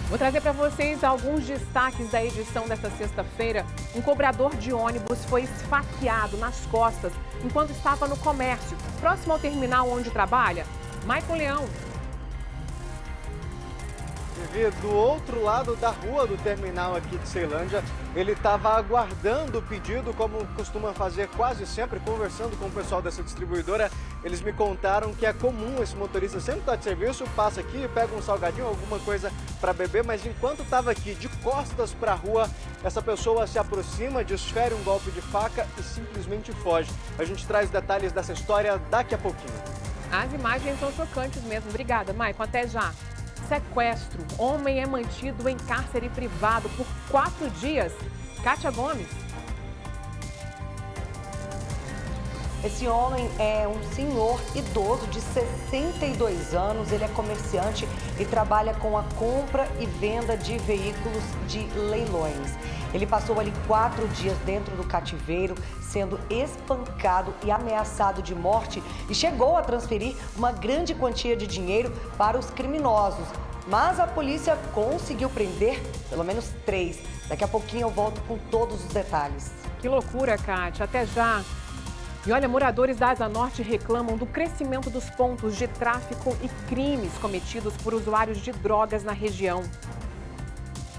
Vou trazer para vocês alguns destaques da edição desta sexta-feira. Um cobrador de ônibus foi esfaqueado nas costas enquanto estava no comércio, próximo ao terminal onde trabalha. Maicon Leão. Vivi, do outro lado da rua do terminal aqui de Ceilândia, ele estava aguardando o pedido, como costuma fazer quase sempre, conversando com o pessoal dessa distribuidora. Eles me contaram que é comum esse motorista sempre estar de serviço, passa aqui, pega um salgadinho, alguma coisa para beber, mas enquanto estava aqui de costas para a rua, essa pessoa se aproxima, desfere um golpe de faca e simplesmente foge. A gente traz detalhes dessa história daqui a pouquinho. As imagens são chocantes mesmo. Obrigada, Maicon. Até já. Sequestro. Homem é mantido em cárcere privado por 4 dias. Kátia Gomes. Esse homem é um senhor idoso de 62 anos. Ele é comerciante e trabalha com a compra e venda de veículos de leilões. Ele passou ali 4 dias dentro do cativeiro, sendo espancado e ameaçado de morte, e chegou a transferir uma grande quantia de dinheiro para os criminosos. Mas a polícia conseguiu prender pelo menos 3. Daqui a pouquinho eu volto com todos os detalhes. Que loucura, Kátia. Até já. E olha, moradores da Asa Norte reclamam do crescimento dos pontos de tráfico e crimes cometidos por usuários de drogas na região.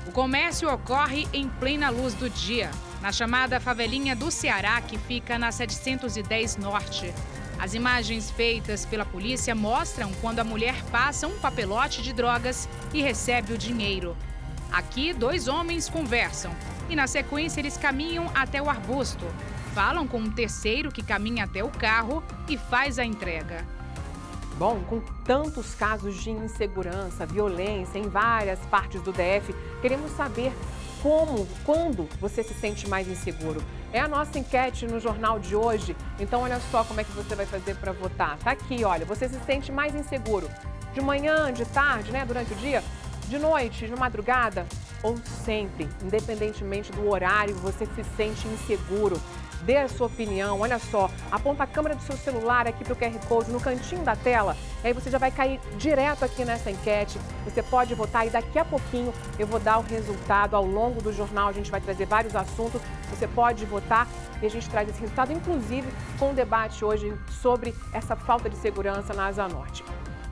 O comércio ocorre em plena luz do dia, na chamada favelinha do Ceará, que fica na 710 Norte. As imagens feitas pela polícia mostram quando a mulher passa um papelote de drogas e recebe o dinheiro. Aqui, 2 homens conversam e, na sequência, eles caminham até o arbusto. Falam com um terceiro que caminha até o carro e faz a entrega. Bom, com tantos casos de insegurança, violência em várias partes do DF, queremos saber quando você se sente mais inseguro. É a nossa enquete no jornal de hoje, então olha só como é que você vai fazer para votar. Tá aqui, olha, você se sente mais inseguro de manhã, de tarde, né, durante o dia, de noite, de madrugada ou sempre, independentemente do horário, você se sente inseguro. Dê a sua opinião, olha só, aponta a câmera do seu celular aqui para o QR Code no cantinho da tela, e aí você já vai cair direto aqui nessa enquete, você pode votar e daqui a pouquinho eu vou dar o resultado ao longo do jornal, a gente vai trazer vários assuntos, você pode votar e a gente traz esse resultado, inclusive com o debate hoje sobre essa falta de segurança na Asa Norte.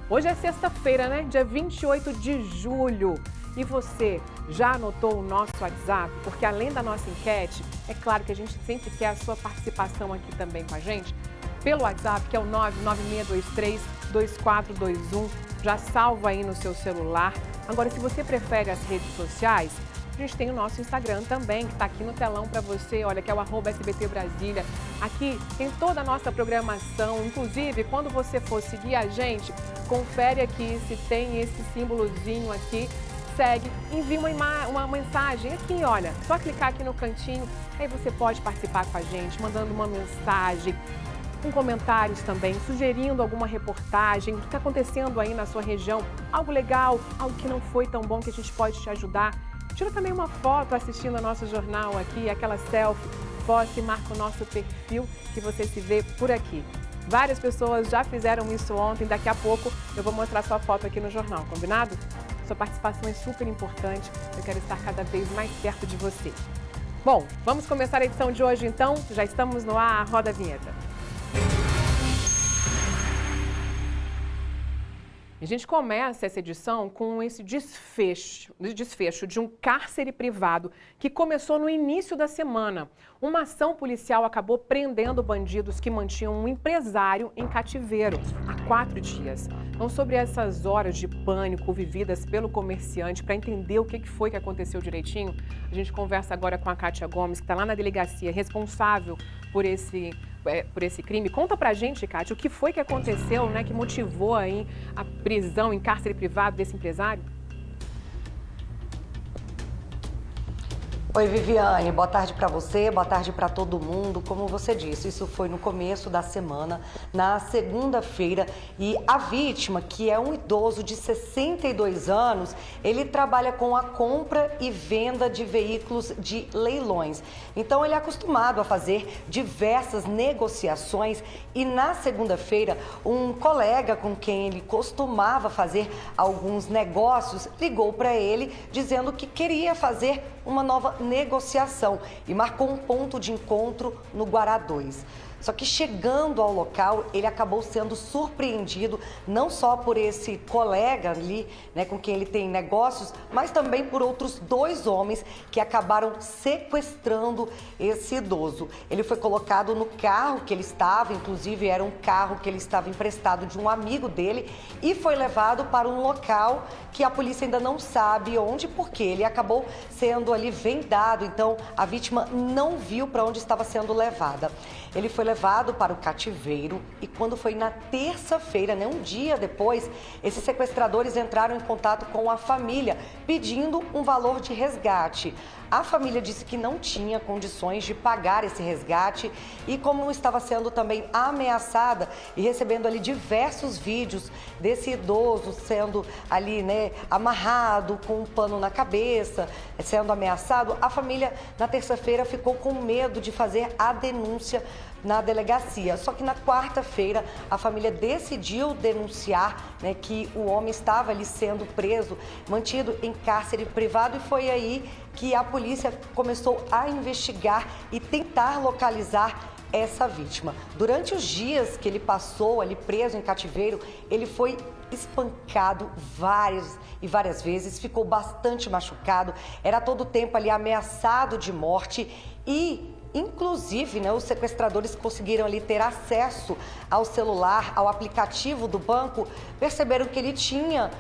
Hoje é sexta-feira, né? Dia 28 de julho. E você já anotou o nosso WhatsApp? Porque além da nossa enquete, é claro que a gente sempre quer a sua participação aqui também com a gente. Pelo WhatsApp, que é o 99623-2421. Já salva aí no seu celular. Agora, se você prefere as redes sociais, a gente tem o nosso Instagram também, que está aqui no telão para você, olha, que é o @SBT Brasília. Aqui tem toda a nossa programação, inclusive, quando você for seguir a gente, confere aqui se tem esse símbolozinho aqui, segue, envia uma mensagem aqui, olha, só clicar aqui no cantinho, aí você pode participar com a gente, mandando uma mensagem, com comentários também, sugerindo alguma reportagem, o que está acontecendo aí na sua região, algo legal, algo que não foi tão bom que a gente pode te ajudar. Tira também uma foto assistindo ao nosso jornal aqui, aquela selfie, poste e marca o nosso perfil que você se vê por aqui. Várias pessoas já fizeram isso ontem, daqui a pouco eu vou mostrar sua foto aqui no jornal, combinado? Sua participação é super importante, eu quero estar cada vez mais perto de você. Bom, vamos começar a edição de hoje então, já estamos no ar, roda a vinheta. A gente começa essa edição com esse desfecho de um cárcere privado que começou no início da semana. Uma ação policial acabou prendendo bandidos que mantinham um empresário em cativeiro há 4 dias. Então, sobre essas horas de pânico vividas pelo comerciante, para entender o que foi que aconteceu direitinho, a gente conversa agora com a Kátia Gomes, que está lá na delegacia, responsável por esse crime. Conta pra gente, Kátia, o que foi que aconteceu, né, que motivou aí a prisão em cárcere privado desse empresário? Oi, Viviane, boa tarde para você, boa tarde para todo mundo. Como você disse, isso foi no começo da semana, na segunda-feira e a vítima, que é um idoso de 62 anos, ele trabalha com a compra e venda de veículos de leilões. Então ele é acostumado a fazer diversas negociações e na segunda-feira um colega com quem ele costumava fazer alguns negócios ligou para ele dizendo que queria fazer uma nova negociação e marcou um ponto de encontro no Guará 2. Só que chegando ao local, ele acabou sendo surpreendido não só por esse colega ali, né, com quem ele tem negócios, mas também por outros 2 homens que acabaram sequestrando esse idoso. Ele foi colocado no carro que ele estava, inclusive era um carro que ele estava emprestado de um amigo dele, e foi levado para um local que a polícia ainda não sabe onde, porque ele acabou sendo ali vendado, então a vítima não viu para onde estava sendo levada. Ele foi levado para o cativeiro e quando foi na terça-feira, né, um dia depois, esses sequestradores entraram em contato com a família pedindo um valor de resgate. A família disse que não tinha condições de pagar esse resgate e como estava sendo também ameaçada e recebendo ali diversos vídeos desse idoso sendo ali, né, amarrado com um pano na cabeça, sendo ameaçado, a família na terça-feira ficou com medo de fazer a denúncia na delegacia. Só que na quarta-feira a família decidiu denunciar, né, que o homem estava ali sendo preso, mantido em cárcere privado, e foi aí que a polícia começou a investigar e tentar localizar essa vítima. Durante os dias que ele passou ali preso em cativeiro, ele foi espancado várias vezes, ficou bastante machucado, era todo o tempo ali ameaçado de morte e inclusive, né, os sequestradores conseguiram ali ter acesso ao celular, ao aplicativo do banco, perceberam que ele tinha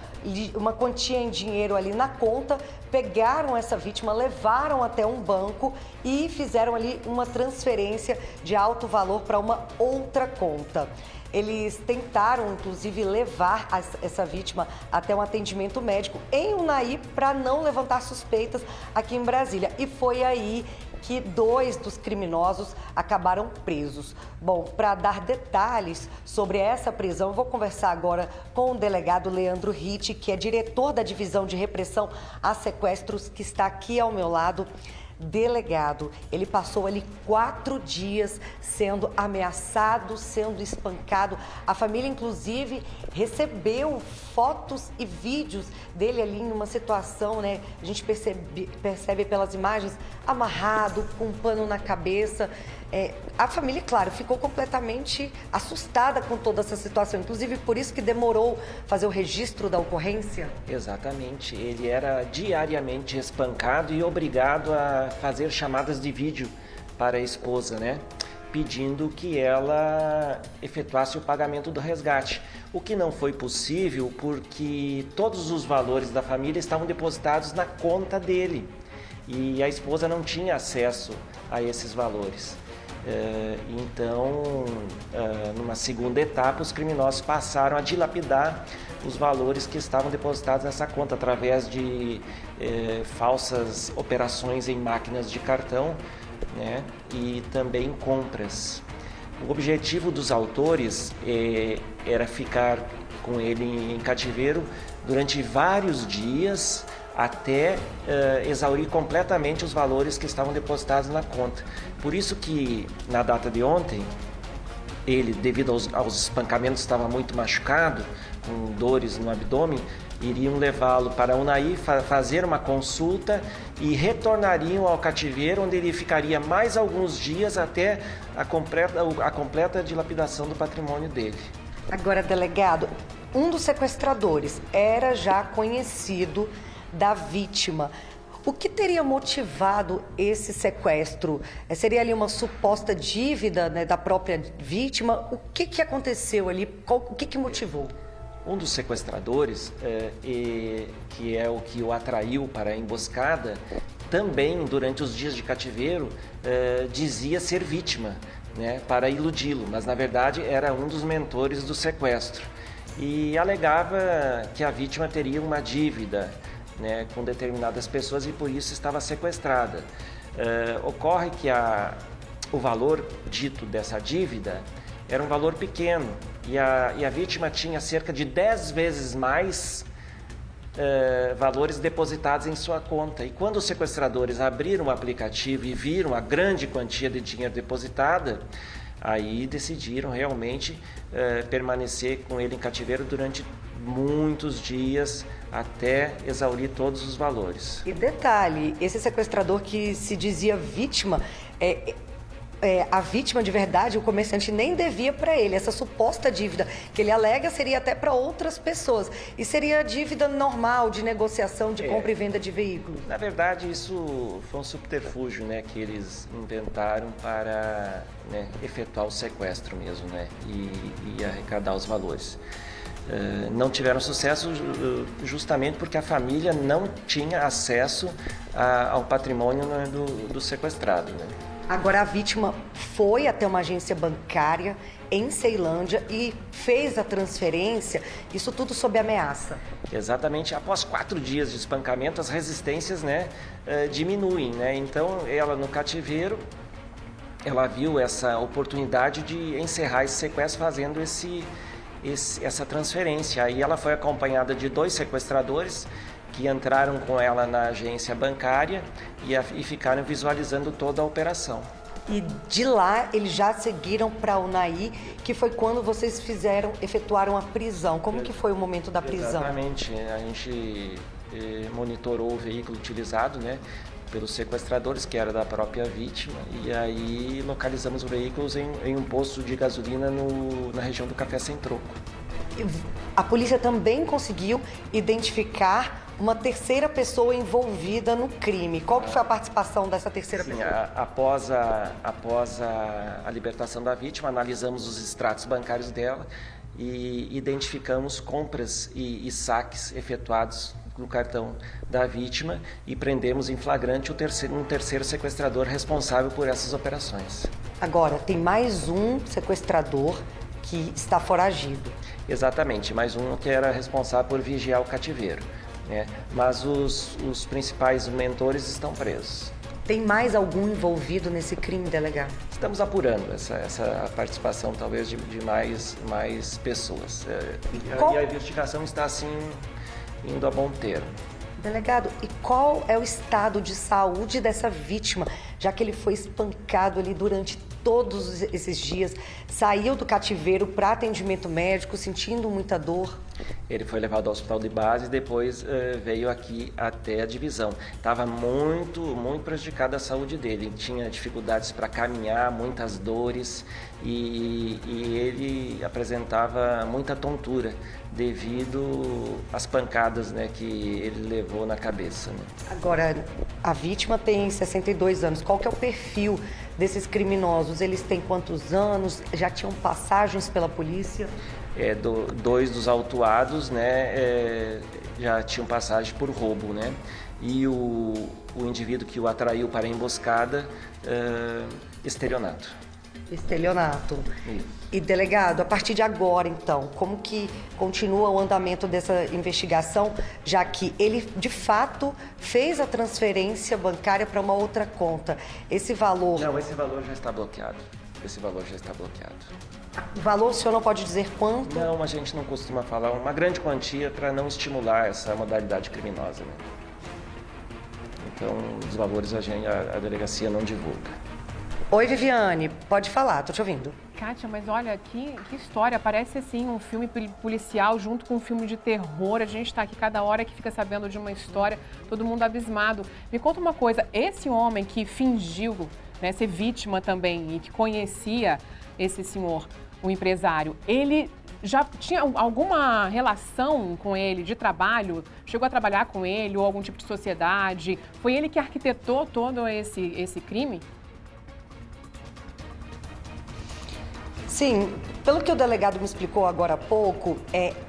uma quantia em dinheiro ali na conta, pegaram essa vítima, levaram até um banco e fizeram ali uma transferência de alto valor para uma outra conta. Eles tentaram, inclusive, levar essa vítima até um atendimento médico em Unai para não levantar suspeitas aqui em Brasília. E foi aí que 2 dos criminosos acabaram presos. Bom, para dar detalhes sobre essa prisão, eu vou conversar agora com o delegado Leandro Ritt, que é diretor da Divisão de Repressão a Sequestros, que está aqui ao meu lado. Delegado, ele passou ali 4 dias sendo ameaçado, sendo espancado. A família, inclusive, recebeu fotos e vídeos dele ali em uma situação, né? A gente percebe pelas imagens, amarrado, com um pano na cabeça. A família, claro, ficou completamente assustada com toda essa situação, inclusive por isso que demorou fazer o registro da ocorrência? Exatamente, ele era diariamente espancado e obrigado a fazer chamadas de vídeo para a esposa, né? Pedindo que ela efetuasse o pagamento do resgate, o que não foi possível porque todos os valores da família estavam depositados na conta dele e a esposa não tinha acesso a esses valores. Então, numa segunda etapa, os criminosos passaram a dilapidar os valores que estavam depositados nessa conta através de falsas operações em máquinas de cartão, né, e também compras. O objetivo dos autores era ficar com ele em cativeiro durante vários dias até exaurir completamente os valores que estavam depositados na conta. Por isso que, na data de ontem, ele, devido aos espancamentos, estava muito machucado, com dores no abdômen, iriam levá-lo para Unai, fazer uma consulta e retornariam ao cativeiro, onde ele ficaria mais alguns dias até a completa dilapidação do patrimônio dele. Agora, delegado, um dos sequestradores era já conhecido da vítima. O que teria motivado esse sequestro? Seria ali uma suposta dívida, né, da própria vítima? O que aconteceu ali? O que motivou? Um dos sequestradores, que é o que o atraiu para a emboscada, também durante os dias de cativeiro dizia ser vítima, né, para iludi-lo, mas na verdade era um dos mentores do sequestro e alegava que a vítima teria uma dívida, né, com determinadas pessoas e por isso estava sequestrada. Ocorre que o valor dito dessa dívida era um valor pequeno e a vítima tinha cerca de 10 vezes mais valores depositados em sua conta. E quando os sequestradores abriram o aplicativo e viram a grande quantia de dinheiro depositada, aí decidiram realmente permanecer com ele em cativeiro durante muitos dias até exaurir todos os valores. E detalhe, esse sequestrador que se dizia vítima, a vítima de verdade, o comerciante nem devia para ele. Essa suposta dívida que ele alega seria até para outras pessoas. E seria dívida normal de negociação de compra e venda de veículos. Na verdade, isso foi um subterfúgio, né, que eles inventaram para, né, efetuar o sequestro mesmo, né, e arrecadar os valores. Não tiveram sucesso justamente porque a família não tinha acesso ao patrimônio, né, do sequestrado, né. Agora, a vítima foi até uma agência bancária em Ceilândia e fez a transferência, isso tudo sob ameaça. Exatamente. Após 4 dias de espancamento, as resistências, né, diminuem, né? Então, ela no cativeiro, ela viu essa oportunidade de encerrar esse sequestro fazendo essa transferência. Aí ela foi acompanhada de 2 sequestradores que entraram com ela na agência bancária e ficaram visualizando toda a operação. E de lá eles já seguiram para Unai, que foi quando vocês efetuaram a prisão. Como que foi o momento da prisão? Exatamente, a gente monitorou o veículo utilizado, né, pelos sequestradores, que era da própria vítima, e aí localizamos o veículo em um posto de gasolina na região do Café Sem Troco. A polícia também conseguiu identificar uma terceira pessoa envolvida no crime. Qual que foi a participação dessa terceira pessoa? Após a libertação da vítima, analisamos os extratos bancários dela e identificamos compras e saques efetuados no cartão da vítima e prendemos em flagrante um terceiro sequestrador responsável por essas operações. Agora, tem mais um sequestrador que está foragido. Exatamente, mais um que era responsável por vigiar o cativeiro, né? Mas os principais mentores estão presos. Tem mais algum envolvido nesse crime, delegado? Estamos apurando essa participação, talvez, de mais pessoas. E a investigação está, assim, indo a bom termo. Delegado, e qual é o estado de saúde dessa vítima, já que ele foi espancado ali durante todos esses dias, saiu do cativeiro para atendimento médico, sentindo muita dor? Ele foi levado ao hospital de base e depois veio aqui até a divisão. Estava muito prejudicada a saúde dele. Ele tinha dificuldades para caminhar, muitas dores e ele apresentava muita tontura devido às pancadas, né, que ele levou na cabeça, né? Agora, a vítima tem 62 anos. Qual que é o perfil desses criminosos? Eles têm quantos anos? Já tinham passagens pela polícia? 2 dos autuados, né, já tinham passagem por roubo, né? E o indivíduo que o atraiu para a emboscada, estelionato. Estelionato. Isso. E, delegado, a partir de agora, então, como que continua o andamento dessa investigação, já que ele, de fato, fez a transferência bancária para uma outra conta? Esse valor... Não, esse valor já está bloqueado. O valor, o senhor não pode dizer quanto? Não, a gente não costuma falar uma grande quantia para não estimular essa modalidade criminosa, né? Então, os valores a delegacia não divulga. Oi, Viviane, pode falar, tô te ouvindo. Kátia, mas olha, que história, parece assim um filme policial junto com um filme de terror. A gente está aqui cada hora que fica sabendo de uma história, todo mundo abismado. Me conta uma coisa, esse homem que fingiu, né, ser vítima também e que conhecia esse senhor, o empresário, ele já tinha alguma relação com ele de trabalho? Chegou a trabalhar com ele ou algum tipo de sociedade? Foi ele que arquitetou todo esse crime? Sim, pelo que o delegado me explicou agora há pouco,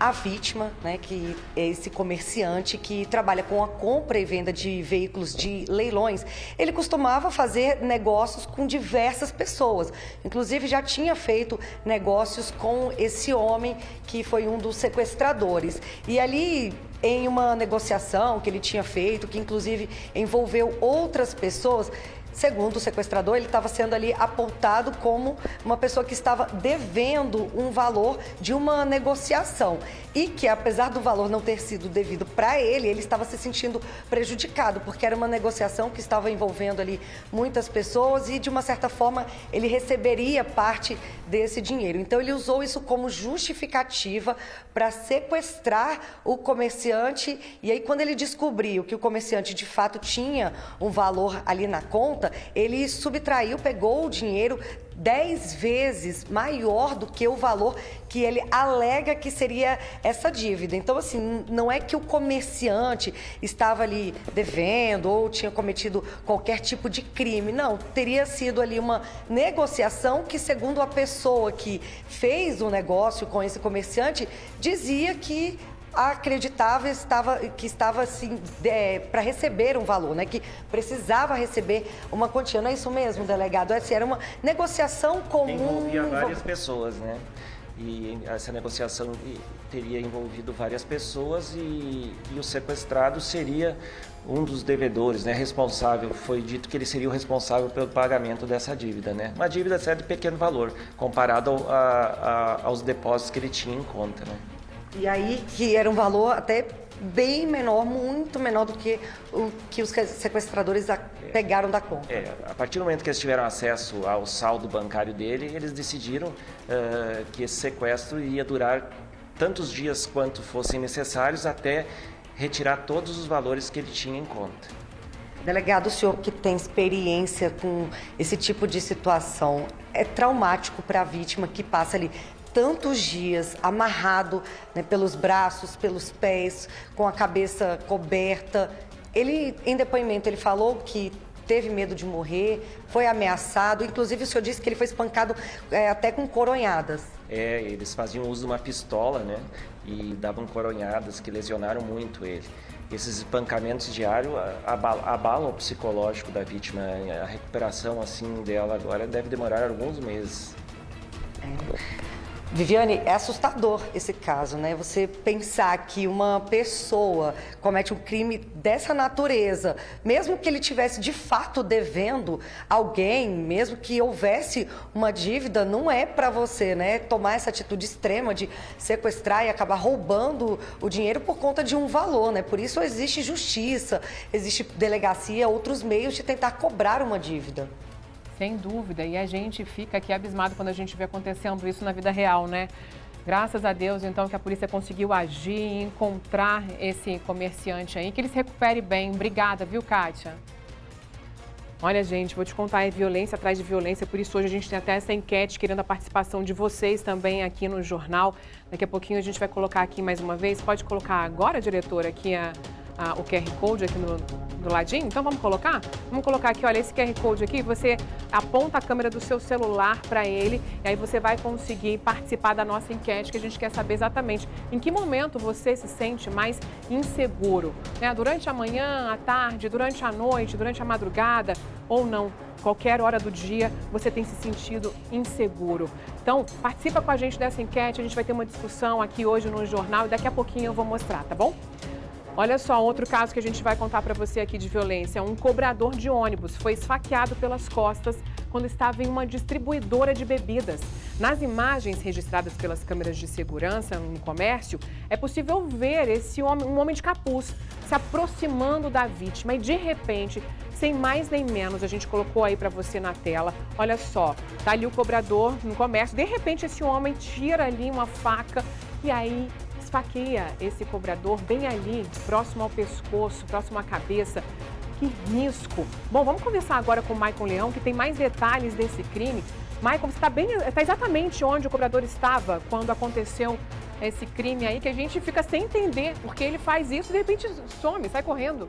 a vítima, né, que é esse comerciante que trabalha com a compra e venda de veículos de leilões, ele costumava fazer negócios com diversas pessoas. Inclusive, já tinha feito negócios com esse homem que foi um dos sequestradores. E ali, em uma negociação que ele tinha feito, que inclusive envolveu outras pessoas, segundo o sequestrador, ele estava sendo ali apontado como uma pessoa que estava devendo um valor de uma negociação e que, apesar do valor não ter sido devido para ele estava se sentindo prejudicado, porque era uma negociação que estava envolvendo ali muitas pessoas e, de uma certa forma, ele receberia parte desse dinheiro. Então, ele usou isso como justificativa para sequestrar o comerciante e aí, quando ele descobriu que o comerciante, de fato, tinha um valor ali na conta, ele subtraiu, pegou o dinheiro 10 vezes maior do que o valor que ele alega que seria essa dívida. Então, assim, não é que o comerciante estava ali devendo ou tinha cometido qualquer tipo de crime, não. Teria sido ali uma negociação que, segundo a pessoa que fez o negócio com esse comerciante, dizia que acreditava que estava assim para receber um valor, né? Que precisava receber uma quantia. Não é isso mesmo, delegado? Era uma negociação comum. Envolvia várias pessoas, né? E essa negociação teria envolvido várias pessoas e o sequestrado seria um dos devedores, né? Responsável. Foi dito que ele seria o responsável pelo pagamento dessa dívida, né? Uma dívida de pequeno valor, comparado aos depósitos que ele tinha em conta, né? E aí, que era um valor até bem menor, muito menor do que o que os sequestradores pegaram da conta. A partir do momento que eles tiveram acesso ao saldo bancário dele, eles decidiram que esse sequestro iria durar tantos dias quanto fossem necessários até retirar todos os valores que ele tinha em conta. Delegado, o senhor que tem experiência com esse tipo de situação, é traumático para a vítima que passa ali tantos dias amarrado, né, pelos braços, pelos pés, com a cabeça coberta. Ele, em depoimento, ele falou que teve medo de morrer, foi ameaçado, inclusive o senhor disse que ele foi espancado até com coronhadas. Eles faziam uso de uma pistola, né, e davam coronhadas que lesionaram muito ele. Esses espancamentos diários abalam o psicológico da vítima. A recuperação assim dela agora deve demorar alguns meses. Viviane, é assustador esse caso, né? Você pensar que uma pessoa comete um crime dessa natureza, mesmo que ele tivesse de fato devendo alguém, mesmo que houvesse uma dívida, não é para você, né? Tomar essa atitude extrema de sequestrar e acabar roubando o dinheiro por conta de um valor, né? Por isso existe justiça, existe delegacia, outros meios de tentar cobrar uma dívida. Sem dúvida, e a gente fica aqui abismado quando a gente vê acontecendo isso na vida real, né? Graças a Deus, então, que a polícia conseguiu agir e encontrar esse comerciante aí, que ele se recupere bem. Obrigada, viu, Kátia? Olha, gente, vou te contar, é violência atrás de violência, por isso hoje a gente tem até essa enquete querendo a participação de vocês também aqui no jornal. Daqui a pouquinho a gente vai colocar aqui mais uma vez. Pode colocar agora, diretora, aqui o QR Code aqui do ladinho? Então vamos colocar? Vamos colocar aqui, olha, esse QR Code aqui, você aponta a câmera do seu celular para ele e aí você vai conseguir participar da nossa enquete, que a gente quer saber exatamente em que momento você se sente mais inseguro, né? Durante a manhã, à tarde, durante a noite, durante a madrugada ou não. Qualquer hora do dia você tem se sentido inseguro. Então, participa com a gente dessa enquete, a gente vai ter uma discussão aqui hoje no jornal e daqui a pouquinho eu vou mostrar, tá bom? Olha só, outro caso que a gente vai contar para você aqui de violência. Um cobrador de ônibus foi esfaqueado pelas costas quando estava em uma distribuidora de bebidas. Nas imagens registradas pelas câmeras de segurança no comércio, é possível ver esse homem, um homem de capuz, se aproximando da vítima e, de repente, sem mais nem menos, a gente colocou aí para você na tela. Olha só, tá ali o cobrador no comércio. De repente, esse homem tira ali uma faca e aí esfaqueia esse cobrador bem ali, próximo ao pescoço, próximo à cabeça. Que risco! Bom, vamos conversar agora com o Maicon Leão, que tem mais detalhes desse crime. Maicon, você está exatamente onde o cobrador estava quando aconteceu esse crime aí, que a gente fica sem entender porque ele faz isso e de repente some, sai correndo.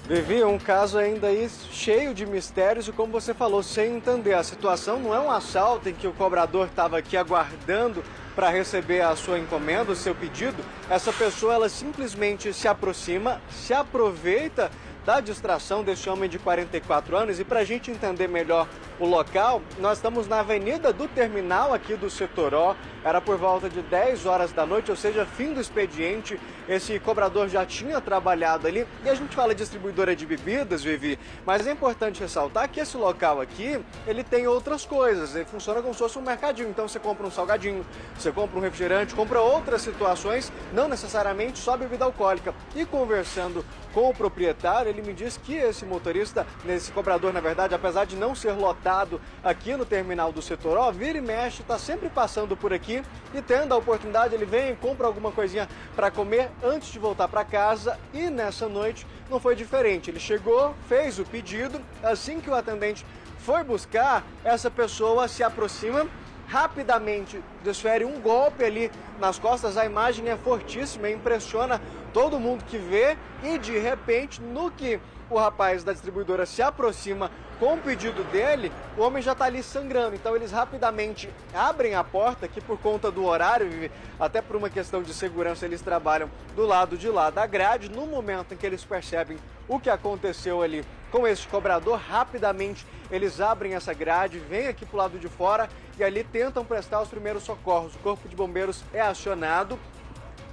Vivi, um caso ainda aí cheio de mistérios e, como você falou, sem entender. A situação não é um assalto em que o cobrador estava aqui aguardando para receber a sua encomenda, o seu pedido. Essa pessoa, ela simplesmente se aproxima, se aproveita da distração desse homem de 44 anos. E para a gente entender melhor o local, nós estamos na avenida do terminal aqui do setor O. Era por volta de 10 horas da noite, ou seja, fim do expediente. Esse cobrador já tinha trabalhado ali. E a gente fala distribuidora de bebidas, Vivi, mas é importante ressaltar que esse local aqui, ele tem outras coisas. Ele funciona como se fosse um mercadinho. Então você compra um salgadinho, você compra um refrigerante, compra outras situações, não necessariamente só bebida alcoólica. E conversando com o proprietário, ele me diz que esse motorista, esse cobrador, na verdade, apesar de não ser lotado aqui no terminal do setor O, vira e mexe, está sempre passando por aqui e tendo a oportunidade, ele vem e compra alguma coisinha para comer antes de voltar para casa. E nessa noite não foi diferente. Ele chegou, fez o pedido, assim que o atendente foi buscar, essa pessoa se aproxima, rapidamente desfere um golpe ali nas costas. A imagem é fortíssima, impressiona todo mundo que vê e de repente, no que o rapaz da distribuidora se aproxima com o pedido dele, o homem já está ali sangrando. Então eles rapidamente abrem a porta, que por conta do horário, até por uma questão de segurança, eles trabalham do lado de lá da grade. No momento em que eles percebem o que aconteceu ali com esse cobrador, rapidamente eles abrem essa grade, vêm aqui para o lado de fora e ali tentam prestar os primeiros socorros. O corpo de bombeiros é acionado.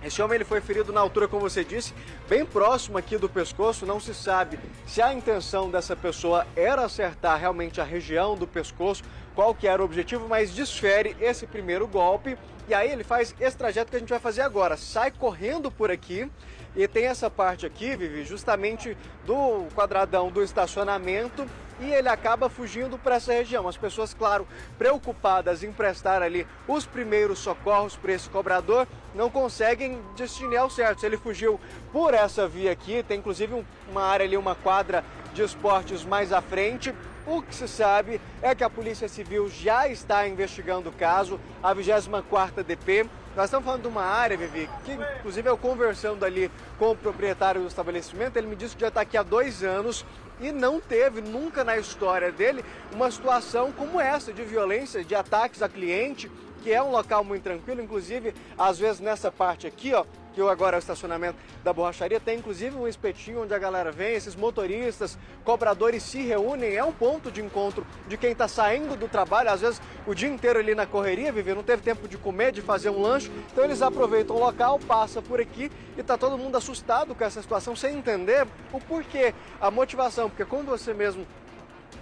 Esse homem ele foi ferido na altura, como você disse, bem próximo aqui do pescoço. Não se sabe se a intenção dessa pessoa era acertar realmente a região do pescoço, qual que era o objetivo, mas desfere esse primeiro golpe. E aí ele faz esse trajeto que a gente vai fazer agora, sai correndo por aqui. E tem essa parte aqui, Vivi, justamente do quadradão do estacionamento, e ele acaba fugindo para essa região. As pessoas, claro, preocupadas em prestar ali os primeiros socorros para esse cobrador, não conseguem destinar ao certo. Se ele fugiu por essa via aqui, tem inclusive uma área ali, uma quadra de esportes mais à frente. O que se sabe é que a Polícia Civil já está investigando o caso, a 24ª DP. Nós estamos falando de uma área, Vivi, que inclusive eu conversando ali com o proprietário do estabelecimento, ele me disse que já está aqui há 2 anos e não teve nunca na história dele uma situação como essa, de violência, de ataques a cliente, que é um local muito tranquilo. Inclusive, às vezes nessa parte aqui, ó, que agora é o estacionamento da borracharia, tem inclusive um espetinho onde a galera vem, esses motoristas, cobradores se reúnem, é um ponto de encontro de quem está saindo do trabalho, às vezes o dia inteiro ali na correria, Vivi, não teve tempo de comer, de fazer um lanche, então eles aproveitam o local, passa por aqui e está todo mundo assustado com essa situação, sem entender o porquê, a motivação, porque como você mesmo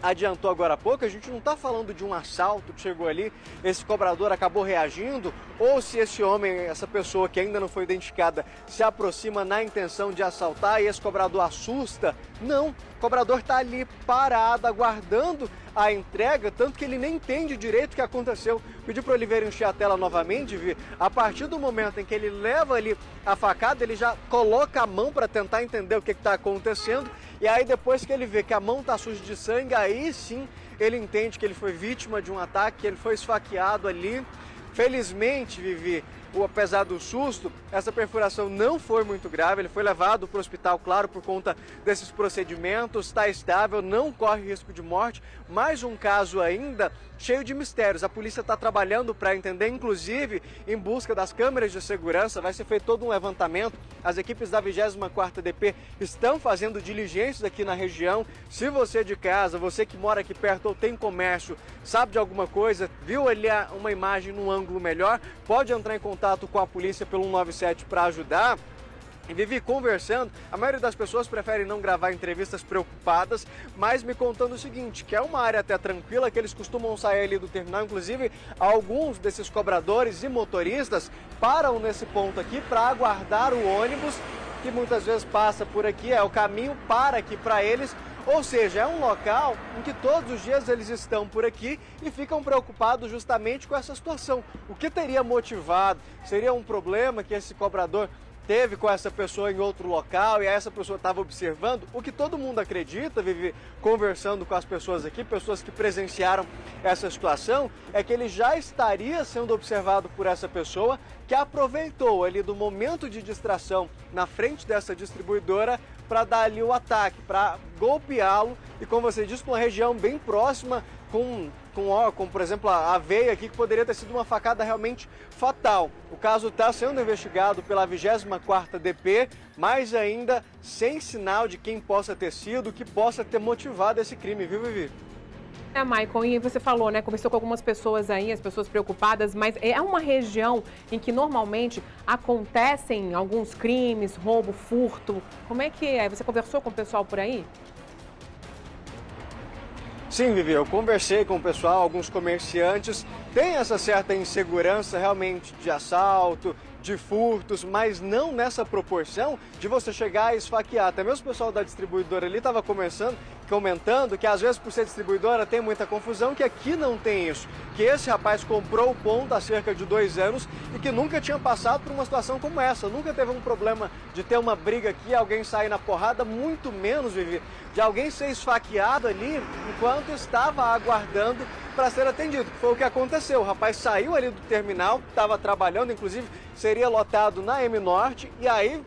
adiantou agora há pouco, a gente não está falando de um assalto que chegou ali, esse cobrador acabou reagindo, ou se esse homem, essa pessoa que ainda não foi identificada, se aproxima na intenção de assaltar e esse cobrador assusta. Não, o cobrador está ali parado, aguardando a entrega, tanto que ele nem entende direito o que aconteceu. Pedi para o Oliveira encher a tela novamente, Vi. A partir do momento em que ele leva ali a facada, ele já coloca a mão para tentar entender o que está acontecendo. E aí depois que ele vê que a mão está suja de sangue, aí sim ele entende que ele foi vítima de um ataque, que ele foi esfaqueado ali. Felizmente, Vivi, apesar do susto, essa perfuração não foi muito grave, ele foi levado para o hospital, claro, por conta desses procedimentos, está estável, não corre risco de morte. Mais um caso ainda cheio de mistérios. A polícia está trabalhando para entender, inclusive em busca das câmeras de segurança, vai ser feito todo um levantamento. As equipes da 24ª DP estão fazendo diligências aqui na região. Se você de casa, você que mora aqui perto ou tem comércio, sabe de alguma coisa, viu ali uma imagem num ângulo melhor, pode entrar em contato com a polícia pelo 197 para ajudar. E Vivi, conversando, a maioria das pessoas prefere não gravar entrevistas preocupadas, mas me contando o seguinte, que é uma área até tranquila, que eles costumam sair ali do terminal, inclusive alguns desses cobradores e motoristas param nesse ponto aqui para aguardar o ônibus, que muitas vezes passa por aqui, é o caminho para aqui para eles. Ou seja, é um local em que todos os dias eles estão por aqui e ficam preocupados justamente com essa situação. O que teria motivado? Seria um problema que esse cobrador teve com essa pessoa em outro local e essa pessoa estava observando? O que todo mundo acredita, Vivi, conversando com as pessoas aqui, pessoas que presenciaram essa situação, é que ele já estaria sendo observado por essa pessoa que aproveitou ali do momento de distração na frente dessa distribuidora para dar ali o ataque, para golpeá-lo e, como você disse, uma região bem próxima com, por exemplo, a veia aqui, que poderia ter sido uma facada realmente fatal. O caso está sendo investigado pela 24ª DP, mas ainda sem sinal de quem possa ter sido, que possa ter motivado esse crime, viu, Vivi? Maicon, e você falou, né, conversou com algumas pessoas aí, as pessoas preocupadas, mas é uma região em que normalmente acontecem alguns crimes, roubo, furto. Como é que é? Você conversou com o pessoal por aí? Sim, Vivi, eu conversei com o pessoal, alguns comerciantes. Tem essa certa insegurança realmente de assalto, de furtos, mas não nessa proporção de você chegar e esfaquear. Até mesmo o pessoal da distribuidora ali estava comentando que às vezes por ser distribuidora tem muita confusão, que aqui não tem isso. Que esse rapaz comprou o ponto há cerca de 2 anos e que nunca tinha passado por uma situação como essa. Nunca teve um problema de ter uma briga aqui, alguém sair na porrada, muito menos, Vivi, de alguém ser esfaqueado ali enquanto estava aguardando para ser atendido. Foi o que aconteceu. O rapaz saiu ali do terminal, estava trabalhando, inclusive seria lotado na M Norte, e aí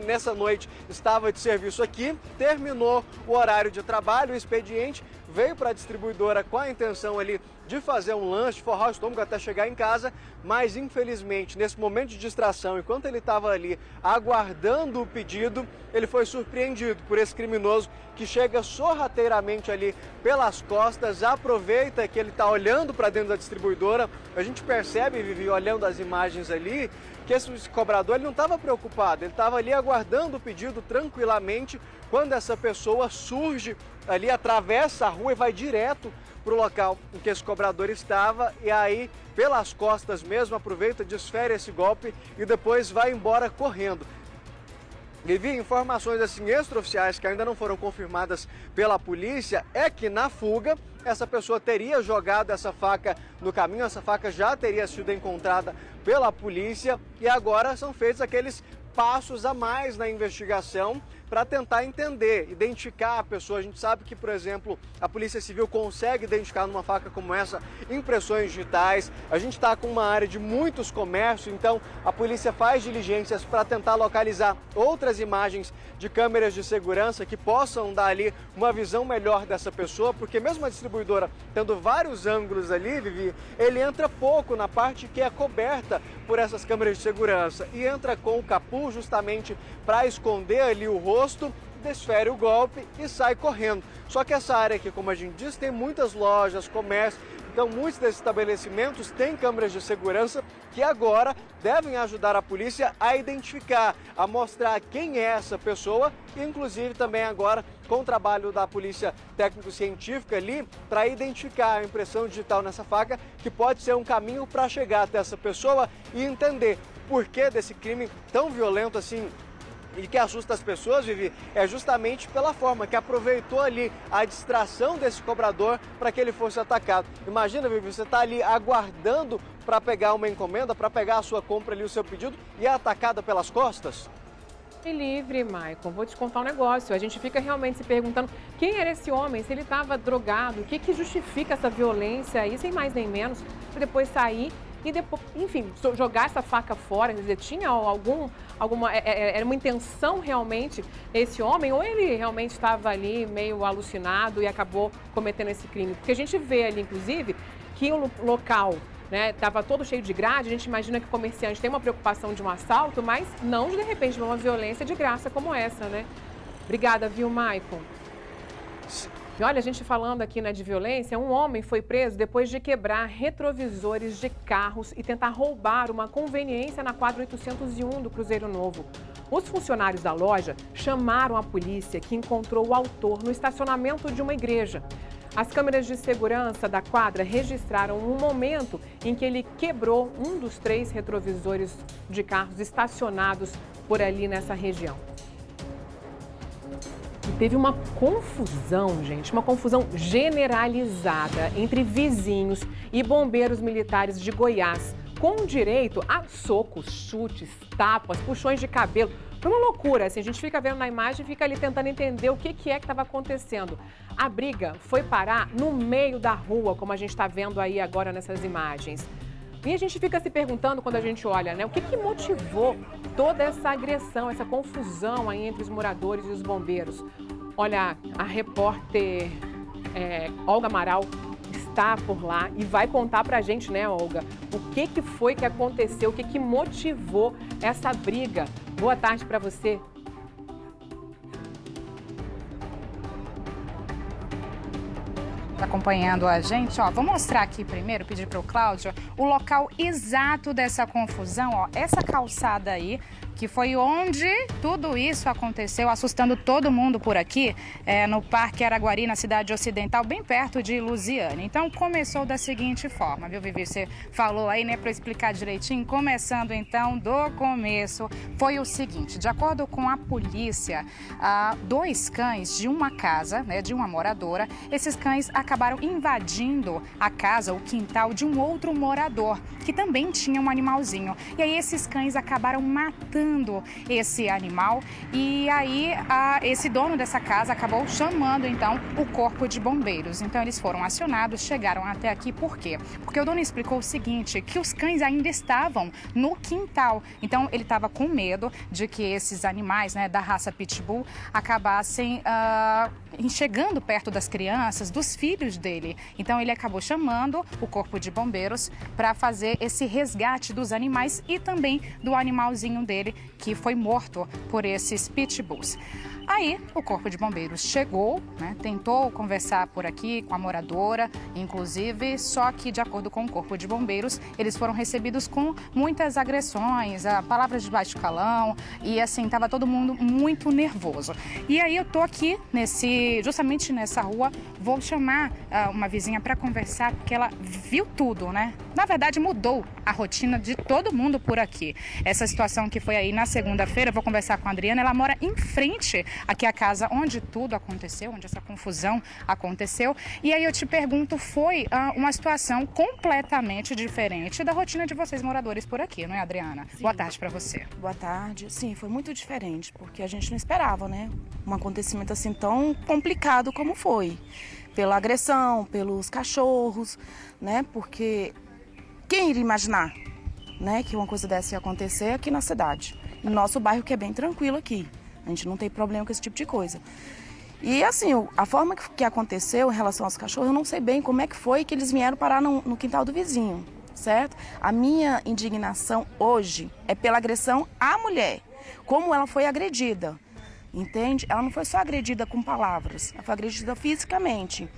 nessa noite estava de serviço aqui, terminou o horário de trabalho, o expediente, veio para a distribuidora com a intenção ali de fazer um lanche, forrar o estômago até chegar em casa, mas infelizmente nesse momento de distração, enquanto ele estava ali aguardando o pedido, ele foi surpreendido por esse criminoso que chega sorrateiramente ali pelas costas, aproveita que ele está olhando para dentro da distribuidora. A gente percebe, Vivi, olhando as imagens ali, que esse cobrador ele não estava preocupado, ele estava ali aguardando o pedido tranquilamente, quando essa pessoa surge ali, atravessa a rua e vai direto para o local em que esse cobrador estava, e aí pelas costas mesmo aproveita, desfere esse golpe e depois vai embora correndo. Vivi, informações assim extraoficiais que ainda não foram confirmadas pela polícia é que na fuga essa pessoa teria jogado essa faca no caminho, essa faca já teria sido encontrada pela polícia e agora são feitos aqueles passos a mais na investigação para tentar entender, identificar a pessoa. A gente sabe que, por exemplo, a Polícia Civil consegue identificar numa faca como essa impressões digitais. A gente está com uma área de muitos comércios, então a polícia faz diligências para tentar localizar outras imagens de câmeras de segurança que possam dar ali uma visão melhor dessa pessoa, porque mesmo a distribuidora tendo vários ângulos ali, Vivi, ele entra pouco na parte que é coberta por essas câmeras de segurança e entra com o capuz justamente para esconder ali o rosto, desfere o golpe e sai correndo. Só que essa área aqui, como a gente disse, tem muitas lojas, comércio, então muitos desses estabelecimentos têm câmeras de segurança que agora devem ajudar a polícia a identificar, a mostrar quem é essa pessoa, e inclusive também agora com o trabalho da polícia técnico-científica ali para identificar a impressão digital nessa faca, que pode ser um caminho para chegar até essa pessoa e entender o porquê desse crime tão violento assim e que assusta as pessoas, Vivi, é justamente pela forma que aproveitou ali a distração desse cobrador para que ele fosse atacado. Imagina, Vivi, você está ali aguardando para pegar uma encomenda, para pegar a sua compra ali, o seu pedido, e é atacada pelas costas? Livre, Maicon. Vou te contar um negócio. A gente fica realmente se perguntando quem era esse homem, se ele estava drogado, o que justifica essa violência aí, sem mais nem menos, para depois sair e depois, enfim, jogar essa faca fora. Quer dizer, tinha era uma intenção realmente esse homem, ou ele realmente estava ali meio alucinado e acabou cometendo esse crime? Porque a gente vê ali, inclusive, que o local, né, estava todo cheio de grade. A gente imagina que o comerciante tem uma preocupação de um assalto, mas não de repente de uma violência de graça como essa, né? Obrigada, viu, Maicon? E olha, a gente falando aqui, né, de violência, um homem foi preso depois de quebrar retrovisores de carros e tentar roubar uma conveniência na quadra 801 do Cruzeiro Novo. Os funcionários da loja chamaram a polícia, que encontrou o autor no estacionamento de uma igreja. As câmeras de segurança da quadra registraram um momento em que ele quebrou um dos 3 retrovisores de carros estacionados por ali nessa região. E teve uma confusão, gente, uma confusão generalizada entre vizinhos e bombeiros militares de Goiás, com direito a socos, chutes, tapas, puxões de cabelo. Foi uma loucura, assim, a gente fica vendo na imagem e fica ali tentando entender o que é que estava acontecendo. A briga foi parar no meio da rua, como a gente está vendo aí agora nessas imagens. E a gente fica se perguntando, quando a gente olha, né, o que motivou toda essa agressão, essa confusão aí entre os moradores e os bombeiros. Olha, a repórter Olga Amaral tá por lá e vai contar pra gente, né, Olga, o que foi que aconteceu, o que motivou essa briga. Boa tarde para você. Acompanhando a gente, ó, vou mostrar aqui primeiro, pedir para o Cláudio, o local exato dessa confusão, ó, essa calçada aí, que foi onde tudo isso aconteceu, assustando todo mundo por aqui, no Parque Araguari, na cidade ocidental, bem perto de Lusiânia. Então, começou da seguinte forma, viu, Vivi? Você falou aí, né, para explicar direitinho. Começando, então, do começo, foi o seguinte, de acordo com a polícia, 2 cães de uma casa, né, de uma moradora, esses cães acabaram invadindo a casa, o quintal de um outro morador, que também tinha um animalzinho. E aí, esses cães acabaram matando esse animal e aí esse dono dessa casa acabou chamando então o corpo de bombeiros. Então eles foram acionados, chegaram até aqui. Por quê? Porque o dono explicou o seguinte, que os cães ainda estavam no quintal. Então ele estava com medo de que esses animais, né, da raça Pitbull acabassem chegando perto das crianças, dos filhos dele. Então ele acabou chamando o corpo de bombeiros para fazer esse resgate dos animais e também do animalzinho dele, que foi morto por esses pitbulls. Aí o corpo de bombeiros chegou, né, tentou conversar por aqui com a moradora, inclusive, só que de acordo com o corpo de bombeiros, eles foram recebidos com muitas agressões, palavras de baixo calão e assim, estava todo mundo muito nervoso. E aí eu tô aqui justamente nessa rua, vou chamar uma vizinha para conversar, porque ela viu tudo, né? Na verdade mudou a rotina de todo mundo por aqui. Essa situação que foi aí na segunda-feira, vou conversar com a Adriana, ela mora em frente aqui à casa onde tudo aconteceu, onde essa confusão aconteceu. E aí eu te pergunto, foi uma situação completamente diferente da rotina de vocês moradores por aqui, não é, Adriana? Sim. Boa tarde para você. Boa tarde. Sim, foi muito diferente, porque a gente não esperava, né? Um acontecimento assim tão complicado como foi. Pela agressão, pelos cachorros, né? Porque quem iria imaginar, né, que uma coisa dessa ia acontecer aqui na cidade? No nosso bairro, que é bem tranquilo aqui. A gente não tem problema com esse tipo de coisa. E assim, a forma que aconteceu em relação aos cachorros, eu não sei bem como é que foi que eles vieram parar no quintal do vizinho, certo? A minha indignação hoje é pela agressão à mulher, como ela foi agredida, entende? Ela não foi só agredida com palavras, ela foi agredida fisicamente.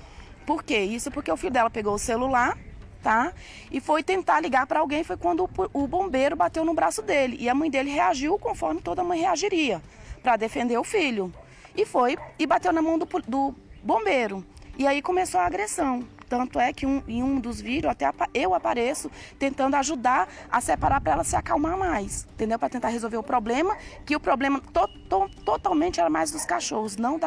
Por quê? Isso porque o filho dela pegou o celular, tá? E foi tentar ligar para alguém, foi quando o bombeiro bateu no braço dele. E a mãe dele reagiu conforme toda mãe reagiria, para defender o filho. E foi e bateu na mão do bombeiro. E aí começou a agressão. Tanto é que em um dos vídeos até eu apareço tentando ajudar a separar para ela se acalmar mais, entendeu? Para tentar resolver o problema, que o problema totalmente era mais dos cachorros, não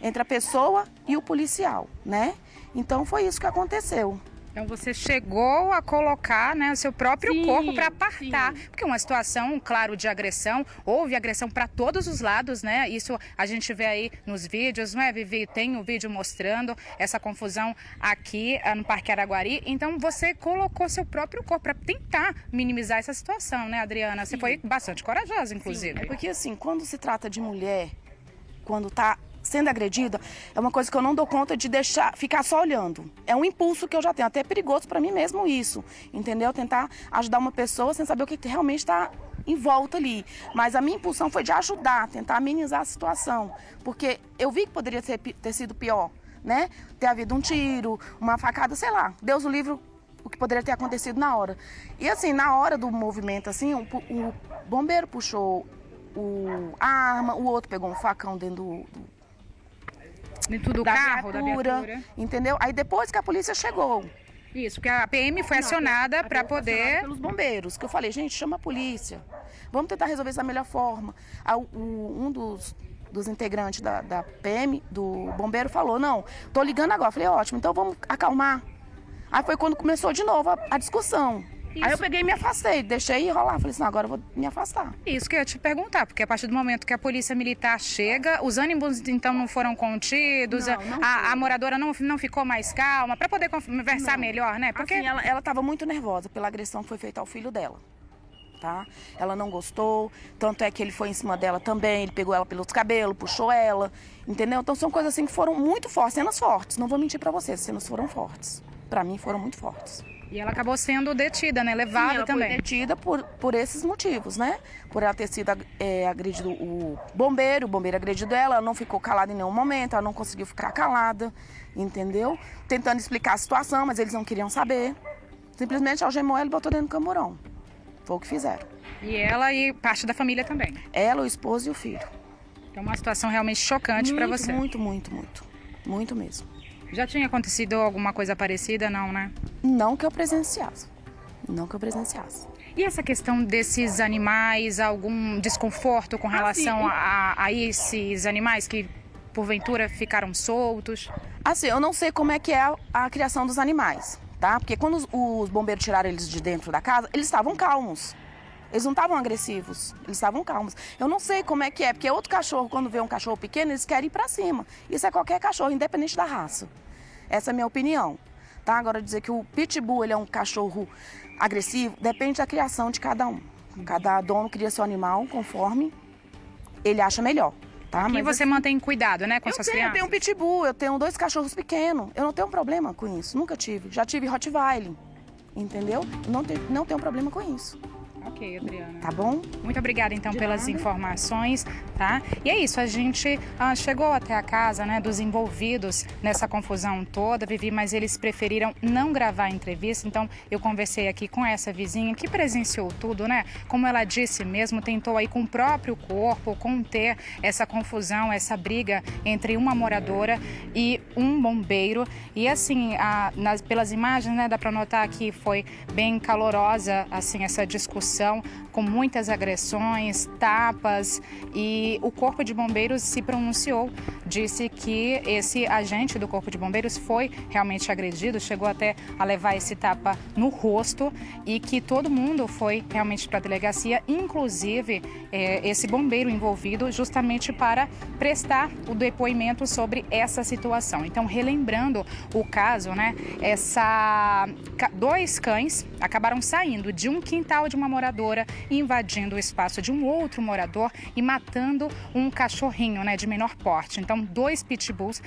entre a pessoa e o policial, né? Então foi isso que aconteceu. Então você chegou a colocar, né, o seu próprio corpo para apartar, porque uma situação, claro, de agressão, houve agressão para todos os lados, né? Isso a gente vê aí nos vídeos, não é, Vivi? Tem o vídeo mostrando essa confusão aqui no Parque Araguari. Então você colocou seu próprio corpo para tentar minimizar essa situação, né, Adriana? Você foi bastante corajosa, inclusive. É porque assim, quando se trata de mulher, quando tá sendo agredida, é uma coisa que eu não dou conta de ficar só olhando. É um impulso que eu já tenho, até é perigoso para mim mesmo isso, entendeu? Tentar ajudar uma pessoa sem saber o que realmente está em volta ali. Mas a minha impulsão foi de ajudar, tentar amenizar a situação, porque eu vi que poderia ter sido pior, né? Ter havido um tiro, uma facada, sei lá, Deus o livre, o que poderia ter acontecido na hora. E assim, na hora do movimento, assim, o bombeiro puxou a arma, o outro pegou um facão dentro do carro, da viatura, entendeu? Aí depois que a polícia chegou. Isso, porque a PM foi acionada para poder... pelos bombeiros, que eu falei, gente, chama a polícia. Vamos tentar resolver isso da melhor forma. Um dos integrantes da PM, do bombeiro, falou, não, tô ligando agora. Eu falei, ótimo, então vamos acalmar. Aí foi quando começou de novo a discussão. Isso. Aí eu peguei e me afastei, deixei rolar. Falei assim, não, agora eu vou me afastar. Isso que eu ia te perguntar, porque a partir do momento que a polícia militar chega, os ânimos então não foram contidos, a moradora não ficou mais calma, para poder conversar melhor, né? Porque assim, ela estava muito nervosa pela agressão que foi feita ao filho dela, tá? Ela não gostou, tanto é que ele foi em cima dela também, ele pegou ela pelos cabelos, puxou ela, entendeu? Então são coisas assim que foram muito fortes, cenas fortes, não vou mentir para vocês, cenas foram fortes. para mim, foram muito fortes. E ela acabou sendo detida, né? Levada. Sim, ela também. Foi detida por esses motivos, né? Por ela ter sido agredido o bombeiro agredido ela não ficou calada em nenhum momento, ela não conseguiu ficar calada, entendeu? Tentando explicar a situação, mas eles não queriam saber. Simplesmente algemou ela e botou dentro do camburão. Foi o que fizeram. E ela e parte da família também? Ela, o esposo e o filho. Então, uma situação realmente chocante para você. Muito, muito, muito. Muito mesmo. Já tinha acontecido alguma coisa parecida, não, né? Não que eu presenciasse. Não que eu presenciasse. E essa questão desses animais, algum desconforto com relação a esses animais que, porventura, ficaram soltos? Assim, eu não sei como é que é a criação dos animais, tá? Porque quando os bombeiros tiraram eles de dentro da casa, eles estavam calmos. Eles não estavam agressivos, eles estavam calmos. Eu não sei como é que é, porque outro cachorro, quando vê um cachorro pequeno, eles querem ir pra cima. Isso é qualquer cachorro, independente da raça. Essa é a minha opinião. Tá? Agora, dizer que o Pitbull ele é um cachorro agressivo, depende da criação de cada um. Cada dono cria seu animal conforme ele acha melhor. Tá? E você mantém cuidado, né, com suas crianças? Eu tenho um Pitbull, eu tenho 2 cachorros pequenos. Eu não tenho problema com isso, nunca tive. Já tive Rottweiler, entendeu? Não tenho problema com isso. Ok, Adriana. Tá bom? Muito obrigada, então, pelas informações, tá? E é isso, a gente chegou até a casa, né, dos envolvidos nessa confusão toda, Vivi, mas eles preferiram não gravar a entrevista, então eu conversei aqui com essa vizinha que presenciou tudo, né? Como ela disse mesmo, tentou aí com o próprio corpo conter essa confusão, essa briga entre uma moradora e um bombeiro. E assim, pelas imagens, né, dá para notar que foi bem calorosa, assim, essa discussão, com muitas agressões, tapas, e o Corpo de Bombeiros se pronunciou, disse que esse agente do Corpo de Bombeiros foi realmente agredido, chegou até a levar esse tapa no rosto e que todo mundo foi realmente para a delegacia, inclusive esse bombeiro envolvido, justamente para prestar o depoimento sobre essa situação. Então, relembrando o caso, né, 2 cães acabaram saindo de um quintal de uma moradora, invadindo o espaço de um outro morador e matando um cachorrinho, né, de menor porte. Então, 2 pitbulls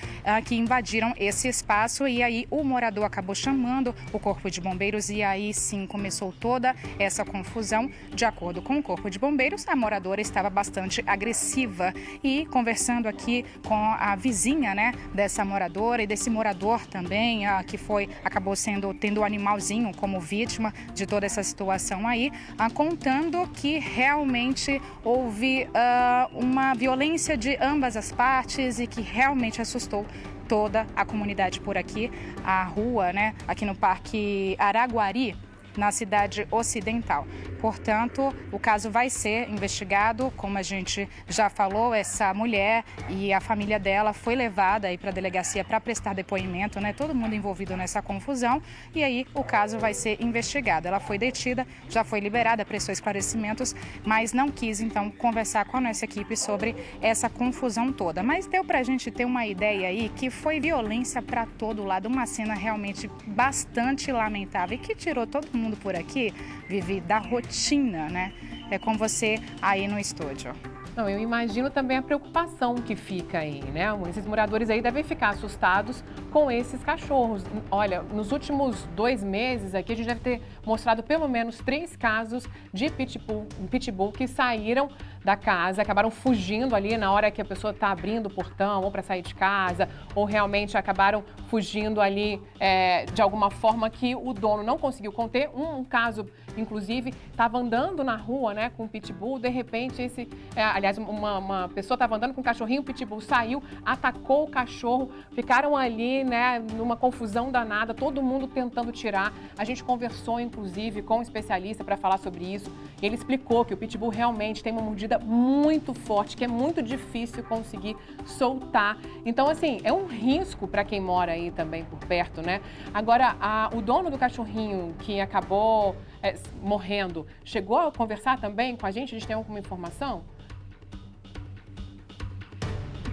que invadiram esse espaço e aí o morador acabou chamando o Corpo de Bombeiros e aí sim começou toda essa confusão. De acordo com o Corpo de Bombeiros, a moradora estava bastante agressiva e conversando aqui com a vizinha, né, dessa moradora e desse morador também, que acabou tendo o animalzinho como vítima de toda essa situação aí, contando que realmente houve uma violência de ambas as partes e que realmente assustou toda a comunidade por aqui. A rua, né, aqui no Parque Araguari, na cidade ocidental. Portanto, o caso vai ser investigado, como a gente já falou, essa mulher e a família dela foi levada aí para a delegacia para prestar depoimento, né? Todo mundo envolvido nessa confusão e aí o caso vai ser investigado. Ela foi detida, já foi liberada, prestou esclarecimentos, mas não quis então conversar com a nossa equipe sobre essa confusão toda. Mas deu para a gente ter uma ideia aí que foi violência para todo lado, uma cena realmente bastante lamentável e que tirou todo mundo por aqui, Vivi, da rotina, né? É com você aí no estúdio. Não, eu imagino também a preocupação que fica aí, né? Esses moradores aí devem ficar assustados com esses cachorros. Olha, nos últimos 2 meses aqui, a gente deve ter mostrado pelo menos 3 casos de pitbull que saíram da casa, acabaram fugindo ali na hora que a pessoa está abrindo o portão ou para sair de casa, ou realmente acabaram fugindo ali de alguma forma que o dono não conseguiu conter. Um caso, inclusive, estava andando na rua, né, com o pitbull, de repente aliás, uma pessoa estava andando com um cachorrinho, o pitbull saiu, atacou o cachorro, ficaram ali, né, numa confusão danada, todo mundo tentando tirar. A gente conversou, inclusive, com um especialista para falar sobre isso. Ele explicou que o pitbull realmente tem uma mordida muito forte, que é muito difícil conseguir soltar. Então, assim, é um risco para quem mora aí também por perto, né? Agora, o dono do cachorrinho que acabou morrendo, chegou a conversar também com a gente? A gente tem alguma informação?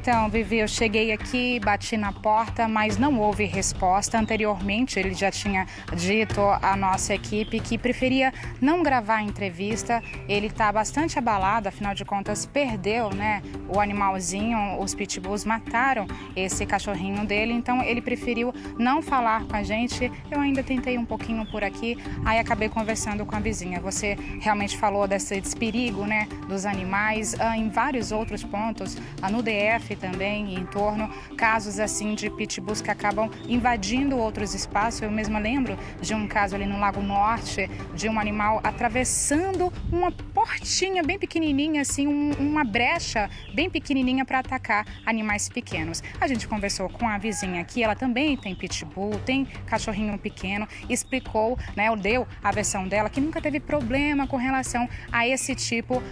Então, Vivi, eu cheguei aqui, bati na porta, mas não houve resposta. Anteriormente, ele já tinha dito à nossa equipe que preferia não gravar a entrevista. Ele está bastante abalado, afinal de contas, perdeu, né, o animalzinho. Os pitbulls mataram esse cachorrinho dele, então ele preferiu não falar com a gente. Eu ainda tentei um pouquinho por aqui, aí acabei conversando com a vizinha. Você realmente falou desse perigo, né, dos animais em vários outros pontos, no DF também, em torno, casos assim de pitbulls que acabam invadindo outros espaços. Eu mesma lembro de um caso ali no Lago Norte, de um animal atravessando uma portinha bem pequenininha, assim, uma brecha bem pequenininha para atacar animais pequenos. A gente conversou com a vizinha aqui, ela também tem pitbull, tem cachorrinho pequeno, explicou, né, deu a versão dela que nunca teve problema com relação a esse tipo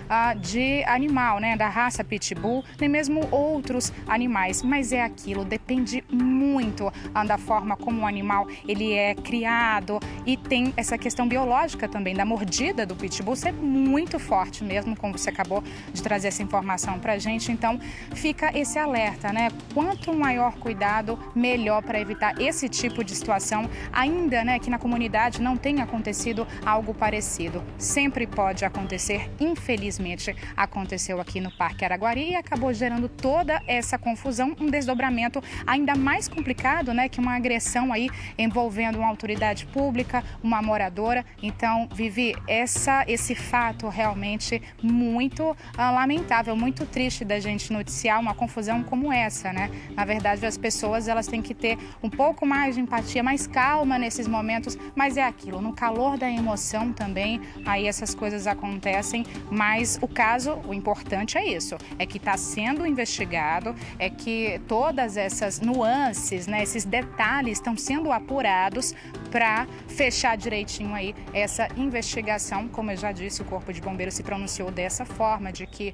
de animal, né, da raça pitbull, nem mesmo outros animais, mas é aquilo, depende muito da forma como o animal ele é criado, e tem essa questão biológica também da mordida do pitbull ser muito forte mesmo, como você acabou de trazer essa informação pra gente. Então fica esse alerta, né? Quanto maior cuidado, melhor para evitar esse tipo de situação, ainda, né, que na comunidade não tenha acontecido algo parecido. Sempre pode acontecer, infelizmente aconteceu aqui no Parque Araguari e acabou gerando toda essa confusão, um desdobramento ainda mais complicado, né, que uma agressão aí envolvendo uma autoridade pública, uma moradora. Então, Vivi, esse fato realmente muito lamentável, muito triste da gente noticiar uma confusão como essa, né? Na verdade, as pessoas elas têm que ter um pouco mais de empatia, mais calma nesses momentos, mas é aquilo, no calor da emoção também, aí essas coisas acontecem, mas o caso, o importante é isso, é que está sendo investigado, é que todas essas nuances, né, esses detalhes estão sendo apurados para fechar direitinho aí essa investigação. Como eu já disse, o Corpo de Bombeiros se pronunciou dessa forma, de que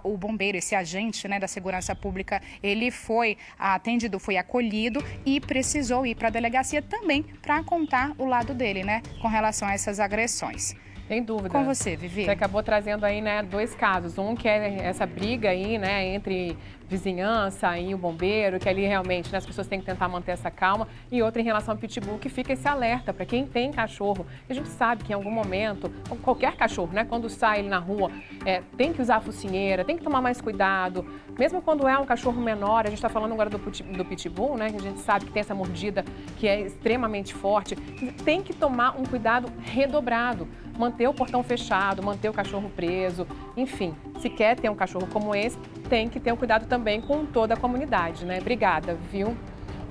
o bombeiro, esse agente, né, da segurança pública, ele foi atendido, foi acolhido e precisou ir para a delegacia também para contar o lado dele, né, com relação a essas agressões. Sem dúvida. Com você, Vivi. Você acabou trazendo aí, né, dois casos. Um que é essa briga aí, né, entre vizinhança e o bombeiro, que ali realmente, né, as pessoas têm que tentar manter essa calma. E outra em relação ao pitbull, que fica esse alerta para quem tem cachorro. A gente sabe que em algum momento, qualquer cachorro, né, quando sai ele na rua, tem que usar a focinheira, tem que tomar mais cuidado. Mesmo quando é um cachorro menor, a gente está falando agora do pitbull, né, que a gente sabe que tem essa mordida que é extremamente forte, tem que tomar um cuidado redobrado. Manter o portão fechado, manter o cachorro preso, enfim, se quer ter um cachorro como esse, tem que ter um cuidado também com toda a comunidade, né? Obrigada, viu?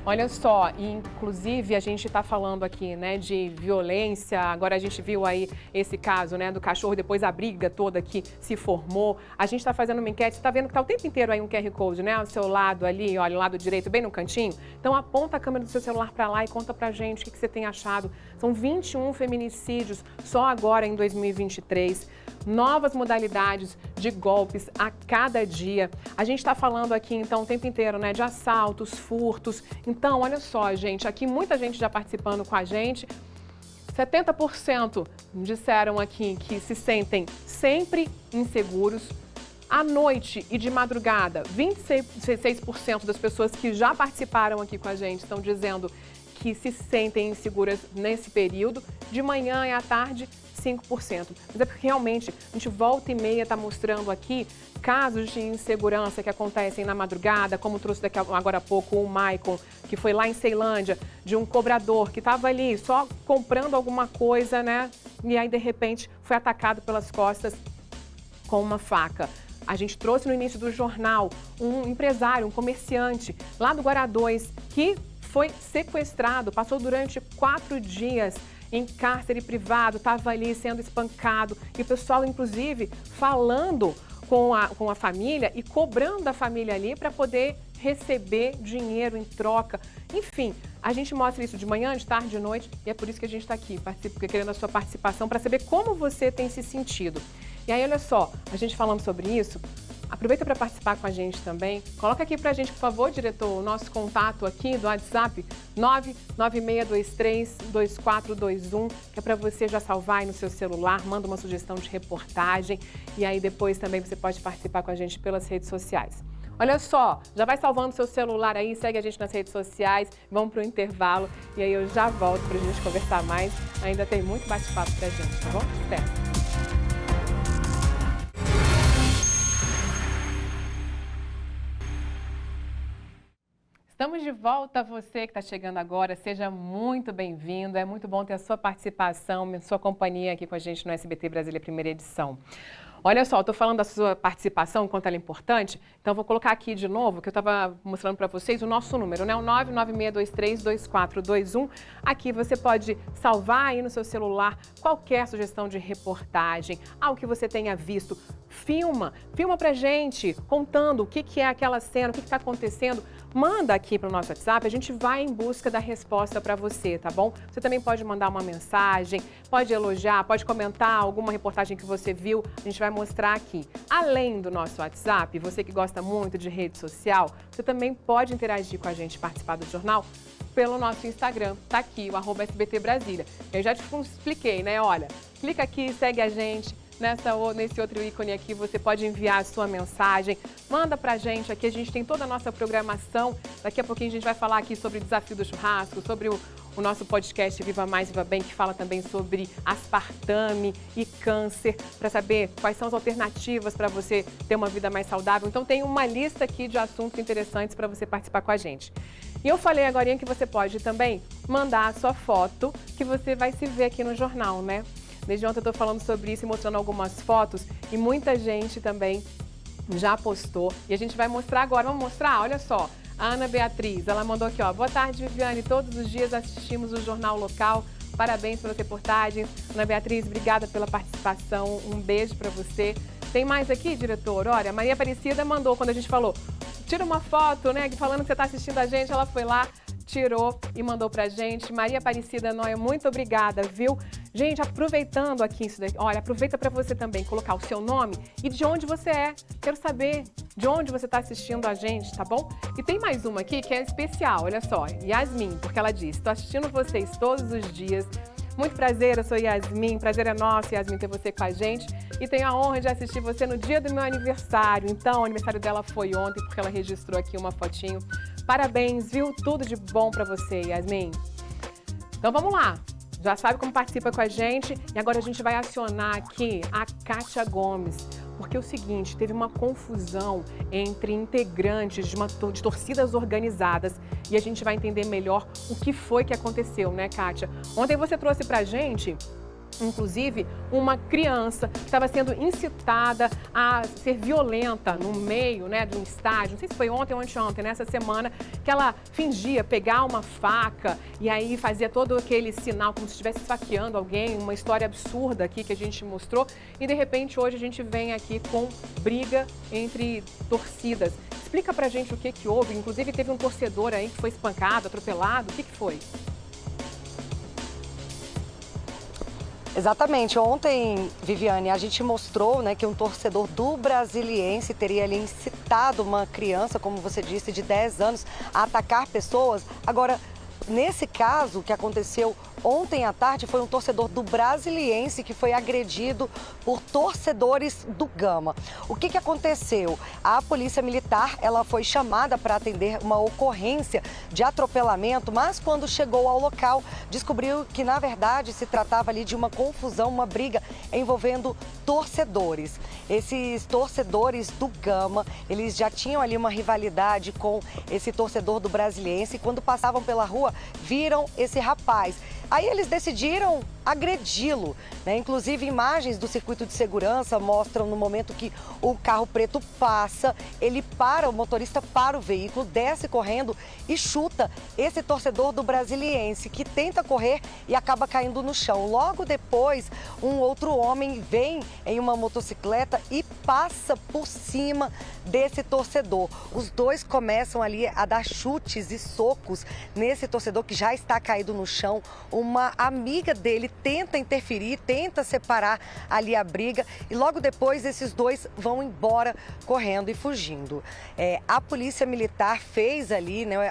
Olha só, inclusive a gente está falando aqui, né, de violência. Agora a gente viu aí esse caso, né, do cachorro, depois a briga toda que se formou. A gente está fazendo uma enquete, está vendo que está o tempo inteiro aí um QR Code, né, ao seu lado ali, olha, lado direito, bem no cantinho. Então aponta a câmera do seu celular para lá e conta pra gente o que você tem achado. São 21 feminicídios só agora em 2023. Novas modalidades de golpes a cada dia. A gente está falando aqui, então, o tempo inteiro, né, de assaltos, furtos. Então, olha só, gente, aqui muita gente já participando com a gente. 70% disseram aqui que se sentem sempre inseguros. À noite e de madrugada, 26% das pessoas que já participaram aqui com a gente estão dizendo que se sentem inseguras nesse período. De manhã e à tarde, 5%. Mas é porque realmente a gente volta e meia está mostrando aqui casos de insegurança que acontecem na madrugada, como trouxe daqui agora há pouco o Maicon, que foi lá em Ceilândia, de um cobrador que estava ali só comprando alguma coisa, né? E aí, de repente, foi atacado pelas costas com uma faca. A gente trouxe no início do jornal um empresário, um comerciante lá do Guará 2, que foi sequestrado, passou durante 4 dias em cárcere privado, estava ali sendo espancado, e o pessoal, inclusive, falando com a família e cobrando da família ali para poder receber dinheiro em troca. Enfim, a gente mostra isso de manhã, de tarde, de noite, e é por isso que a gente está aqui, querendo a sua participação para saber como você tem se sentido. E aí, olha só, a gente falando sobre isso, aproveita para participar com a gente também. Coloca aqui para a gente, por favor, diretor, o nosso contato aqui do WhatsApp, 996232421, que é para você já salvar aí no seu celular, manda uma sugestão de reportagem e aí depois também você pode participar com a gente pelas redes sociais. Olha só, já vai salvando seu celular aí, segue a gente nas redes sociais, vamos para o intervalo e aí eu já volto para a gente conversar mais. Ainda tem muito bate-papo pra gente, tá bom? Espera. Estamos de volta, você que está chegando agora, seja muito bem-vindo, é muito bom ter a sua participação, a sua companhia aqui com a gente no SBT Brasília, primeira edição. Olha só, estou falando da sua participação, quanto ela é importante, então vou colocar aqui de novo, que eu estava mostrando para vocês, o nosso número, né? O 996232421. Aqui você pode salvar aí no seu celular qualquer sugestão de reportagem, algo que você tenha visto. Filma pra gente, contando o que é aquela cena, o que está acontecendo. Manda aqui para o nosso WhatsApp, a gente vai em busca da resposta para você, tá bom? Você também pode mandar uma mensagem, pode elogiar, pode comentar alguma reportagem que você viu, a gente vai mostrar aqui. Além do nosso WhatsApp, você que gosta muito de rede social, você também pode interagir com a gente, participar do jornal pelo nosso Instagram, tá aqui, o @SBT Brasília. Eu já te expliquei, né? Olha, clica aqui, segue a gente. Nesse outro ícone aqui, você pode enviar a sua mensagem, manda pra gente aqui, a gente tem toda a nossa programação. Daqui a pouquinho a gente vai falar aqui sobre o desafio do churrasco, sobre o nosso podcast Viva Mais, Viva Bem, que fala também sobre aspartame e câncer, para saber quais são as alternativas para você ter uma vida mais saudável. Então tem uma lista aqui de assuntos interessantes para você participar com a gente. E eu falei agora que você pode também mandar a sua foto, que você vai se ver aqui no jornal, né? Desde ontem eu estou falando sobre isso e mostrando algumas fotos e muita gente também já postou. E a gente vai mostrar agora, vamos mostrar? Olha só, a Ana Beatriz, ela mandou aqui, ó. Boa tarde, Viviane, todos os dias assistimos o Jornal Local. Parabéns pelas reportagens. Ana Beatriz, obrigada pela participação, um beijo para você. Tem mais aqui, diretor? Olha, a Maria Aparecida mandou, quando a gente falou, tira uma foto, né, falando que você está assistindo a gente, ela foi lá, tirou e mandou pra gente. Maria Aparecida Noia, muito obrigada, viu? Gente, aproveitando aqui isso daqui, olha, aproveita para você também colocar o seu nome e de onde você é. Quero saber de onde você está assistindo a gente, tá bom? E tem mais uma aqui que é especial, olha só, Yasmin, porque ela disse, estou assistindo vocês todos os dias. Muito prazer, eu sou Yasmin, prazer é nosso, Yasmin, ter você com a gente. E tenho a honra de assistir você no dia do meu aniversário. Então, o aniversário dela foi ontem, porque ela registrou aqui uma fotinho. Parabéns, viu? Tudo de bom pra você, Yasmin. Então, vamos lá. Já sabe como participa com a gente. E agora a gente vai acionar aqui a Kátia Gomes. Porque é o seguinte, teve uma confusão entre integrantes de torcidas organizadas e a gente vai entender melhor o que foi que aconteceu, né, Kátia? Ontem você trouxe pra gente, inclusive, uma criança que estava sendo incitada a ser violenta no meio, né, de um estádio. Não sei se foi ontem ou anteontem, nessa semana, que ela fingia pegar uma faca e aí fazia todo aquele sinal como se estivesse esfaqueando alguém, uma história absurda aqui que a gente mostrou. E, de repente, hoje a gente vem aqui com briga entre torcidas. Explica pra gente o que houve. Inclusive, teve um torcedor aí que foi espancado, atropelado. O que foi? Exatamente. Ontem, Viviane, a gente mostrou, né, que um torcedor do Brasiliense teria ali incitado uma criança, como você disse, de 10 anos, a atacar pessoas. Agora, nesse caso que aconteceu ontem à tarde, foi um torcedor do Brasiliense que foi agredido por torcedores do Gama. O que aconteceu? A polícia militar, ela foi chamada para atender uma ocorrência de atropelamento, mas quando chegou ao local, descobriu que, na verdade, se tratava ali de uma confusão, uma briga envolvendo torcedores. Esses torcedores do Gama, eles já tinham ali uma rivalidade com esse torcedor do Brasiliense e quando passavam pela rua, viram esse rapaz. Aí eles decidiram agredi-lo, né? Inclusive, imagens do circuito de segurança mostram no momento que o carro preto passa, ele para, o motorista para o veículo, desce correndo e chuta esse torcedor do Brasiliense, que tenta correr e acaba caindo no chão. Logo depois, um outro homem vem em uma motocicleta e passa por cima desse torcedor. Os dois começam ali a dar chutes e socos nesse torcedor que já está caído no chão. uma amiga dele tenta interferir, tenta separar ali a briga e logo depois esses dois vão embora correndo e fugindo. A polícia militar fez ali, né,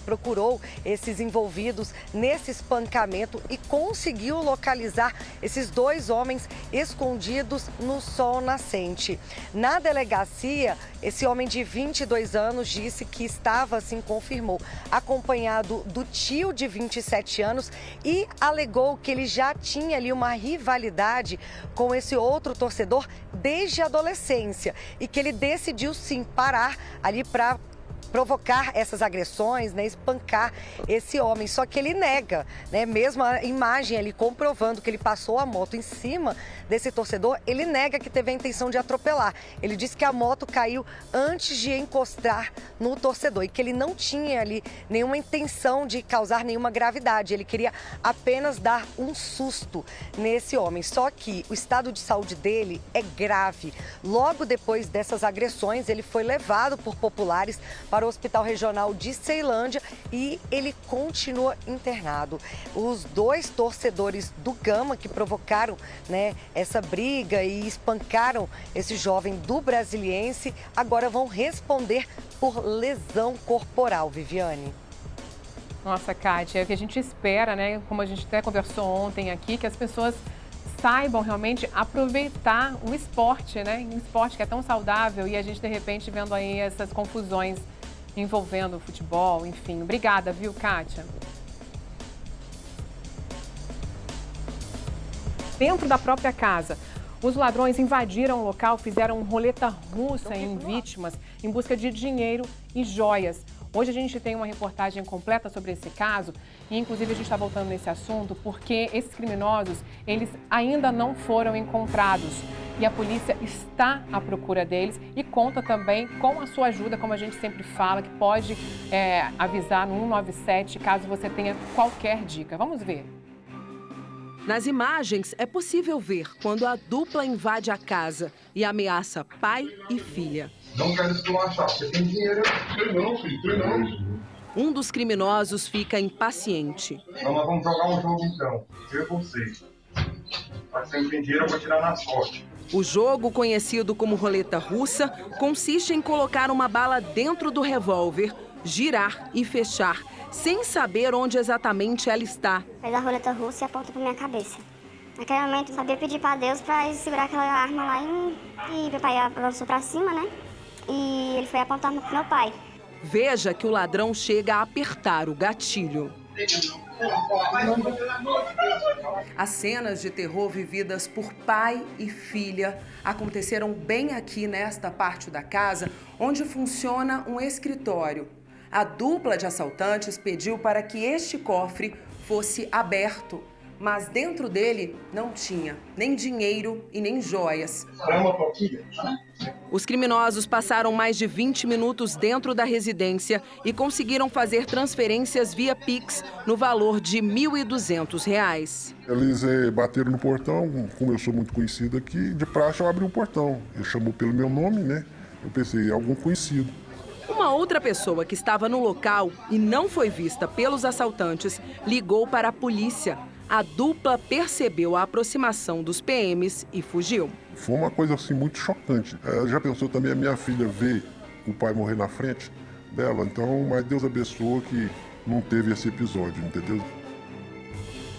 procurou esses envolvidos nesse espancamento e conseguiu localizar esses dois homens escondidos no sol nascente. Na delegacia, esse homem de 22 anos disse que estava, assim confirmou, acompanhado do tio de 27 anos e alegou que ele já tinha ali uma rivalidade com esse outro torcedor desde a adolescência e que ele decidiu sim parar ali para provocar essas agressões, né, espancar esse homem. Só que ele nega, né, mesmo a imagem ali comprovando que ele passou a moto em cima desse torcedor, ele nega que teve a intenção de atropelar. Ele disse que a moto caiu antes de encostar no torcedor e que ele não tinha ali nenhuma intenção de causar nenhuma gravidade. Ele queria apenas dar um susto nesse homem. Só que o estado de saúde dele é grave. Logo depois dessas agressões, ele foi levado por populares para o Hospital Regional de Ceilândia e ele continua internado. Os dois torcedores do Gama que provocaram, né, essa briga e espancaram esse jovem do Brasiliense agora vão responder por lesão corporal, Viviane. Nossa, Kátia, é o que a gente espera, né? Como a gente até conversou ontem aqui, que as pessoas saibam realmente aproveitar o esporte, né? Um esporte que é tão saudável e a gente, de repente, vendo aí essas confusões envolvendo o futebol, enfim. Obrigada, viu, Kátia? Dentro da própria casa, os ladrões invadiram o local, fizeram roleta russa em vítimas em busca de dinheiro e joias. Hoje a gente tem uma reportagem completa sobre esse caso e, inclusive, a gente está voltando nesse assunto porque esses criminosos, eles ainda não foram encontrados e a polícia está à procura deles e conta também com a sua ajuda, como a gente sempre fala, que pode avisar no 197 caso você tenha qualquer dica. Vamos ver. Nas imagens, é possível ver quando a dupla invade a casa e ameaça pai e filha. Não quero esculachar, você tem dinheiro? Não, filho, não. Um dos criminosos fica impaciente. Então nós vamos jogar um jogo então, eu e vocês. Mas se não tem dinheiro, eu vou tirar na sorte. O jogo, conhecido como roleta russa, consiste em colocar uma bala dentro do revólver, girar e fechar, sem saber onde exatamente ela está. Fez a roleta russa e aponta para minha cabeça. Naquele momento eu sabia pedir para Deus para ele segurar aquela arma lá e meu pai avançou para cima, né? E ele foi apontar para meu pai. Veja que o ladrão chega a apertar o gatilho. As cenas de terror vividas por pai e filha aconteceram bem aqui nesta parte da casa, onde funciona um escritório. A dupla de assaltantes pediu para que este cofre fosse aberto, mas dentro dele não tinha nem dinheiro e nem joias. Os criminosos passaram mais de 20 minutos dentro da residência e conseguiram fazer transferências via Pix no valor de R$ 1.200. Eles bateram no portão, como eu sou muito conhecido aqui, de praxe eu abri o portão. Ele chamou pelo meu nome, né? Eu pensei, algum conhecido. Uma outra pessoa que estava no local e não foi vista pelos assaltantes ligou para a polícia. A dupla percebeu a aproximação dos PMs e fugiu. Foi uma coisa assim muito chocante. Já pensou também a minha filha ver o pai morrer na frente dela? Então, mas Deus abençoou que não teve esse episódio, entendeu?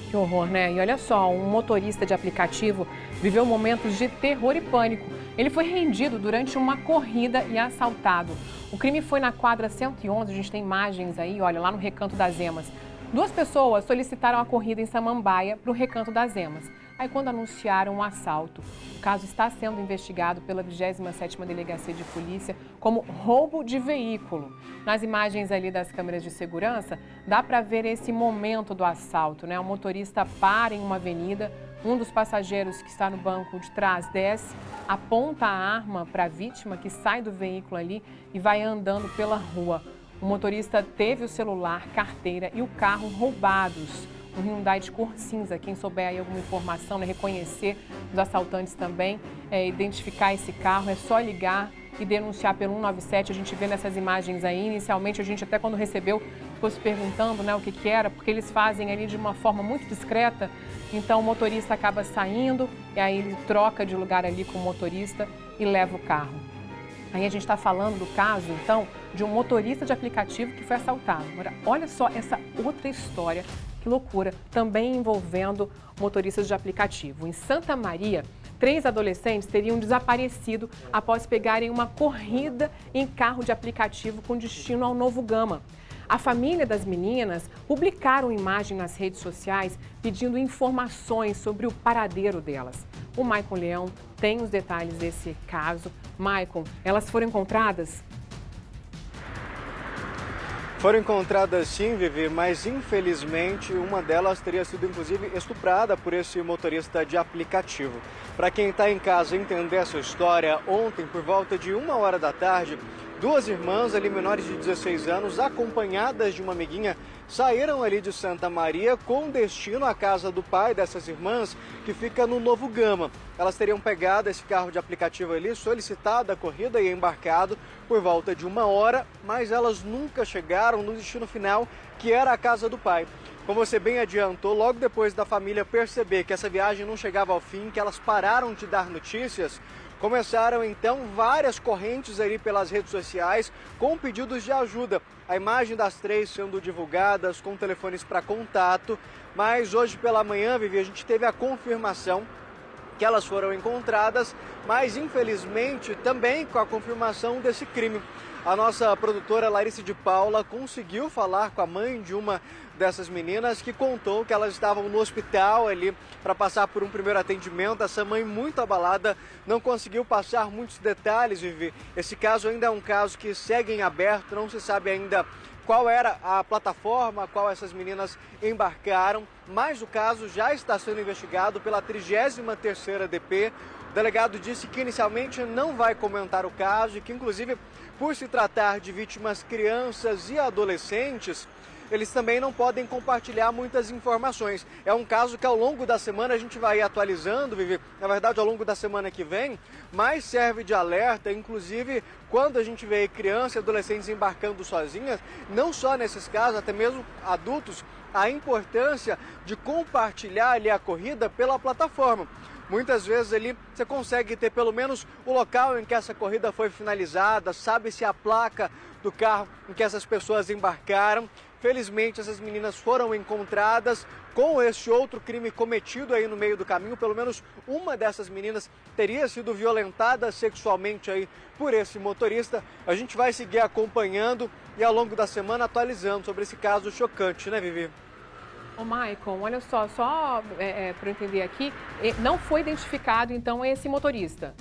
Que horror, né? E olha só, um motorista de aplicativo viveu momentos de terror e pânico. Ele foi rendido durante uma corrida e assaltado. O crime foi na quadra 111, a gente tem imagens aí, olha, lá no Recanto das Emas. 2 pessoas solicitaram a corrida em Samambaia para o Recanto das Emas. Aí quando anunciaram um assalto, o caso está sendo investigado pela 27ª Delegacia de Polícia como roubo de veículo. Nas imagens ali das câmeras de segurança, dá para ver esse momento do assalto, né? O motorista para em uma avenida, um dos passageiros que está no banco de trás desce, aponta a arma para a vítima que sai do veículo ali e vai andando pela rua. O motorista teve o celular, carteira e o carro roubados. um Hyundai de cor cinza. Quem souber aí alguma informação, né, reconhecer os assaltantes também, identificar esse carro, é só ligar e denunciar pelo 197. A gente vê nessas imagens aí, inicialmente a gente até quando recebeu ficou se perguntando, né, o que era, porque eles fazem ali de uma forma muito discreta, então o motorista acaba saindo e aí ele troca de lugar ali com o motorista e leva o carro. Aí a gente está falando do caso, então, de um motorista de aplicativo que foi assaltado. Agora, olha só essa outra história, que loucura, também envolvendo motoristas de aplicativo. Em Santa Maria, 3 adolescentes teriam desaparecido após pegarem uma corrida em carro de aplicativo com destino ao Novo Gama. A família das meninas publicaram imagem nas redes sociais pedindo informações sobre o paradeiro delas. O Maicon Leão tem os detalhes desse caso. Maicon, elas foram encontradas? Foram encontradas sim, Vivi, mas infelizmente uma delas teria sido inclusive estuprada por esse motorista de aplicativo. Para quem está em casa entender essa história, ontem por volta de 1h da tarde, 2 irmãs ali menores de 16 anos, acompanhadas de uma amiguinha, saíram ali de Santa Maria com destino à casa do pai dessas irmãs, que fica no Novo Gama. Elas teriam pegado esse carro de aplicativo ali, solicitado a corrida e embarcado por volta de 1h, mas elas nunca chegaram no destino final, que era a casa do pai. Como você bem adiantou, logo depois da família perceber que essa viagem não chegava ao fim, que elas pararam de dar notícias, começaram então várias correntes ali pelas redes sociais com pedidos de ajuda. A imagem das 3 sendo divulgadas com telefones para contato, mas hoje pela manhã, Vivi, a gente teve a confirmação que elas foram encontradas, mas infelizmente também com a confirmação desse crime. A nossa produtora Larissa de Paula conseguiu falar com a mãe de uma dessas meninas, que contou que elas estavam no hospital ali para passar por um primeiro atendimento. Essa mãe muito abalada não conseguiu passar muitos detalhes, Vivi. Esse caso ainda é um caso que segue em aberto, não se sabe ainda qual era a plataforma a qual essas meninas embarcaram, mas o caso já está sendo investigado pela 33ª DP. O delegado disse que inicialmente não vai comentar o caso e que, inclusive, por se tratar de vítimas crianças e adolescentes, eles também não podem compartilhar muitas informações. É um caso que ao longo da semana a gente vai atualizando, Vivi, na verdade ao longo da semana que vem, mas serve de alerta, inclusive quando a gente vê crianças e adolescentes embarcando sozinhas, não só nesses casos, até mesmo adultos, a importância de compartilhar ali a corrida pela plataforma. Muitas vezes ali você consegue ter pelo menos o local em que essa corrida foi finalizada, sabe-se a placa do carro em que essas pessoas embarcaram. Felizmente essas meninas foram encontradas com esse outro crime cometido aí no meio do caminho. Pelo menos uma dessas meninas teria sido violentada sexualmente aí por esse motorista. A gente vai seguir acompanhando e ao longo da semana atualizando sobre esse caso chocante, né, Vivi? Ô, Maicon, olha só para eu entender aqui, não foi identificado, então, esse motorista?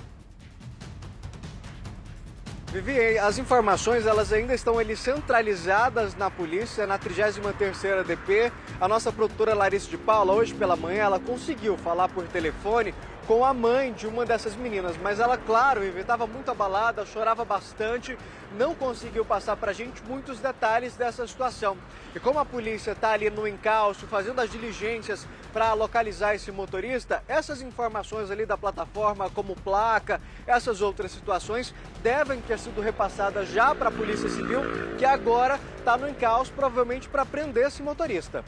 Vivi, as informações elas ainda estão ali centralizadas na polícia, na 33ª DP. A nossa produtora Larissa de Paula, hoje pela manhã, ela conseguiu falar por telefone com a mãe de uma dessas meninas, mas ela, claro, Vivi, estava muito abalada, chorava bastante, não conseguiu passar para a gente muitos detalhes dessa situação. E como a polícia está ali no encalço, fazendo as diligências para localizar esse motorista, essas informações ali da plataforma, como placa, essas outras situações, devem ter sido repassadas já para a Polícia Civil, que agora está no encalço, provavelmente para prender esse motorista.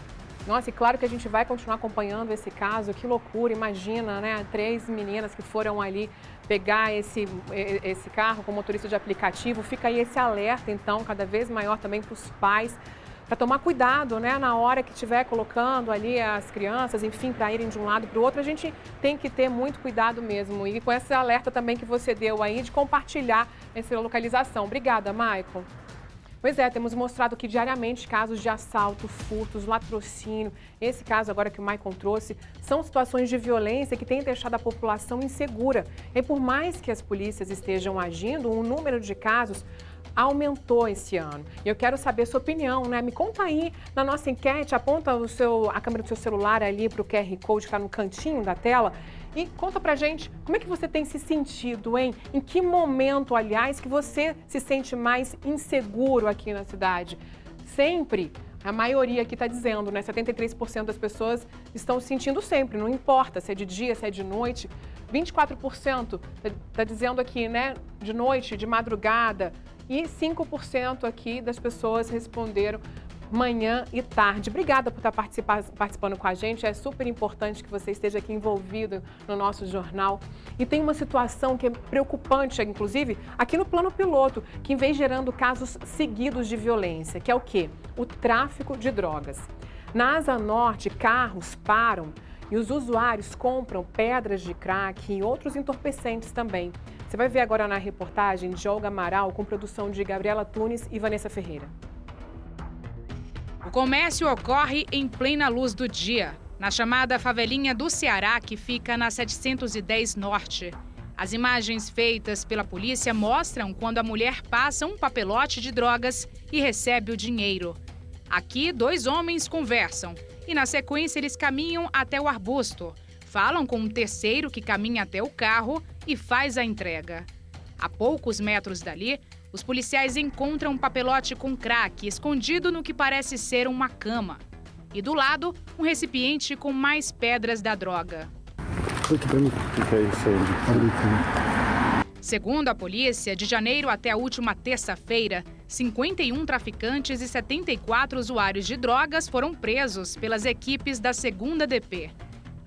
Nossa, e claro que a gente vai continuar acompanhando esse caso, que loucura, imagina, né? 3 meninas que foram ali pegar esse carro com motorista de aplicativo. Fica aí esse alerta, então, cada vez maior também para os pais, para tomar cuidado, né? Na hora que estiver colocando ali as crianças, enfim, para irem de um lado para o outro, a gente tem que ter muito cuidado mesmo. E com esse alerta também que você deu aí de compartilhar essa localização. Obrigada, Maicon. Pois é, temos mostrado que diariamente casos de assalto, furtos, latrocínio, esse caso agora que o Maicon trouxe, são situações de violência que têm deixado a população insegura. E por mais que as polícias estejam agindo, o número de casos aumentou esse ano. E eu quero saber a sua opinião, né? Me conta aí na nossa enquete, aponta a câmera do seu celular ali para o QR Code que está no cantinho da tela e conta pra gente como é que você tem se sentido, hein? Em que momento, aliás, que você se sente mais inseguro aqui na cidade? Sempre A maioria aqui está dizendo, né? 73% das pessoas estão sentindo sempre, não importa se é de dia, se é de noite. 24% está dizendo aqui, né? De noite, de madrugada. E 5% aqui das pessoas responderam manhã e tarde. Obrigada por estar participando com a gente. É super importante que você esteja aqui envolvido no nosso jornal. E tem uma situação que é preocupante, inclusive, aqui no plano piloto, que vem gerando casos seguidos de violência, que é o quê? O tráfico de drogas. Na Asa Norte, carros param e os usuários compram pedras de crack e outros entorpecentes também. Você vai ver agora na reportagem de Olga Amaral, com produção de Gabriela Tunes e Vanessa Ferreira. O comércio ocorre em plena luz do dia, na chamada favelinha do Ceará, que fica na 710 Norte. As imagens feitas pela polícia mostram quando a mulher passa um papelote de drogas e recebe o dinheiro. Aqui, 2 homens conversam e, na sequência, eles caminham até o arbusto. Falam com um terceiro que caminha até o carro e faz a entrega. A poucos metros dali, os policiais encontram um papelote com crack escondido no que parece ser uma cama. E do lado, um recipiente com mais pedras da droga. Segundo a polícia, de janeiro até a última terça-feira, 51 traficantes e 74 usuários de drogas foram presos pelas equipes da 2ª DP.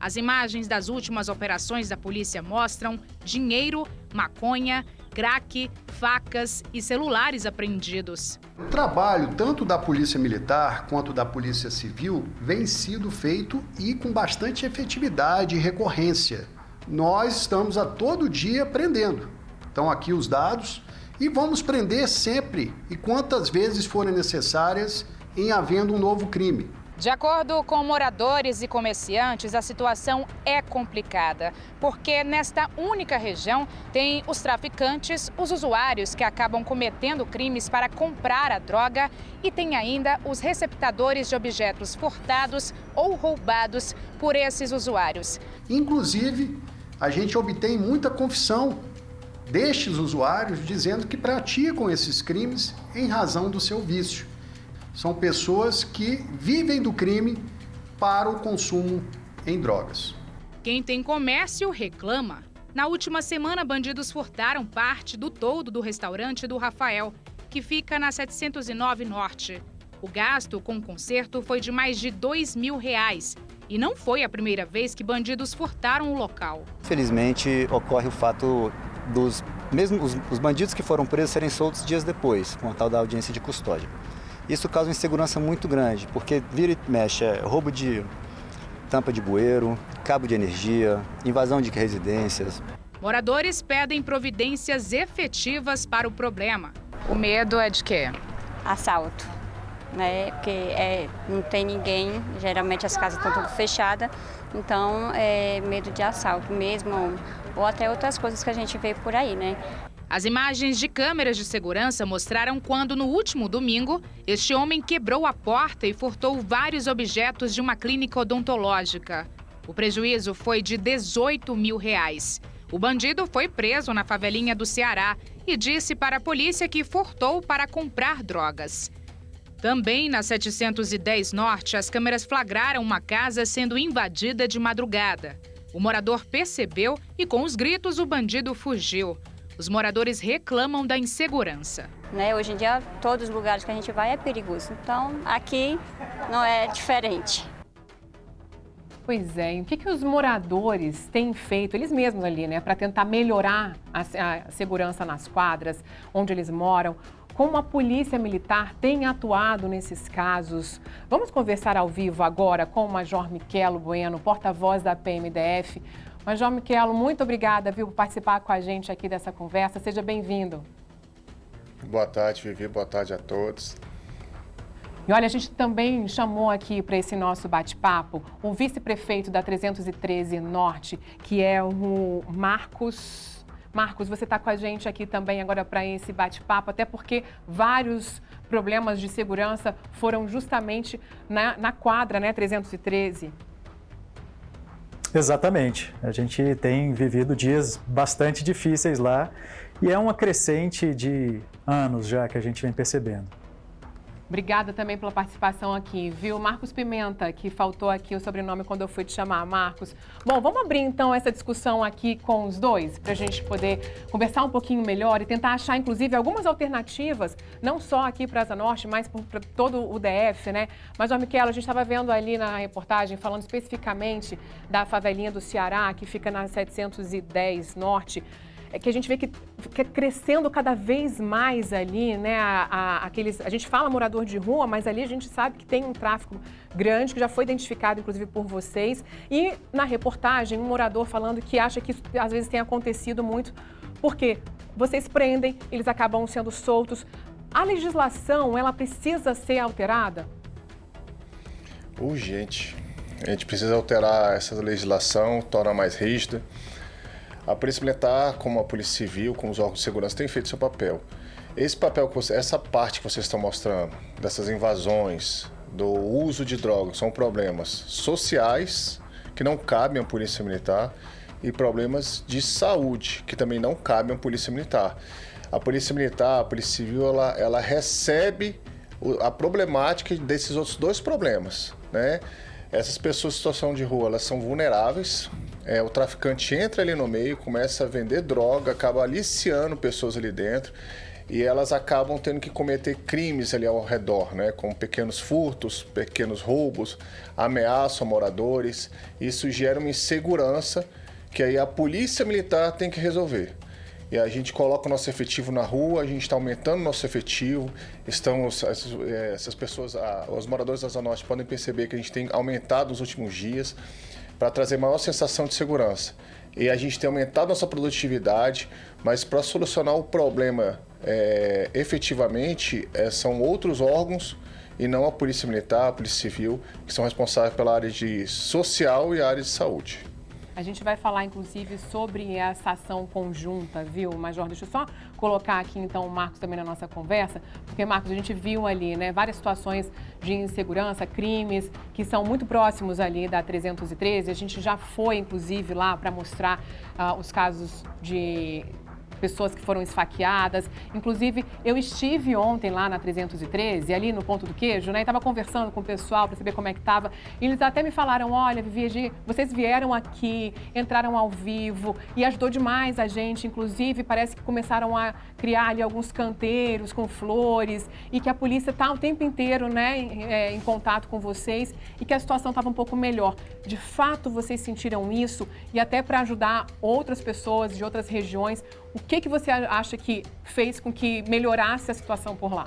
As imagens das últimas operações da polícia mostram dinheiro, maconha, crack, facas e celulares apreendidos. O trabalho tanto da Polícia Militar quanto da Polícia Civil vem sido feito e com bastante efetividade e recorrência. Nós estamos a todo dia prendendo. Então aqui os dados e vamos prender sempre e quantas vezes forem necessárias em havendo um novo crime. De acordo com moradores e comerciantes, a situação é complicada, porque nesta única região tem os traficantes, os usuários que acabam cometendo crimes para comprar a droga e tem ainda os receptadores de objetos furtados ou roubados por esses usuários. Inclusive, a gente obtém muita confissão destes usuários dizendo que praticam esses crimes em razão do seu vício. São pessoas que vivem do crime para o consumo em drogas. Quem tem comércio reclama. Na última semana, bandidos furtaram parte do toldo do restaurante do Rafael, que fica na 709 Norte. O gasto com o conserto foi de mais de R$2.000 e não foi a primeira vez que bandidos furtaram o local. Infelizmente, ocorre o fato dos os bandidos que foram presos serem soltos dias depois, com a tal da audiência de custódia. Isso causa uma insegurança muito grande, porque vira e mexe, roubo de tampa de bueiro, cabo de energia, invasão de residências. Moradores pedem providências efetivas para o problema. O medo é de quê? Assalto, né? Porque não tem ninguém, geralmente as casas estão todas fechadas, então é medo de assalto mesmo, ou até outras coisas que a gente vê por aí, né? As imagens de câmeras de segurança mostraram quando, no último domingo, este homem quebrou a porta e furtou vários objetos de uma clínica odontológica. O prejuízo foi de R$18.000. O bandido foi preso na favelinha do Ceará e disse para a polícia que furtou para comprar drogas. Também na 710 Norte, as câmeras flagraram uma casa sendo invadida de madrugada. O morador percebeu e, com os gritos, o bandido fugiu. Os moradores reclamam da insegurança. Hoje em dia, todos os lugares que a gente vai é perigoso. Então, aqui não é diferente. Pois é, e o que os moradores têm feito, eles mesmos ali, né, para tentar melhorar a segurança nas quadras onde eles moram? Como a Polícia Militar tem atuado nesses casos? Vamos conversar ao vivo agora com o Major Miquelo Bueno, porta-voz da PMDF. Major Miquelo, muito obrigada, por participar com a gente aqui dessa conversa. Seja bem-vindo. Boa tarde, Vivi. Boa tarde a todos. E olha, a gente também chamou aqui para esse nosso bate-papo o vice-prefeito da 313 Norte, que é o Marcos. Marcos, você está com a gente aqui também agora para esse bate-papo, até porque vários problemas de segurança foram justamente na quadra, né, 313. Exatamente. A gente tem vivido dias bastante difíceis lá e é uma crescente de anos já que a gente vem percebendo. Obrigada também pela participação aqui, viu? Marcos Pimenta, que faltou aqui o sobrenome quando eu fui te chamar, Marcos. Bom, vamos abrir então essa discussão aqui com os dois, para a gente poder conversar um pouquinho melhor e tentar achar, inclusive, algumas alternativas, não só aqui para a Asa Norte, mas para todo o DF, né? Mas, Michela, a gente estava vendo ali na reportagem, falando especificamente da favelinha do Ceará, que fica na 710 Norte, que a gente vê que crescendo cada vez mais ali, né, a gente fala morador de rua, mas ali a gente sabe que tem um tráfico grande, que já foi identificado, inclusive, por vocês. E na reportagem, um morador falando que acha que isso, às vezes, tem acontecido muito, porque vocês prendem, eles acabam sendo soltos. A legislação, ela precisa ser alterada? Urgente. A gente precisa alterar essa legislação, tornar mais rígida. A Polícia Militar, como a Polícia Civil, como os órgãos de segurança, têm feito seu papel. Essa parte que vocês estão mostrando, dessas invasões, do uso de drogas, são problemas sociais, que não cabem à Polícia Militar, e problemas de saúde, que também não cabem à Polícia Militar. A Polícia Militar, a Polícia Civil, ela recebe a problemática desses outros dois problemas, né? Essas pessoas em situação de rua, elas são vulneráveis. O traficante entra ali no meio, começa a vender droga, acaba aliciando pessoas ali dentro e elas acabam tendo que cometer crimes ali ao redor, né? Como pequenos furtos, pequenos roubos, ameaçam moradores. Isso gera uma insegurança que aí a Polícia Militar tem que resolver. E a gente coloca o nosso efetivo na rua, a gente está aumentando o nosso efetivo. Essas pessoas, os moradores da Asa Norte podem perceber que a gente tem aumentado nos últimos dias para trazer maior sensação de segurança. E a gente tem aumentado nossa produtividade, mas para solucionar o problema efetivamente, são outros órgãos e não a Polícia Militar, a Polícia Civil, que são responsáveis pela área de social e a área de saúde. A gente vai falar, inclusive, sobre essa ação conjunta, viu, Major? Deixa eu só colocar aqui, então, o Marcos também na nossa conversa, porque, Marcos, a gente viu ali, né, várias situações de insegurança, crimes, que são muito próximos ali da 313. A gente já foi, inclusive, lá para mostrar os casos de pessoas que foram esfaqueadas. Inclusive, eu estive ontem lá na 313, ali no Ponto do Queijo, né? E estava conversando com o pessoal para saber como é que estava. E eles até me falaram, olha, Vivi, vocês vieram aqui, entraram ao vivo e ajudou demais a gente. Inclusive, parece que começaram a criar ali alguns canteiros com flores e que a polícia está o tempo inteiro, né, em contato com vocês e que a situação estava um pouco melhor. De fato, vocês sentiram isso? E até para ajudar outras pessoas de outras regiões, o que você acha que fez com que melhorasse a situação por lá?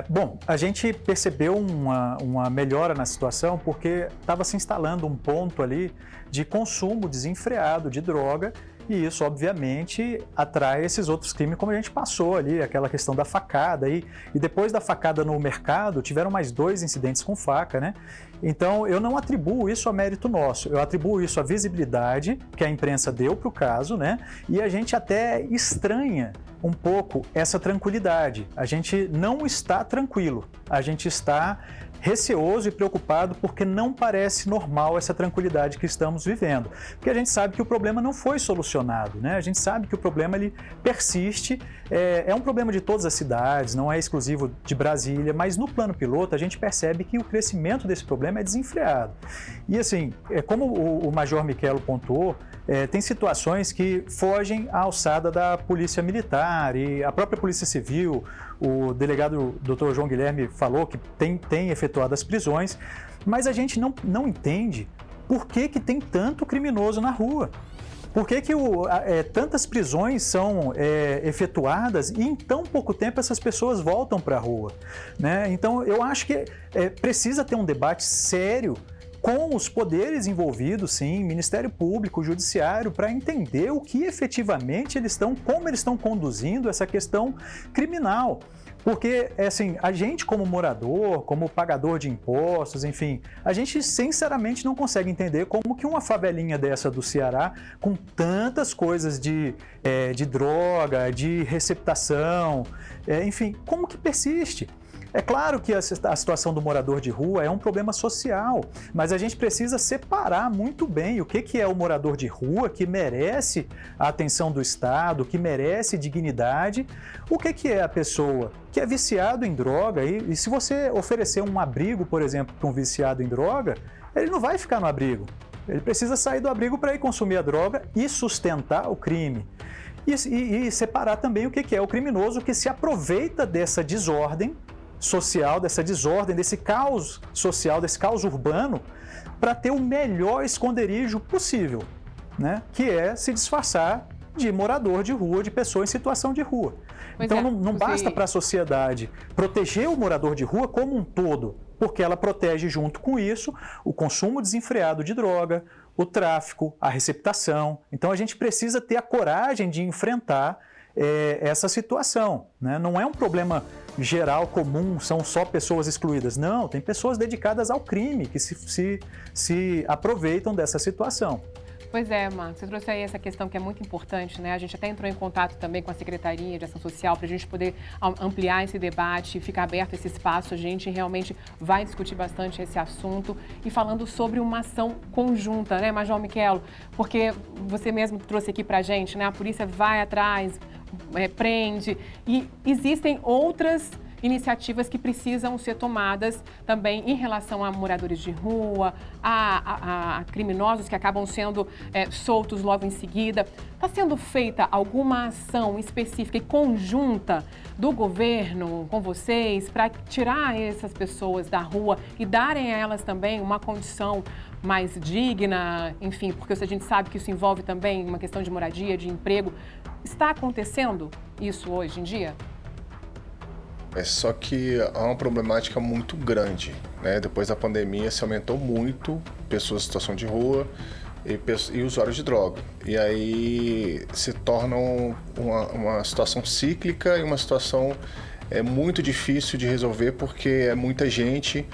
Bom, a gente percebeu uma melhora na situação porque estava se instalando um ponto ali de consumo desenfreado de droga e isso, obviamente, atrai esses outros crimes, como a gente passou ali, aquela questão da facada. E depois da facada no mercado, tiveram mais 2 incidentes com faca, né? Então, eu não atribuo isso a mérito nosso, eu atribuo isso à visibilidade que a imprensa deu para o caso, né? E a gente até estranha um pouco essa tranquilidade. A gente não está tranquilo, a gente está receoso e preocupado porque não parece normal essa tranquilidade que estamos vivendo. Porque a gente sabe que o problema não foi solucionado, né? A gente sabe que o problema ele persiste, é um problema de todas as cidades, não é exclusivo de Brasília, mas no plano piloto a gente percebe que o crescimento desse problema é desenfreado. E assim, como o Major Michelo pontuou, tem situações que fogem à alçada da Polícia Militar e a própria Polícia Civil. O delegado Dr. João Guilherme falou que tem efetuado as prisões, mas a gente não entende por que tem tanto criminoso na rua. Por que tantas prisões são efetuadas e em tão pouco tempo essas pessoas voltam para a rua, né? Então, eu acho que precisa ter um debate sério com os poderes envolvidos, sim, Ministério Público, Judiciário, para entender o que efetivamente como eles estão conduzindo essa questão criminal. Porque, assim, a gente como morador, como pagador de impostos, enfim, a gente sinceramente não consegue entender como que uma favelinha dessa do Ceará, com tantas coisas de droga, de receptação, enfim, como que persiste? É claro que a situação do morador de rua é um problema social, mas a gente precisa separar muito bem o que é o morador de rua, que merece a atenção do Estado, que merece dignidade, o que é a pessoa que é viciado em droga, e se você oferecer um abrigo, por exemplo, para um viciado em droga, ele não vai ficar no abrigo. Ele precisa sair do abrigo para ir consumir a droga e sustentar o crime. E separar também o que é o criminoso que se aproveita dessa desordem social, dessa desordem, desse caos social, desse caos urbano, para ter o melhor esconderijo possível, né? Que é se disfarçar de morador de rua, de pessoa em situação de rua. Então não basta para a sociedade proteger o morador de rua como um todo, porque ela protege junto com isso o consumo desenfreado de droga, o tráfico, a receptação. Então a gente precisa ter a coragem de enfrentar essa situação, né? Não é um problema geral, comum, são só pessoas excluídas. Não, tem pessoas dedicadas ao crime que se aproveitam dessa situação. Pois é, Marcos, você trouxe aí essa questão que é muito importante, né? A gente até entrou em contato também com a Secretaria de Ação Social para a gente poder ampliar esse debate, ficar aberto esse espaço. A gente realmente vai discutir bastante esse assunto e falando sobre uma ação conjunta, né, Major Michelo? Porque você mesmo trouxe aqui para a gente, né? A polícia vai atrás, prende e existem outras iniciativas que precisam ser tomadas também em relação a moradores de rua, a criminosos que acabam sendo soltos logo em seguida. Está sendo feita alguma ação específica e conjunta do governo com vocês para tirar essas pessoas da rua e darem a elas também uma condição mais digna, enfim, porque a gente sabe que isso envolve também uma questão de moradia, de emprego. Está acontecendo isso hoje em dia? É só que há uma problemática muito grande, né? Depois da pandemia se aumentou muito pessoas em situação de rua e usuários de droga. E aí se torna uma situação cíclica e uma situação muito difícil de resolver porque é muita gente,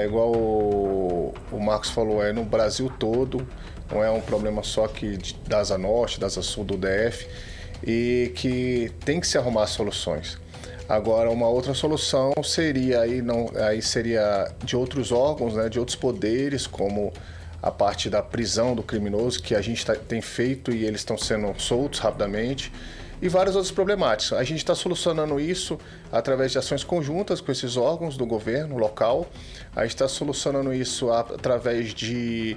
igual o Marcos falou, no Brasil todo, não é um problema só que da Asa Norte, da Asa Sul do DF, e que tem que se arrumar soluções. Agora, uma outra solução seria seria de outros órgãos, né, de outros poderes, como a parte da prisão do criminoso, que a gente tem feito e eles estão sendo soltos rapidamente, e várias outras problemáticas. A gente está solucionando isso através de ações conjuntas com esses órgãos do governo local. A gente está solucionando isso através de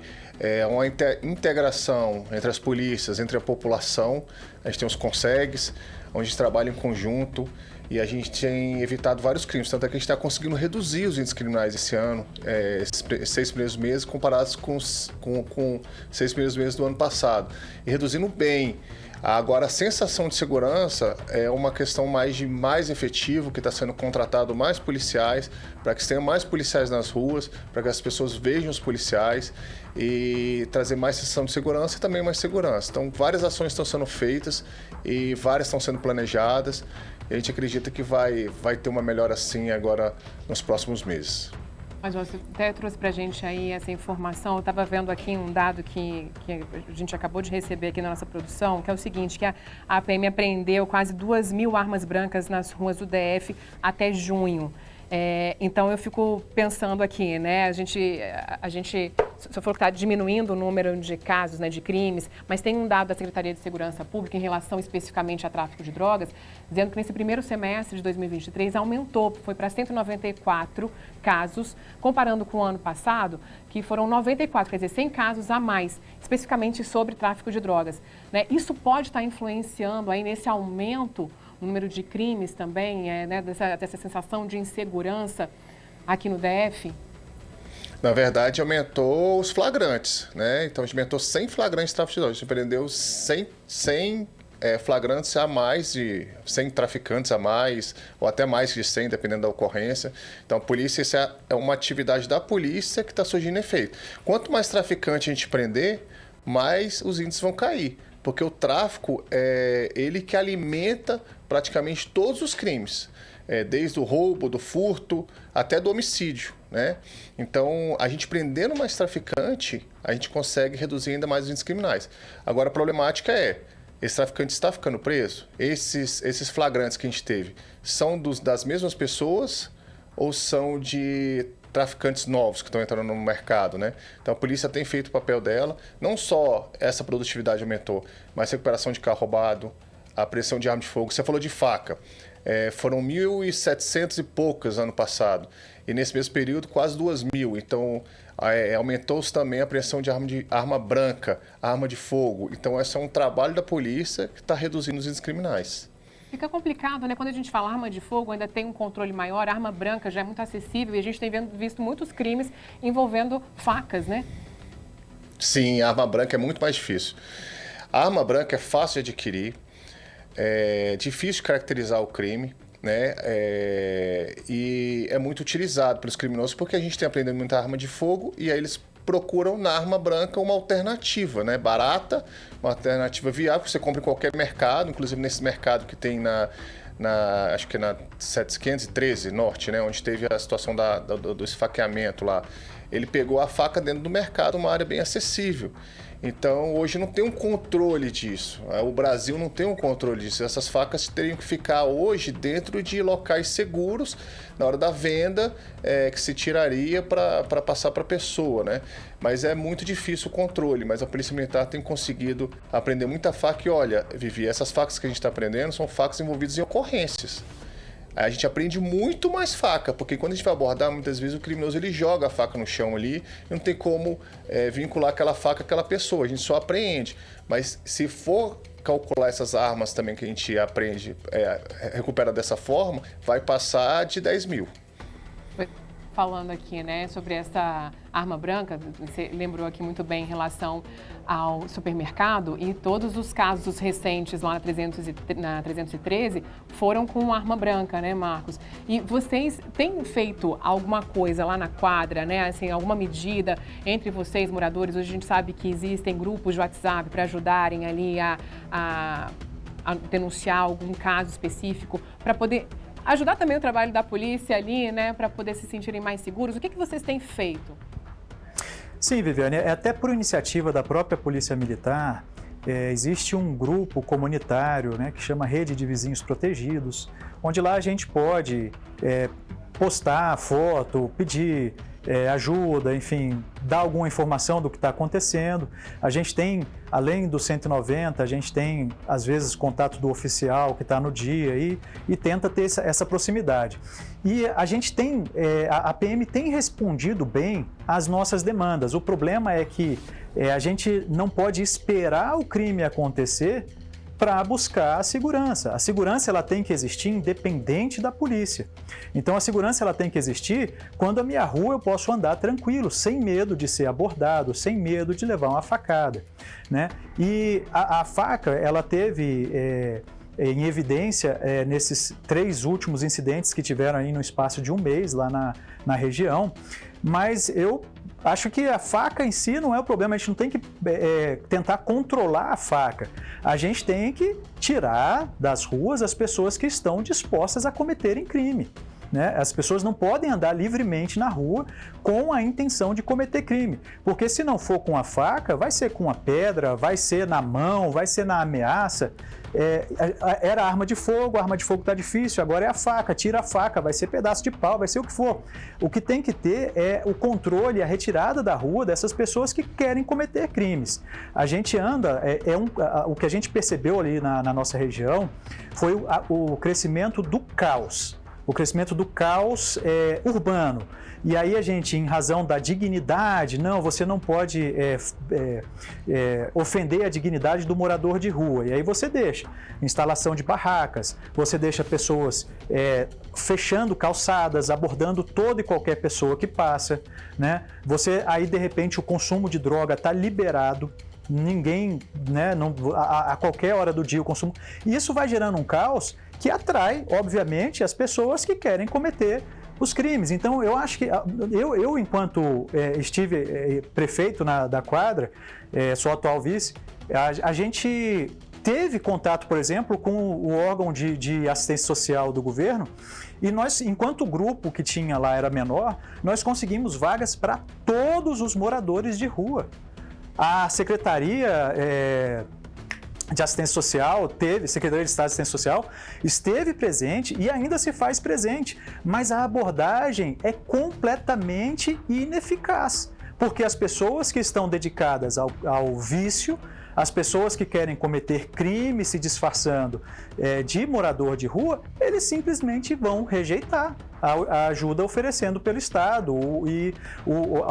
uma integração entre as polícias, entre a população. A gente tem os CONSEGs, onde a gente trabalha em conjunto. E a gente tem evitado vários crimes, tanto é que a gente está conseguindo reduzir os índices criminais esse ano, esses 6 primeiros meses, comparados com 6 primeiros meses do ano passado. E reduzindo bem. Agora, a sensação de segurança é uma questão mais efetiva, que está sendo contratado mais policiais, para que se tenha mais policiais nas ruas, para que as pessoas vejam os policiais e trazer mais sensação de segurança e também mais segurança. Então, várias ações estão sendo feitas e várias estão sendo planejadas. E a gente acredita que vai ter uma melhora assim agora nos próximos meses. Mas você até trouxe para a gente aí essa informação. Eu estava vendo aqui um dado que a gente acabou de receber aqui na nossa produção, que é o seguinte, que a PM apreendeu quase 2.000 armas brancas nas ruas do DF até junho. Então eu fico pensando aqui, né? A gente só falou que está diminuindo o número de casos, né, de crimes, mas tem um dado da Secretaria de Segurança Pública em relação especificamente a tráfico de drogas, dizendo que nesse primeiro semestre de 2023 aumentou, foi para 194 casos, comparando com o ano passado, que foram 94, quer dizer, 100 casos a mais, especificamente sobre tráfico de drogas, né? Isso pode estar influenciando aí nesse aumento o número de crimes também, né, dessa sensação de insegurança aqui no DF? Na verdade, aumentou os flagrantes, né? Então, a gente aumentou 100 flagrantes de tráfico de drogas. A gente prendeu 100 flagrantes a mais, de 100 traficantes a mais, ou até mais de 100, dependendo da ocorrência. Então, a polícia, essa é uma atividade da polícia que está surgindo efeito. Quanto mais traficante a gente prender, mais os índices vão cair. Porque o tráfico é ele que alimenta praticamente todos os crimes, desde o roubo, do furto, até do homicídio, né? Então, a gente prendendo mais traficante, a gente consegue reduzir ainda mais os índices criminais. Agora, a problemática esse traficante está ficando preso? Esses flagrantes que a gente teve são das mesmas pessoas ou são de traficantes novos que estão entrando no mercado, né? Então a polícia tem feito o papel dela, não só essa produtividade aumentou, mas recuperação de carro roubado, a apreensão de arma de fogo. Você falou de faca, foram 1.700 e poucas ano passado, e nesse mesmo período quase 2.000, então aumentou-se também a apreensão de arma branca, arma de fogo. Então esse é um trabalho da polícia que está reduzindo os índices criminais. Fica complicado, né? Quando a gente fala arma de fogo, ainda tem um controle maior, a arma branca já é muito acessível e a gente tem visto muitos crimes envolvendo facas, né? Sim, a arma branca é muito mais difícil. A arma branca é fácil de adquirir, é difícil de caracterizar o crime, né? E é muito utilizado pelos criminosos porque a gente tem aprendido muita arma de fogo e aí eles procuram na arma branca uma alternativa, né? Barata, uma alternativa viável, que você compra em qualquer mercado, inclusive nesse mercado que tem acho que na 713 Norte, né? Onde teve a situação do esfaqueamento lá. Ele pegou a faca dentro do mercado, uma área bem acessível. Então, hoje não tem um controle disso. O Brasil não tem um controle disso. Essas facas teriam que ficar hoje dentro de locais seguros, na hora da venda, que se tiraria para passar para a pessoa, né? Mas é muito difícil o controle, mas a Polícia Militar tem conseguido aprender muita faca. E olha, Vivi, essas facas que a gente está aprendendo são facas envolvidas em ocorrências. A gente aprende muito mais faca, porque quando a gente vai abordar, muitas vezes o criminoso ele joga a faca no chão ali, e não tem como vincular aquela faca àquela pessoa, a gente só apreende. Mas se for calcular essas armas também que a gente aprende, recupera dessa forma, vai passar de 10 mil. Falando aqui, né, sobre essa arma branca, você lembrou aqui muito bem em relação ao supermercado e todos os casos recentes lá na 313 foram com arma branca, né, Marcos? E vocês têm feito alguma coisa lá na quadra, né, assim, alguma medida entre vocês, moradores? Hoje a gente sabe que existem grupos de WhatsApp para ajudarem ali a denunciar algum caso específico, para poder ajudar também o trabalho da polícia ali, né, para poder se sentirem mais seguros. O que vocês têm feito? Sim, Viviane, até por iniciativa da própria Polícia Militar, existe um grupo comunitário, né, que chama Rede de Vizinhos Protegidos, onde lá a gente pode postar foto, pedir ajuda, enfim, dar alguma informação do que está acontecendo. A gente tem, além do 190, a gente tem, às vezes, contato do oficial que está no dia e tenta ter essa proximidade. E a gente tem, a PM tem respondido bem às nossas demandas. O problema é que a gente não pode esperar o crime acontecer para buscar a segurança. A segurança ela tem que existir independente da polícia. Então a segurança ela tem que existir quando a minha rua eu posso andar tranquilo, sem medo de ser abordado, sem medo de levar uma facada, né? E a faca ela teve em evidência nesses 3 últimos incidentes que tiveram aí no espaço de um mês lá na região, mas eu acho que a faca em si não é o problema, a gente não tem que tentar controlar a faca. A gente tem que tirar das ruas as pessoas que estão dispostas a cometerem crime, né? As pessoas não podem andar livremente na rua com a intenção de cometer crime, porque se não for com a faca, vai ser com a pedra, vai ser na mão, vai ser na ameaça. Era arma de fogo está difícil, agora é a faca, tira a faca, vai ser pedaço de pau, vai ser o que for. O que tem que ter é o controle, a retirada da rua dessas pessoas que querem cometer crimes. A gente anda, o que a gente percebeu ali na nossa região foi o crescimento do caos. O crescimento do caos urbano. E aí a gente, em razão da dignidade, não, você não pode ofender a dignidade do morador de rua. E aí você deixa instalação de barracas, você deixa pessoas fechando calçadas, abordando toda e qualquer pessoa que passa, né? Aí de repente o consumo de droga está liberado. Ninguém, né, a qualquer hora do dia o consumo. E isso vai gerando um caos que atrai, obviamente, as pessoas que querem cometer os crimes. Então, eu acho que eu enquanto estive prefeito da quadra, sou atual vice, a gente teve contato, por exemplo, com o órgão de assistência social do governo e nós, enquanto o grupo que tinha lá era menor, nós conseguimos vagas para todos os moradores de rua. A secretaria de Assistência Social, Secretaria de Estado de Assistência Social, esteve presente e ainda se faz presente, mas a abordagem é completamente ineficaz, porque as pessoas que estão dedicadas ao vício, as pessoas que querem cometer crime se disfarçando de morador de rua, eles simplesmente vão rejeitar a ajuda oferecendo pelo Estado e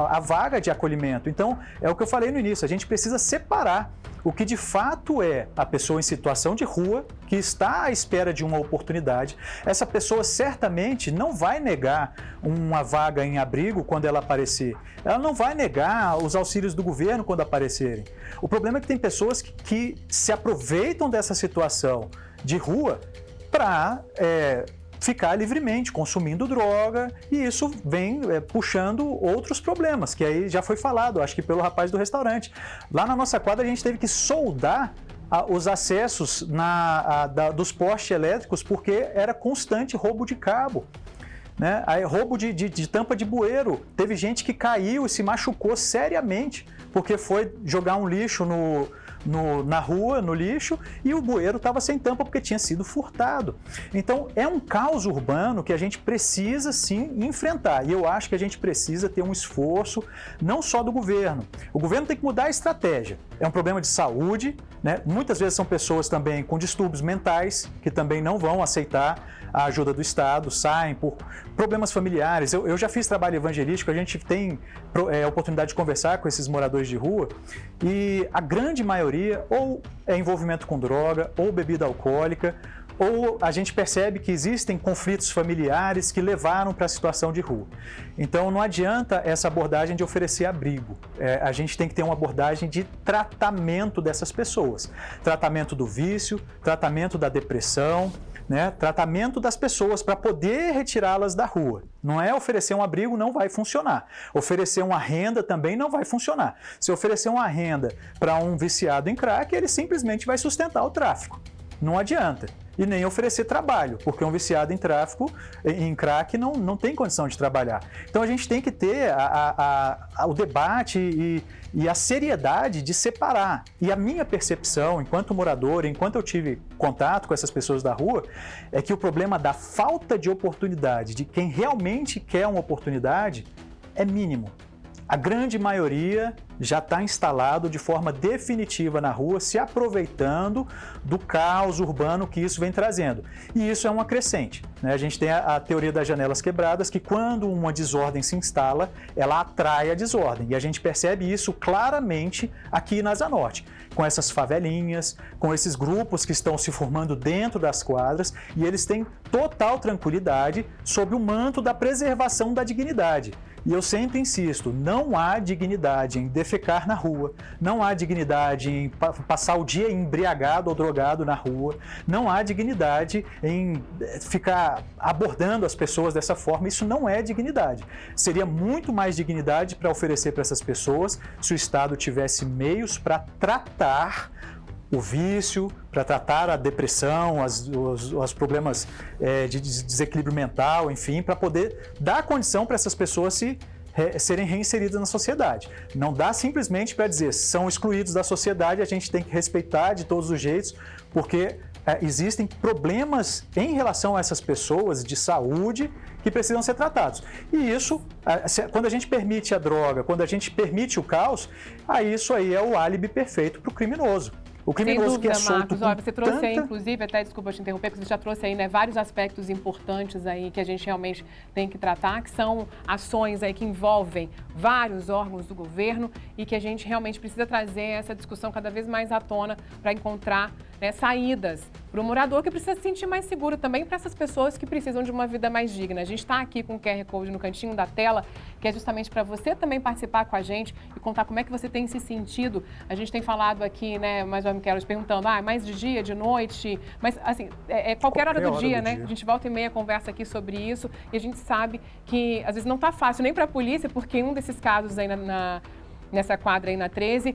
a vaga de acolhimento. Então, é o que eu falei no início, a gente precisa separar o que de fato é a pessoa em situação de rua, que está à espera de uma oportunidade. Essa pessoa certamente não vai negar uma vaga em abrigo quando ela aparecer. Ela não vai negar os auxílios do governo quando aparecerem. O problema é que tem pessoas que se aproveitam dessa situação de rua para ficar livremente consumindo droga, e isso vem puxando outros problemas, que aí já foi falado, acho que pelo rapaz do restaurante. Lá na nossa quadra a gente teve que soldar os acessos dos postes elétricos porque era constante roubo de cabo. Né? Aí, roubo de tampa de bueiro. Teve gente que caiu e se machucou seriamente porque foi jogar um lixo na rua, no lixo, e o bueiro estava sem tampa porque tinha sido furtado. Então, é um caos urbano que a gente precisa, sim, enfrentar. E eu acho que a gente precisa ter um esforço, não só do governo. O governo tem que mudar a estratégia. É um problema de saúde, né? Muitas vezes são pessoas também com distúrbios mentais, que também não vão aceitar a ajuda do Estado, saem por problemas familiares. Eu já fiz trabalho evangelístico, a gente tem a oportunidade de conversar com esses moradores de rua, e a grande maioria ou é envolvimento com droga, ou bebida alcoólica, ou a gente percebe que existem conflitos familiares que levaram para a situação de rua. Então não adianta essa abordagem de oferecer abrigo. A gente tem que ter uma abordagem de tratamento dessas pessoas. Tratamento do vício, tratamento da depressão, né? Tratamento das pessoas para poder retirá-las da rua. Não é oferecer um abrigo, não vai funcionar. Oferecer uma renda também não vai funcionar. Se oferecer uma renda para um viciado em crack, ele simplesmente vai sustentar o tráfico. Não adianta. E nem oferecer trabalho, porque um viciado em tráfico, em crack, não tem condição de trabalhar. Então a gente tem que ter o debate e a seriedade de separar. E a minha percepção, enquanto morador, enquanto eu tive contato com essas pessoas da rua, é que o problema da falta de oportunidade, de quem realmente quer uma oportunidade, é mínimo. A grande maioria já está instalado de forma definitiva na rua, se aproveitando do caos urbano que isso vem trazendo. E isso é uma crescente, né? A gente tem a teoria das janelas quebradas, que quando uma desordem se instala, ela atrai a desordem. E a gente percebe isso claramente aqui na Asa Norte, com essas favelinhas, com esses grupos que estão se formando dentro das quadras, e eles têm total tranquilidade sob o manto da preservação da dignidade. E eu sempre insisto, não há dignidade em defecar na rua, não há dignidade em passar o dia embriagado ou drogado na rua, não há dignidade em ficar abordando as pessoas dessa forma, isso não é dignidade. Seria muito mais dignidade para oferecer para essas pessoas se o Estado tivesse meios para tratar o vício, para tratar a depressão, os problemas de desequilíbrio mental, enfim, para poder dar condição para essas pessoas serem reinseridas na sociedade. Não dá simplesmente para dizer são excluídos da sociedade, a gente tem que respeitar de todos os jeitos, porque existem problemas em relação a essas pessoas de saúde que precisam ser tratados. E isso, quando a gente permite a droga, quando a gente permite o caos, isso aí é o álibi perfeito para o criminoso. O criminoso que é solto. Marcos, você trouxe aí, inclusive, até desculpa te interromper, porque você já trouxe aí, né, vários aspectos importantes aí que a gente realmente tem que tratar, que são ações aí que envolvem vários órgãos do governo e que a gente realmente precisa trazer essa discussão cada vez mais à tona para encontrar, né, saídas para o morador que precisa se sentir mais seguro, também para essas pessoas que precisam de uma vida mais digna. A gente está aqui com o QR Code no cantinho da tela, que é justamente para você também participar com a gente e contar como é que você tem se sentido. A gente tem falado aqui, né, mais uma vez perguntando, mais de dia, de noite, mas assim, qualquer hora do dia, né? A gente volta e meia conversa aqui sobre isso e a gente sabe que às vezes não está fácil nem para a polícia, porque um desses casos aí nessa quadra aí na 13,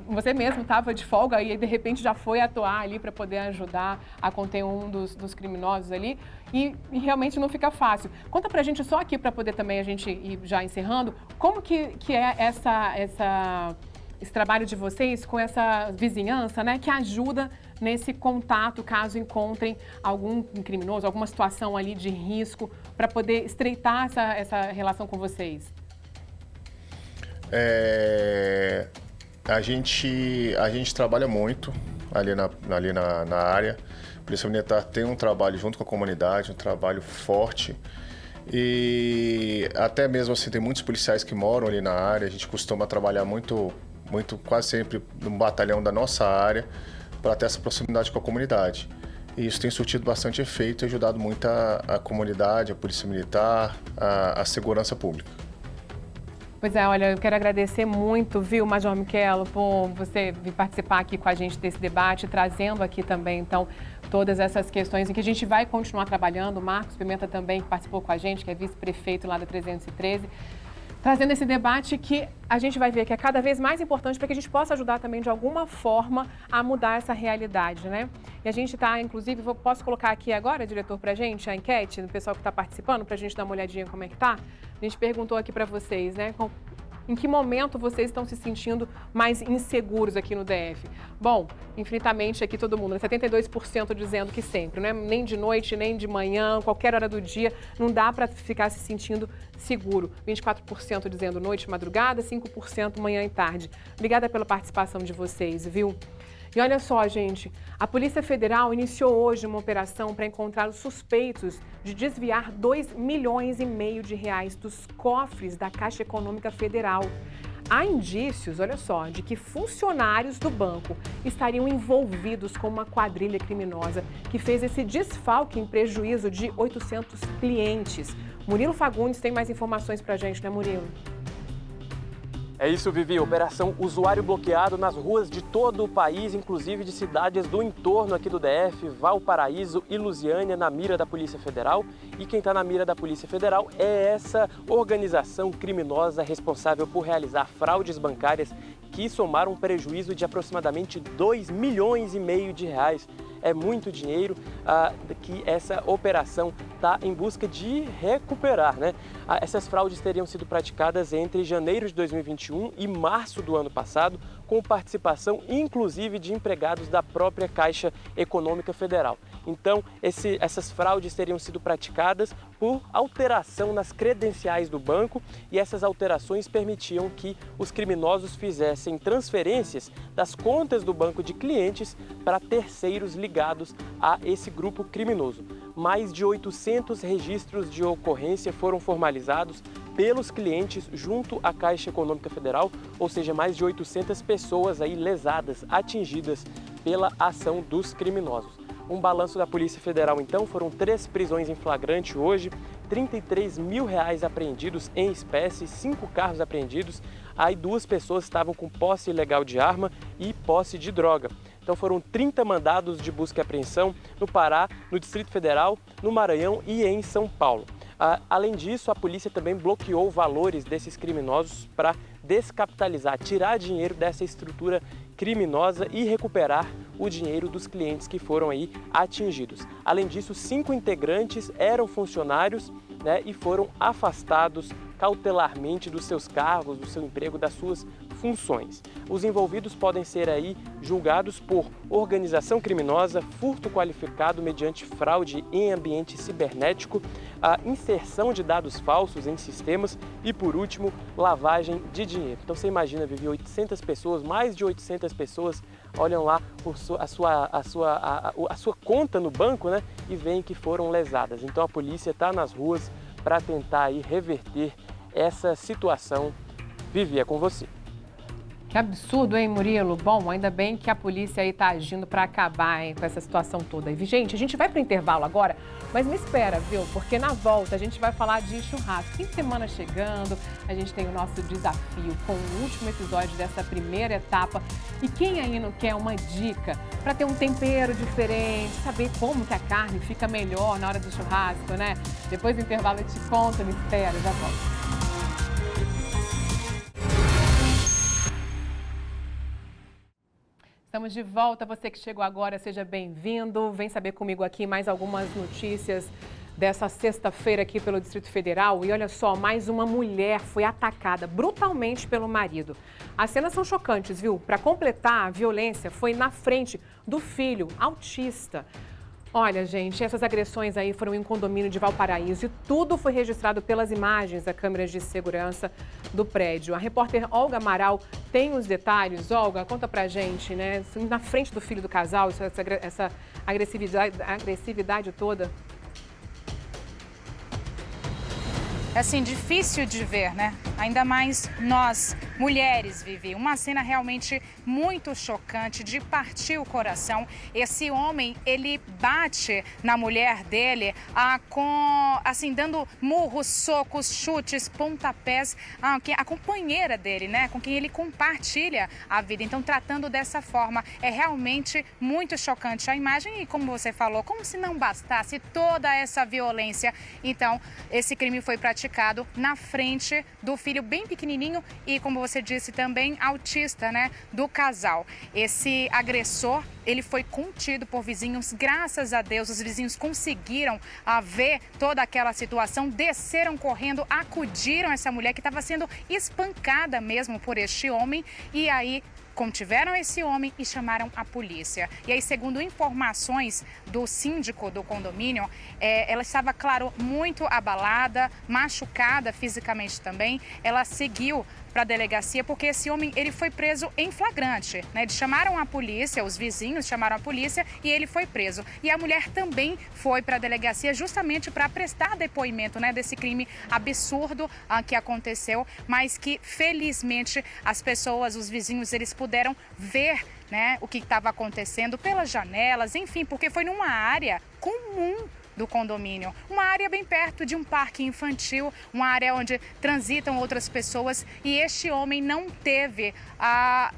você mesmo estava de folga e de repente já foi atuar ali para poder ajudar a conter um dos criminosos ali e realmente não fica fácil. Conta pra gente só aqui para poder também a gente ir já encerrando, como que é esse trabalho de vocês com essa vizinhança, né, que ajuda nesse contato caso encontrem algum criminoso, alguma situação ali de risco, para poder estreitar essa relação com vocês? A gente trabalha muito ali na área. A Polícia Militar tem um trabalho junto com a comunidade, um trabalho forte. E até mesmo assim, tem muitos policiais que moram ali na área. A gente costuma trabalhar muito, quase sempre no batalhão da nossa área, para ter essa proximidade com a comunidade. E isso tem surtido bastante efeito e ajudado muito a comunidade, a Polícia Militar, a segurança pública. Pois é, olha, eu quero agradecer muito, viu, Major Michelo, por você vir participar aqui com a gente desse debate, trazendo aqui também, então, todas essas questões em que a gente vai continuar trabalhando. O Marcos Pimenta também, que participou com a gente, que é vice-prefeito lá da 313, trazendo esse debate que a gente vai ver que é cada vez mais importante para que a gente possa ajudar também, de alguma forma, a mudar essa realidade, né? E a gente está, inclusive, posso colocar aqui agora, diretor, para a gente, a enquete do pessoal que está participando, para a gente dar uma olhadinha como é que tá. A gente perguntou aqui para vocês, né? Em que momento vocês estão se sentindo mais inseguros aqui no DF? Bom, infinitamente aqui todo mundo, né? 72% dizendo que sempre, né? Nem de noite, nem de manhã, qualquer hora do dia, não dá para ficar se sentindo seguro. 24% dizendo noite, madrugada, 5% manhã e tarde. Obrigada pela participação de vocês, viu? E olha só, gente, a Polícia Federal iniciou hoje uma operação para encontrar os suspeitos de desviar 2,5 milhões de reais dos cofres da Caixa Econômica Federal. Há indícios, olha só, de que funcionários do banco estariam envolvidos com uma quadrilha criminosa que fez esse desfalque em prejuízo de 800 clientes. Murilo Fagundes tem mais informações para a gente, né, Murilo? É isso, Vivi. Operação Usuário Bloqueado nas ruas de todo o país, inclusive de cidades do entorno aqui do DF, Valparaíso e Lusiânia, na mira da Polícia Federal. E quem está na mira da Polícia Federal é essa organização criminosa responsável por realizar fraudes bancárias que somaram um prejuízo de aproximadamente 2,5 milhões de reais. É muito dinheiro que essa operação está em busca de recuperar, né? Essas fraudes teriam sido praticadas entre janeiro de 2021 e março do ano passado, com participação inclusive de empregados da própria Caixa Econômica Federal. Então, essas fraudes teriam sido praticadas por alteração nas credenciais do banco, e essas alterações permitiam que os criminosos fizessem transferências das contas do banco de clientes para terceiros ligados a esse grupo criminoso. Mais de 800 registros de ocorrência foram formalizados pelos clientes junto à Caixa Econômica Federal, ou seja, mais de 800 pessoas aí lesadas, atingidas pela ação dos criminosos. Um balanço da Polícia Federal, então, foram 3 prisões em flagrante hoje, R$33 mil apreendidos em espécie, 5 carros apreendidos, aí 2 pessoas estavam com posse ilegal de arma e posse de droga. Então foram 30 mandados de busca e apreensão no Pará, no Distrito Federal, no Maranhão e em São Paulo. Além disso, a polícia também bloqueou valores desses criminosos para descapitalizar, tirar dinheiro dessa estrutura criminosa e recuperar o dinheiro dos clientes que foram aí atingidos. Além disso, 5 integrantes eram funcionários, né, e foram afastados cautelarmente dos seus cargos, do seu emprego, das suas funções. Os envolvidos podem ser aí julgados por organização criminosa, furto qualificado mediante fraude em ambiente cibernético, a inserção de dados falsos em sistemas e, por último, lavagem de dinheiro. Então você imagina, Vivi, 800 pessoas, mais de 800 pessoas olham lá a sua conta no banco, né, e veem que foram lesadas. Então a polícia está nas ruas para tentar aí reverter essa situação. Vivi, é com você. Que absurdo, hein, Murilo? Bom, ainda bem que a polícia aí está agindo para acabar, hein, com essa situação toda. E, gente, a gente vai para o intervalo agora, mas me espera, viu? Porque na volta a gente vai falar de churrasco. Fim de semana chegando, a gente tem o nosso desafio com o último episódio dessa primeira etapa. E quem aí não quer uma dica para ter um tempero diferente, saber como que a carne fica melhor na hora do churrasco, né? Depois do intervalo eu te conto, me espera, já volto. Estamos de volta, você que chegou agora, seja bem-vindo. Vem saber comigo aqui mais algumas notícias dessa sexta-feira aqui pelo Distrito Federal. E olha só, mais uma mulher foi atacada brutalmente pelo marido. As cenas são chocantes, viu? Para completar, a violência foi na frente do filho autista. Olha, gente, essas agressões aí foram em um condomínio de Valparaíso e tudo foi registrado pelas imagens da câmeras de segurança do prédio. A repórter Olga Amaral tem os detalhes. Olga, conta pra gente, né? Na frente do filho do casal, essa agressividade toda. É assim, difícil de ver, né? Ainda mais nós, mulheres, Vivi. Uma cena realmente muito chocante, de partir o coração. Esse homem, ele bate na mulher dele dando murros, socos, chutes, pontapés. A companheira dele, né? Com quem ele compartilha a vida. Então, tratando dessa forma, é realmente muito chocante a imagem. E como você falou, como se não bastasse toda essa violência. Então, esse crime foi praticado na frente do filho bem pequenininho e, como você disse, também autista, né, do casal. Esse agressor, ele foi contido por vizinhos, graças a Deus, os vizinhos conseguiram ver toda aquela situação, desceram correndo, acudiram essa mulher que estava sendo espancada mesmo por este homem e aí contiveram esse homem e chamaram a polícia. E aí, segundo informações do síndico do condomínio, ela estava, claro, muito abalada, machucada fisicamente também. Ela seguiu para a delegacia porque esse homem, ele foi preso em flagrante, né? Eles chamaram a polícia, os vizinhos chamaram a polícia e ele foi preso. E a mulher também foi para a delegacia justamente para prestar depoimento, né, desse crime absurdo que aconteceu, mas que felizmente as pessoas, os vizinhos, eles puderam ver, né, o que estava acontecendo pelas janelas, enfim, porque foi numa área comum do condomínio, uma área bem perto de um parque infantil, uma área onde transitam outras pessoas e este homem não teve a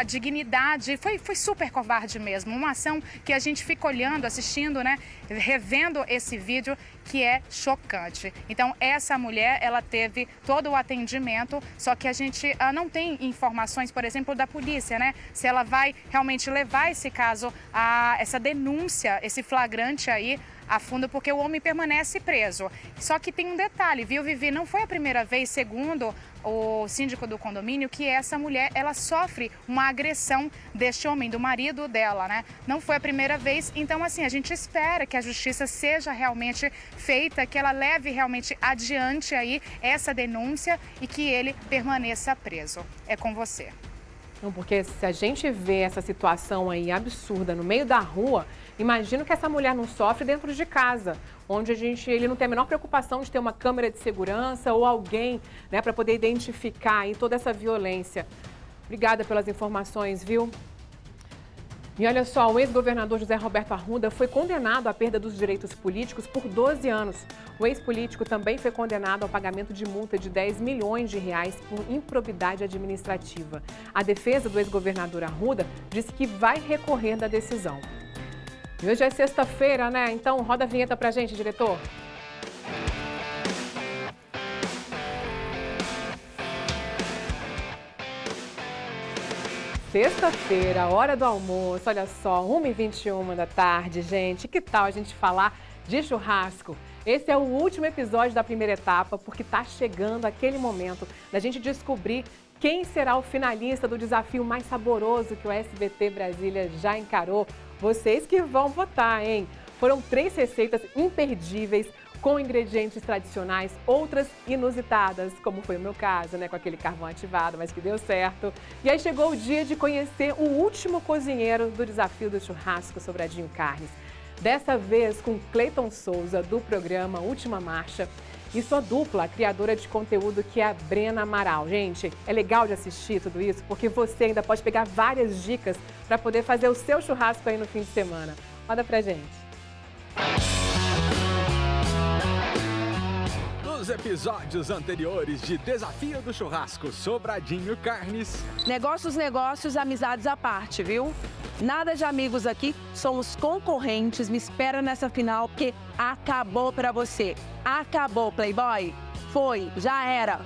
dignidade, foi super covarde mesmo, uma ação que a gente fica olhando, assistindo, né, revendo esse vídeo que é chocante. Então essa mulher, ela teve todo o atendimento, só que a gente não tem informações, por exemplo, da polícia, né, se ela vai realmente levar esse caso, essa denúncia, esse flagrante aí a fundo, porque o homem permanece preso. Só que tem um detalhe, viu, Vivi? Não foi a primeira vez, segundo o síndico do condomínio, que essa mulher, ela sofre uma agressão deste homem, do marido dela, né? Não foi a primeira vez, então assim, a gente espera que a justiça seja realmente feita, que ela leve realmente adiante aí essa denúncia e que ele permaneça preso. É com você. Não, porque se a gente vê essa situação aí absurda no meio da rua, imagino que essa mulher não sofre dentro de casa, onde ele não tem a menor preocupação de ter uma câmera de segurança ou alguém, né, para poder identificar aí toda essa violência. Obrigada pelas informações, viu? E olha só, o ex-governador José Roberto Arruda foi condenado à perda dos direitos políticos por 12 anos. O ex-político também foi condenado ao pagamento de multa de R$10 milhões por improbidade administrativa. A defesa do ex-governador Arruda disse que vai recorrer da decisão. E hoje é sexta-feira, né? Então roda a vinheta pra gente, diretor. Sexta-feira, hora do almoço, olha só, 1h21 da tarde, gente. Que tal a gente falar de churrasco? Esse é o último episódio da primeira etapa, porque tá chegando aquele momento da gente descobrir quem será o finalista do desafio mais saboroso que o SBT Brasília já encarou. Vocês que vão votar, hein? Foram 3 receitas imperdíveis, com ingredientes tradicionais, outras inusitadas, como foi o meu caso, né, com aquele carvão ativado, mas que deu certo. E aí chegou o dia de conhecer o último cozinheiro do desafio do churrasco Sobradinho Carnes. Dessa vez com Cleiton Souza, do programa Última Marcha, e sua dupla, a criadora de conteúdo, que é a Brena Amaral. Gente, é legal de assistir tudo isso, porque você ainda pode pegar várias dicas para poder fazer o seu churrasco aí no fim de semana. Manda pra gente. Nos episódios anteriores de Desafio do Churrasco Sobradinho Carnes. Negócios, amizades à parte, viu? Nada de amigos aqui, somos concorrentes. Me espera nessa final, porque acabou pra você. Acabou, Playboy. Foi, já era.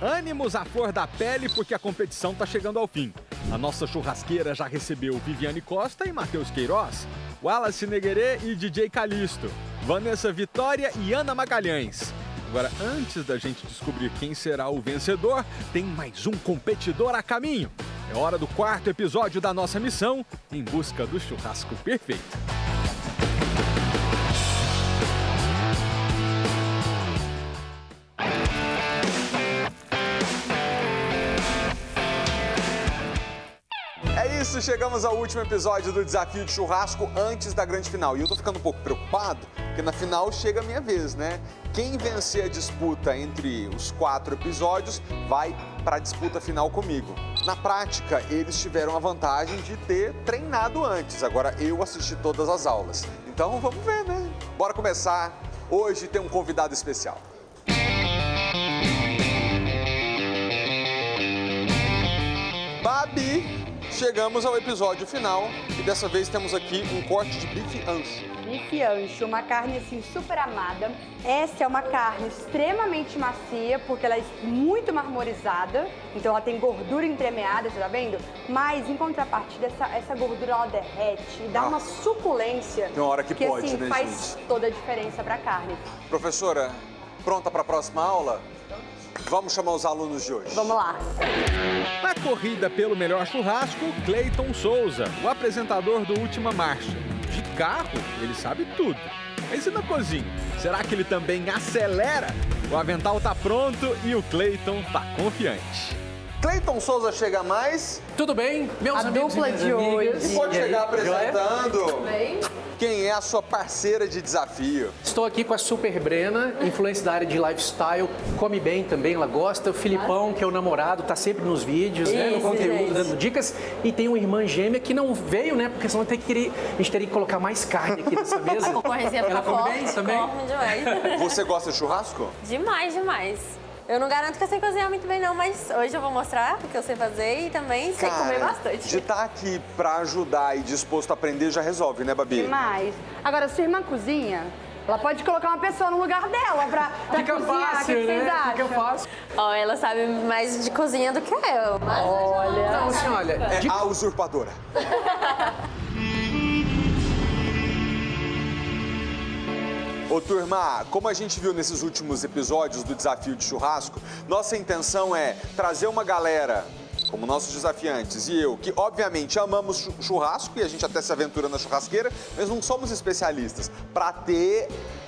Ânimos à flor da pele, porque a competição tá chegando ao fim. A nossa churrasqueira já recebeu Viviane Costa e Matheus Queiroz. Wallace Neguerê e DJ Calixto, Vanessa Vitória e Ana Magalhães. Agora, antes da gente descobrir quem será o vencedor, tem mais um competidor a caminho. É hora do 4º episódio da nossa missão em busca do churrasco perfeito. É isso, chegamos ao último episódio do Desafio de Churrasco antes da grande final. E eu tô ficando um pouco preocupado, porque na final chega a minha vez, né? Quem vencer a disputa entre os 4 episódios vai para a disputa final comigo. Na prática, eles tiveram a vantagem de ter treinado antes. Agora eu assisti todas as aulas. Então vamos ver, né? Bora começar. Hoje tem um convidado especial. Babi! Chegamos ao episódio final e dessa vez temos aqui um corte de bife ancho. Bife ancho, uma carne assim super amada. Essa é uma carne extremamente macia, porque ela é muito marmorizada, então ela tem gordura entremeada, você tá vendo? Mas em contrapartida, essa gordura ela derrete e dá uma suculência. Tem uma hora que pode, assim, né, faz toda a diferença pra carne. Professora, pronta para a próxima aula? Vamos chamar os alunos de hoje. Vamos lá. Na corrida pelo melhor churrasco, Cleiton Souza, o apresentador do Última Marcha. De carro, ele sabe tudo. Mas e na cozinha? Será que ele também acelera? O avental tá pronto e o Cleiton tá confiante. Cleiton Souza chega mais. Tudo bem, meus amigos dupla e minhas de amigas. hoje. Pode chegar apresentando. Tudo bem? Quem é a sua parceira de desafio? Estou aqui com a Super Brena, influência da área de lifestyle, come bem também, ela gosta. O Filipão, que é o namorado, tá sempre nos vídeos, né, no conteúdo, dando dicas. E tem uma irmã gêmea que não veio, né, porque senão a gente teria que colocar mais carne aqui nessa mesa. A concorrência Ela come forte, bem também? come demais. Você gosta de churrasco? Demais, demais. Eu não garanto que eu sei cozinhar muito bem não, mas hoje eu vou mostrar o que eu sei fazer e também sei comer bastante. De estar aqui pra ajudar e disposto a aprender já resolve, né, Babi? Demais. Agora, se a irmã cozinha, ela pode colocar uma pessoa no lugar dela pra Fica cozinhar. fácil, o que vocês né? acham? Fica fácil. Ó, ela sabe mais de cozinha do que eu. Mas olha. Não, assim, olha. É a usurpadora. Ô turma, como a gente viu nesses últimos episódios do Desafio de Churrasco, nossa intenção é trazer uma galera, como nossos desafiantes e eu, que obviamente amamos churrasco e a gente até se aventura na churrasqueira, mas não somos especialistas, para ter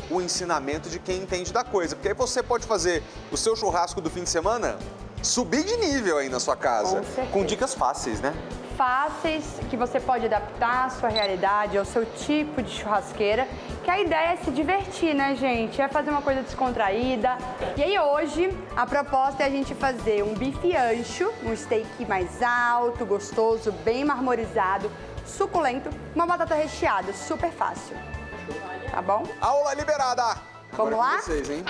o ensinamento de quem entende da coisa. Porque aí você pode fazer o seu churrasco do fim de semana subir de nível aí na sua casa, com dicas fáceis, né? Fáceis, que você pode adaptar à sua realidade, ao seu tipo de churrasqueira, que a ideia é se divertir, né, gente? É fazer uma coisa descontraída. E aí hoje, a proposta é a gente fazer um bife ancho, um steak mais alto, gostoso, bem marmorizado, suculento, uma batata recheada, super fácil. Tá bom? Aula liberada! Vamos lá? Vocês, hein?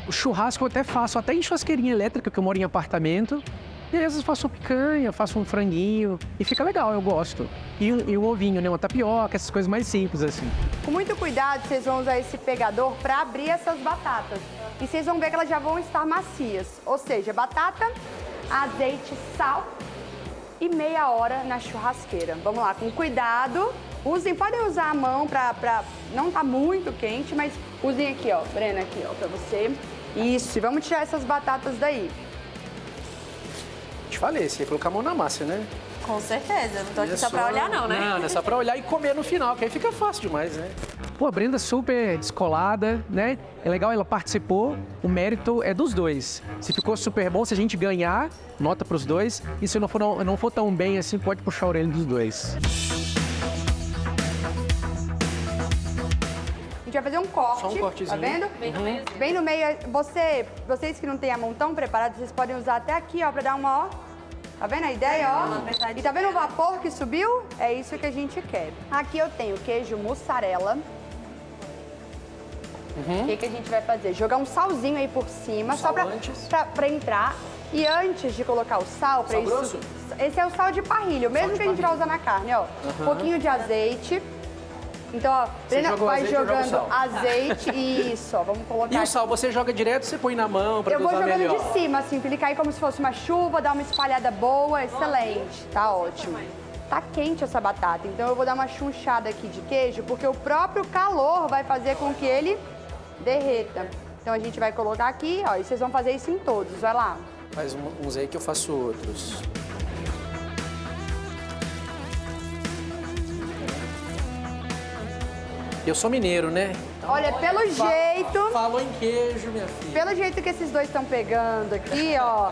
O churrasco eu até faço, até em churrasqueirinha elétrica, que eu moro em apartamento. E às vezes faço picanha, faço um franguinho. E fica legal, eu gosto. E um ovinho, né? Uma tapioca, essas coisas mais simples, assim. Com muito cuidado, vocês vão usar esse pegador para abrir essas batatas. E vocês vão ver que elas já vão estar macias. Ou seja, batata, azeite, sal e meia hora na churrasqueira. Vamos lá, com cuidado. Podem usar a mão pra não tá muito quente, mas usem aqui, ó, Brena, aqui, ó, pra você. Isso, e vamos tirar essas batatas daí. Te falei, você ia colocar a mão na massa, né? com certeza, não tô aqui só pra olhar não, né? Não é só pra olhar e comer no final, que aí fica fácil demais, né? Pô, a Brenda super descolada, né? É legal, ela participou, o mérito é dos dois. Se ficou super bom, se a gente ganhar, nota pros dois. E se não for tão bem assim, pode puxar a orelha dos dois. A gente vai fazer um corte, só um cortezinho. Tá vendo? Bem no meio. Bem no meio. Vocês que não têm a mão tão preparada, vocês podem usar até aqui, ó, pra dar uma, ó. Tá vendo a ideia, ó? E tá vendo o vapor que subiu? É isso que a gente quer. Aqui eu tenho queijo mussarela. O que a gente vai fazer? Jogar um salzinho aí por cima, só pra entrar. E antes de colocar o sal, pra isso... Grosso? Esse é o sal de parrilha, o mesmo que a gente vai usar na carne, ó. Um pouquinho de azeite. Então, ó, vai jogando azeite e isso, ó, vamos colocar. E o sal, você joga direto, você põe na mão pra dosar melhor? Eu vou jogando de cima, assim, pra ele cair como se fosse uma chuva, dar uma espalhada boa, excelente, tá ótimo. tá quente essa batata. Então eu vou dar uma chunchada aqui de queijo, porque o próprio calor vai fazer com que ele derreta. Então a gente vai colocar aqui, ó, e vocês vão fazer isso em todos, vai lá. Faz uns aí que eu faço outros. Eu sou mineiro, né? Olha, pelo jeito... Falou em queijo, minha filha. Pelo jeito que esses dois estão pegando aqui, ó...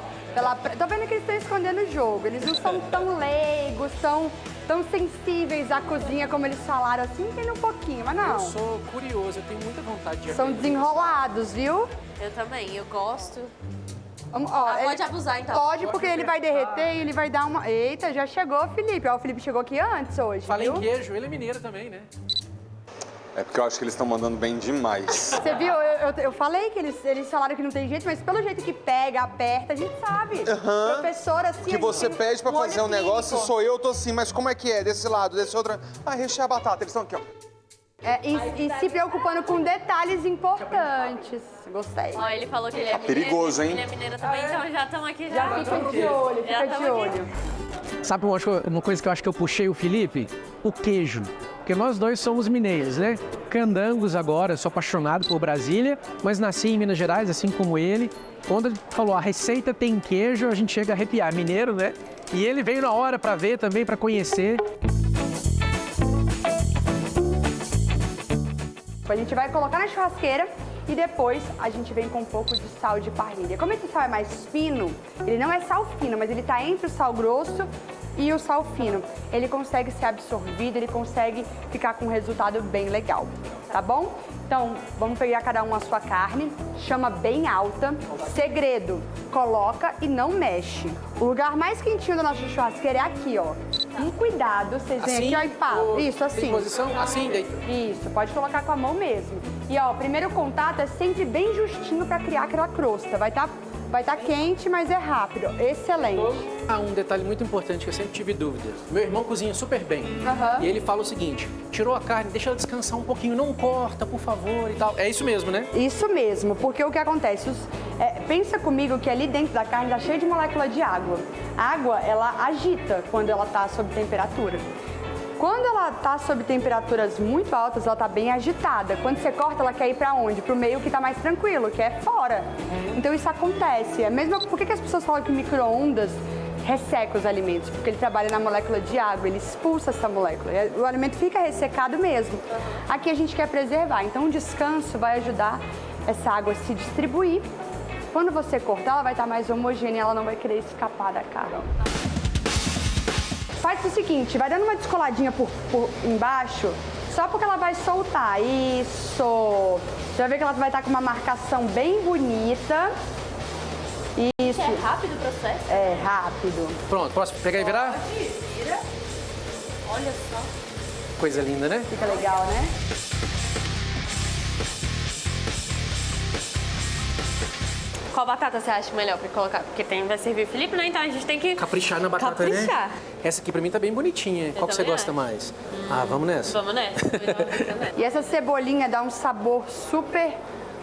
Tô vendo que eles estão escondendo o jogo. Eles não são tão leigos, tão sensíveis à cozinha como eles falaram, assim, tem um pouquinho, mas não. Eu sou curioso, eu tenho muita vontade de aprender. São desenrolados, viu? Eu também, eu gosto. Ó, pode abusar, então. Pode, porque ele vai derreter e ele vai dar uma... Eita, já chegou o Felipe. Ó, o Felipe chegou aqui antes hoje, Falei viu? em queijo, ele é mineiro também, né? É porque eu acho que eles estão mandando bem demais. Você viu? Eu falei que eles falaram que não tem jeito, mas pelo jeito que pega, aperta, a gente sabe. Professora, assim... Que você pede pra fazer um negócio, sou eu, tô assim, mas como é que é? Desse lado, desse outro... Ah, rechear a batata, eles estão aqui, ó. E se preocupando com detalhes importantes. Gostei. Ó, ele falou que ele é mineiro. Perigoso, hein? Ele é mineiro também, então já estamos aqui. Já fica de olho, fica de olho. Sabe uma coisa que eu acho que eu puxei o Felipe? O queijo. Porque nós dois somos mineiros, né? Candangos agora, sou apaixonado por Brasília, mas nasci em Minas Gerais, assim como ele. Quando ele falou a receita tem queijo, a gente chega a arrepiar. Mineiro, né? E ele veio na hora para ver também, para conhecer. A gente vai colocar na churrasqueira e depois a gente vem com um pouco de sal de parrilha. Como esse sal é mais fino, ele não é sal fino, mas ele tá entre o sal grosso e o sal fino. Ele consegue ser absorvido, ele consegue ficar com um resultado bem legal, tá bom? Então, vamos pegar cada um a sua carne, chama bem alta. Segredo, coloca e não mexe. O lugar mais quentinho da nossa churrasqueira é aqui, ó. Com cuidado, vocês vêm assim, aqui, ó, e pá. Isso, assim. Tem posição? Assim, daí. Isso, pode colocar com a mão mesmo. E, ó, o primeiro contato é sempre bem justinho pra criar aquela crosta. Vai tá quente, mas é rápido. Excelente. Um detalhe muito importante que eu sempre tive dúvida. Meu irmão cozinha super bem. E ele fala o seguinte, tirou a carne, deixa ela descansar um pouquinho, não corta, por favor, e tal. É isso mesmo, né? Isso mesmo, porque o que acontece? Pensa comigo que ali dentro da carne tá cheio de molécula de água. A água, ela agita quando ela tá sob temperatura. Quando ela tá sob temperaturas muito altas, ela tá bem agitada. Quando você corta, ela quer ir pra onde? Pro meio que tá mais tranquilo, que é fora. Então isso acontece. Por que as pessoas falam que micro-ondas resseca os alimentos? Porque ele trabalha na molécula de água, ele expulsa essa molécula. O alimento fica ressecado mesmo. Aqui a gente quer preservar, então o descanso vai ajudar essa água a se distribuir. Quando você cortar, ela vai estar mais homogênea, ela não vai querer escapar da carne. Faz o seguinte, vai dando uma descoladinha por embaixo, só porque ela vai soltar. Isso! Você vai ver que ela vai estar com uma marcação bem bonita. Isso. É rápido o processo? É rápido. Pronto, posso pegar e virar? Vira. Olha só. Coisa linda, né? Fica legal, né? Qual batata você acha melhor pra colocar? Porque vai servir o Felipe, né? Então a gente tem que... Caprichar na batata, caprichar. Né? Essa aqui pra mim tá bem bonitinha. Qual que você gosta mais? Vamos nessa? Vamos nessa. E essa cebolinha dá um sabor super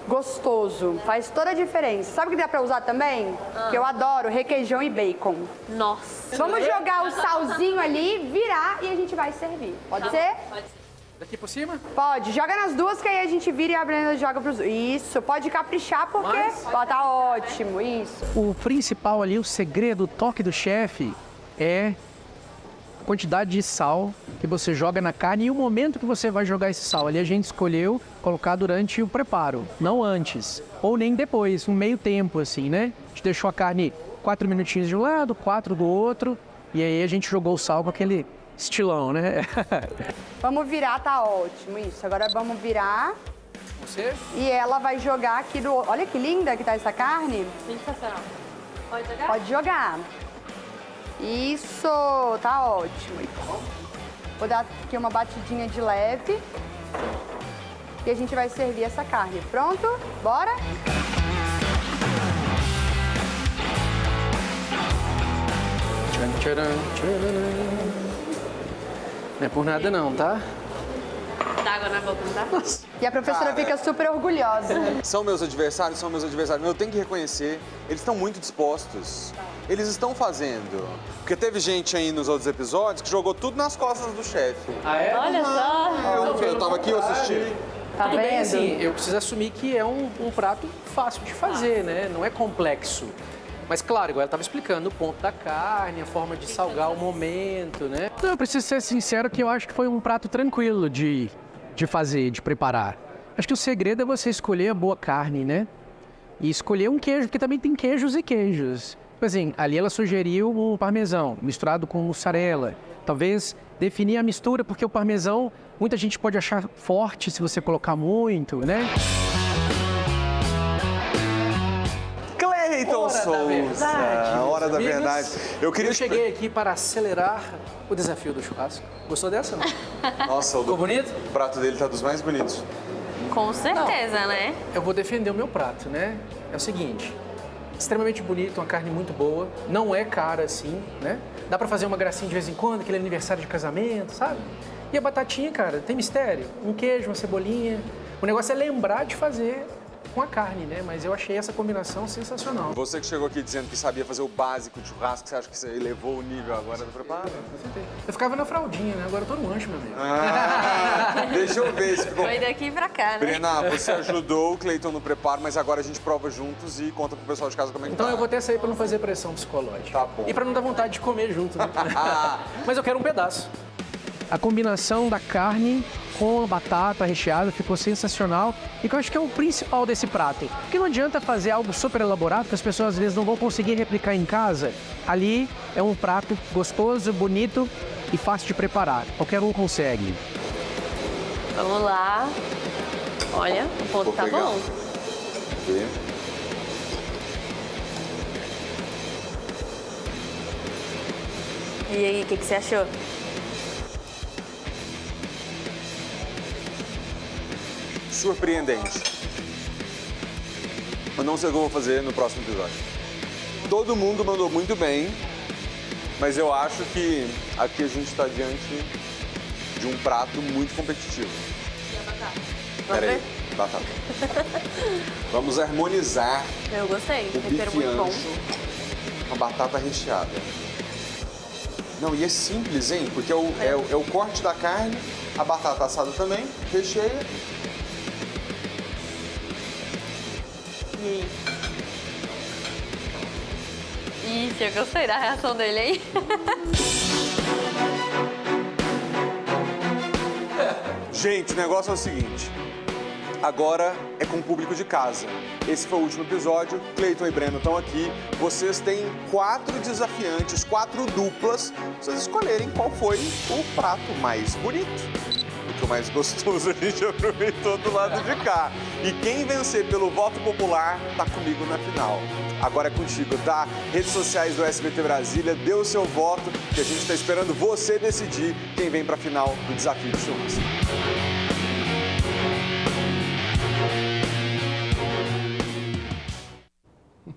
gostoso. Faz toda a diferença. Sabe o que dá pra usar também? Que eu adoro, requeijão e bacon. Nossa. Vamos jogar o salzinho ali, virar e a gente vai servir. Pode ser? Pode ser. Daqui por cima? Pode. Joga nas duas que aí a gente vira e a Brenda joga pros... Isso. Pode caprichar porque... Tá ótimo. Isso. O principal ali, o segredo, o toque do chefe é a quantidade de sal que você joga na carne e o momento que você vai jogar esse sal. Ali a gente escolheu colocar durante o preparo, não antes. Ou nem depois, um meio tempo assim, né? A gente deixou a carne 4 minutinhos de um lado, 4 do outro. E aí a gente jogou o sal com aquele... estilão, né? Vamos virar, tá ótimo. Isso, agora vamos virar. Você? E ela vai jogar aqui do... Olha que linda que tá essa carne. Sensacional. Pode jogar? Pode jogar. Isso, tá ótimo. Vou dar aqui uma batidinha de leve. E a gente vai servir essa carne. Pronto? Bora? Tcharam, tcharam. Não é por nada não, tá? Dá água na boca, não dá? Nossa. E a professora fica super orgulhosa. São meus adversários, eu tenho que reconhecer, eles estão muito dispostos. eles estão fazendo? Porque teve gente aí nos outros episódios que jogou tudo nas costas do chefe. Ah, é? Olha só. Eu tava aqui, eu assisti. Tá Tudo bem, vendo? assim, eu preciso assumir que é um prato fácil de fazer, né? Não é complexo. Mas claro, igual ela estava explicando, o ponto da carne, a forma de salgar o momento, né? Não, eu preciso ser sincero que eu acho que foi um prato tranquilo de fazer, de preparar. Acho que o segredo é você escolher a boa carne, né? E escolher um queijo, porque também tem queijos e queijos. Tipo assim, ali ela sugeriu um parmesão misturado com mussarela. Talvez definir a mistura, porque o parmesão, muita gente pode achar forte se você colocar muito, né? Cleiton Souza, hora da verdade. Eu cheguei aqui para acelerar o desafio do churrasco. Gostou dessa? Não? Nossa, ficou bonito? O prato dele tá dos mais bonitos. Com certeza, né? Eu vou defender o meu prato, né? É o seguinte, extremamente bonito, uma carne muito boa, não é cara assim, né? Dá pra fazer uma gracinha de vez em quando, aquele aniversário de casamento, sabe? E a batatinha, cara, tem mistério. Um queijo, uma cebolinha. O negócio é lembrar de fazer com a carne, né? Mas eu achei essa combinação sensacional. Você que chegou aqui dizendo que sabia fazer o básico de churrasco, você acha que você elevou o nível agora do preparo? Eu ficava na fraldinha, né? Agora eu tô no lanche, meu amigo. Deixa eu ver se ficou... Foi daqui pra cá, né? Brena, você ajudou o Cleiton no preparo, mas agora a gente prova juntos e conta pro pessoal de casa como é que Então tá. eu vou até sair pra não fazer pressão psicológica. Tá bom. E pra não dar vontade de comer junto, né? Mas eu quero um pedaço. A combinação da carne com a batata recheada ficou sensacional e que eu acho que é o principal desse prato. Porque não adianta fazer algo super elaborado que as pessoas às vezes não vão conseguir replicar em casa. Ali é um prato gostoso, bonito e fácil de preparar. Qualquer um consegue. Vamos lá. Olha, o ponto tá bom. E aí, o que você achou? Surpreendente. Eu não sei o que eu vou fazer no próximo episódio. Todo mundo mandou muito bem, mas eu acho que aqui a gente está diante de um prato muito competitivo. E a batata? Peraí, batata. Vamos harmonizar Eu gostei, o tempero bife muito bom. ancho com a batata recheada. Não, e é simples, hein? Porque é o corte da carne, a batata assada também, recheia. E aí? Ixi, eu gostei da reação dele, hein? Gente, o negócio é o seguinte. Agora é com o público de casa. Esse foi o último episódio. Cleiton e Breno estão aqui. Vocês têm 4 desafiantes, 4 duplas. Pra vocês escolherem qual foi o prato mais bonito. O mais gostoso a gente aproveitou do lado de cá. E quem vencer pelo voto popular tá comigo na final. Agora é contigo, tá? Redes sociais do SBT Brasília, dê o seu voto, que a gente tá esperando você decidir quem vem pra final do Desafio de Churrasco.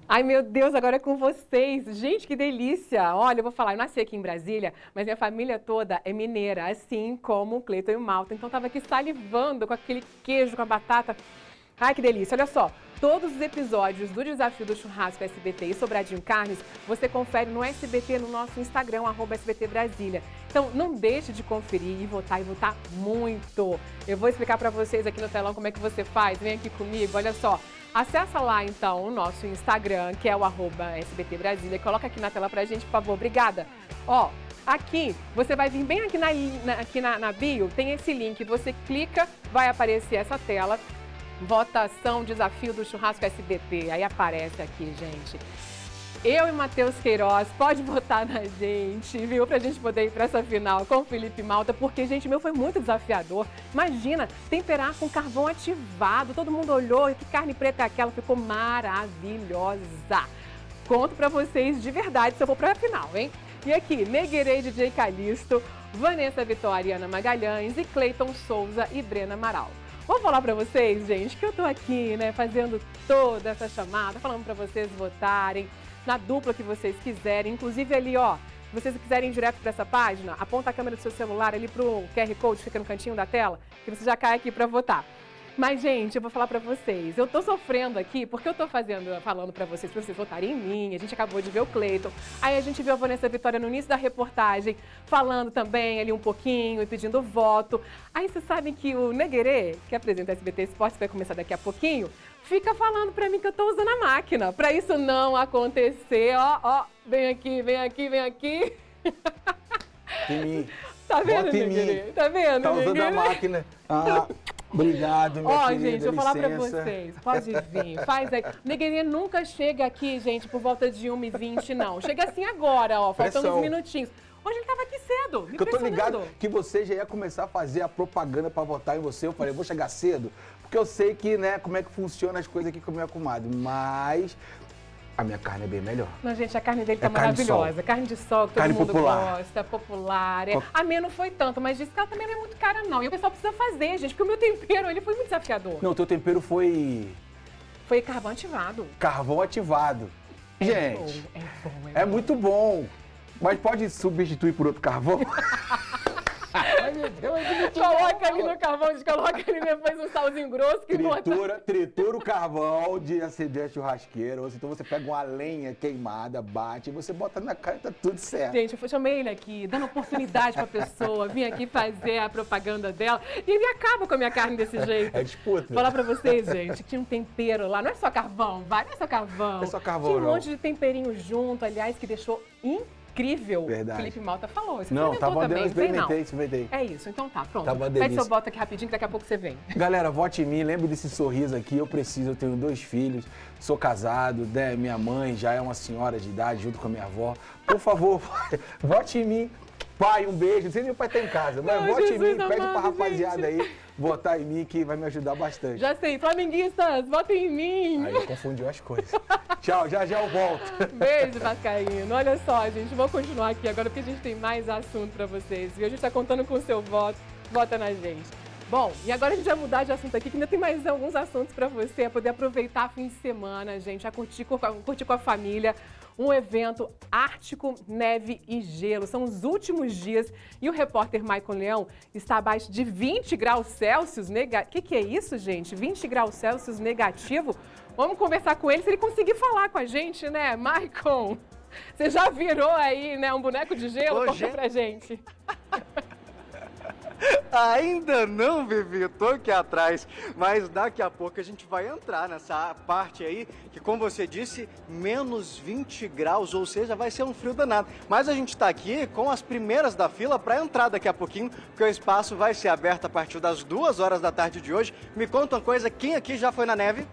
Ai, meu Deus, agora é com vocês. Gente, que delícia. Olha, eu vou falar, eu nasci aqui em Brasília, mas minha família toda é mineira, assim como o Cleiton e o Malta. Então, tava aqui salivando com aquele queijo, com a batata. Ai, que delícia. Olha só, todos os episódios do Desafio do Churrasco SBT e Sobradinho Carnes, você confere no SBT, no nosso Instagram, @SBT Brasília. Então, não deixe de conferir e votar muito. Eu vou explicar para vocês aqui no telão como é que você faz. Vem aqui comigo, olha só. Acessa lá, então, o nosso Instagram, que é o @SBT Brasília. Coloca aqui na tela pra gente, por favor. Obrigada. Ó, aqui, você vai vir bem aqui na bio, tem esse link. Você clica, vai aparecer essa tela. Votação, Desafio do Churrasco SBT. Aí aparece aqui, gente. Eu e Matheus Queiroz, pode votar na gente, viu? Pra gente poder ir pra essa final com o Felipe Malta, porque, gente, o meu foi muito desafiador. Imagina, temperar com carvão ativado. Todo mundo olhou, que carne preta é aquela? Ficou maravilhosa. Conto pra vocês de verdade se eu for pra final, hein? E aqui, Meguerei, DJ Calixto, Vanessa Vitória e Ana Magalhães e Cleiton Souza e Brena Amaral. Vou falar pra vocês, gente, que eu tô aqui, né, fazendo toda essa chamada, falando pra vocês votarem na dupla que vocês quiserem. Inclusive ali, ó, se vocês quiserem ir direto pra essa página, aponta a câmera do seu celular ali pro QR Code que fica no cantinho da tela, que você já cai aqui pra votar. Mas, gente, eu vou falar pra vocês, eu tô sofrendo aqui porque eu tô falando pra vocês votarem em mim. A gente acabou de ver o Cleiton, aí a gente viu a Vanessa Vitória no início da reportagem falando também ali um pouquinho e pedindo voto. Aí vocês sabem que o Neguerê, que apresenta a SBT Esportes, vai começar daqui a pouquinho, fica falando pra mim que eu tô usando a máquina. Pra isso não acontecer, ó, vem aqui, vem aqui, vem aqui. Em mim. Tá vendo, Bota em Neguerê? mim. Tá vendo, Tá usando Neguerê? a máquina. Ah, obrigado, minha querida, gente, eu vou falar pra licença. vocês. Pode vir, faz aí. Neguerinha nunca chega aqui, gente, por volta de 1h20, não. Chega assim agora, ó, faltando Pressão. uns minutinhos. Hoje ele tava aqui cedo, me Porque eu tô impressionando. ligado que você já ia começar a fazer a propaganda pra votar em você. Eu falei, eu vou chegar cedo, porque eu sei que, né, como é que funciona as coisas aqui com a minha comadre. Mas a minha carne é bem melhor. Não, gente, a carne dele tá carne de maravilhosa. sol. Carne de sol, que todo Carne mundo popular. gosta, popular. A minha não foi tanto, mas disse que ela também não é muito cara, não. E o pessoal precisa fazer, gente, porque o meu tempero, ele foi muito desafiador. Não, o teu tempero foi Foi carvão ativado. carvão ativado. Gente, é muito bom. Mas pode substituir por outro carvão? Coloca ali no carvão, coloca ali depois um salzinho grosso que Tritura o carvão de acender a churrasqueira. Ou então você pega uma lenha queimada, bate e você bota na cara e tá tudo certo. Gente, eu chamei ele aqui, dando oportunidade pra pessoa vir aqui fazer a propaganda dela. E ele acaba com a minha carne desse jeito. É disputa. Vou falar pra vocês, gente, que tinha um tempero lá. Não é só carvão, vai, não é só carvão. Não é só carvão, tinha um não. monte de temperinho junto, aliás, que deixou incrível. Verdade. Felipe Malta falou. Você Não, experimentou tava também, dando, não tem, não? experimentei. É isso, então tá, pronto. Tava uma Pede delícia. seu voto aqui rapidinho, que daqui a pouco você vem. Galera, vote em mim, lembre desse sorriso aqui, eu tenho 2 filhos, sou casado, né? Minha mãe já é uma senhora de idade junto com a minha avó. Por favor, vote em mim. Pai, um beijo, não sei nem o pai tá em casa, mas Não, vote Jesus em mim, pede pra amado, rapaziada gente. aí votar em mim que vai me ajudar bastante. Já sei, flamenguistas, votem em mim. Aí confundiu as coisas. Tchau, já eu volto. Beijo, Vascaíno. Olha só, gente, vou continuar aqui agora porque a gente tem mais assunto pra vocês. E a gente tá contando com o seu voto. Vota na gente. Bom, e agora a gente vai mudar de assunto aqui, que ainda tem mais alguns assuntos pra você, poder aproveitar fim de semana, gente, a curtir com a família. Um evento Ártico, Neve e Gelo. São os últimos dias e o repórter Maicon Leão está abaixo de 20 graus Celsius negativo. Que é isso, gente? 20 graus Celsius negativo? Vamos conversar com ele, se ele conseguir falar com a gente, né? Maicon, você já virou aí, né, um boneco de gelo? Conta pra gente. Ainda não, Vivi, eu tô aqui atrás, mas daqui a pouco a gente vai entrar nessa parte aí, que como você disse, menos 20 graus, ou seja, vai ser um frio danado. Mas a gente tá aqui com as primeiras da fila para entrar daqui a pouquinho, porque o espaço vai ser aberto a partir das 2 horas da tarde de hoje. Me conta uma coisa, quem aqui já foi na neve?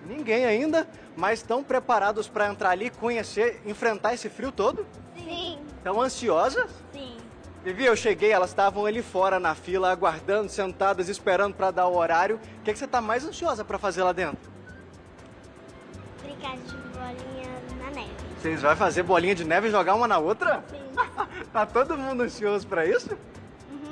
Ninguém ainda, mas estão preparados para entrar ali, conhecer, enfrentar esse frio todo? Sim. Estão ansiosas? Sim. Vivi, eu cheguei, elas estavam ali fora na fila, aguardando, sentadas, esperando para dar o horário. O que você está mais ansiosa para fazer lá dentro? Brincar de bolinha na neve. Vocês vão fazer bolinha de neve e jogar uma na outra? Sim. Tá todo mundo ansioso para isso?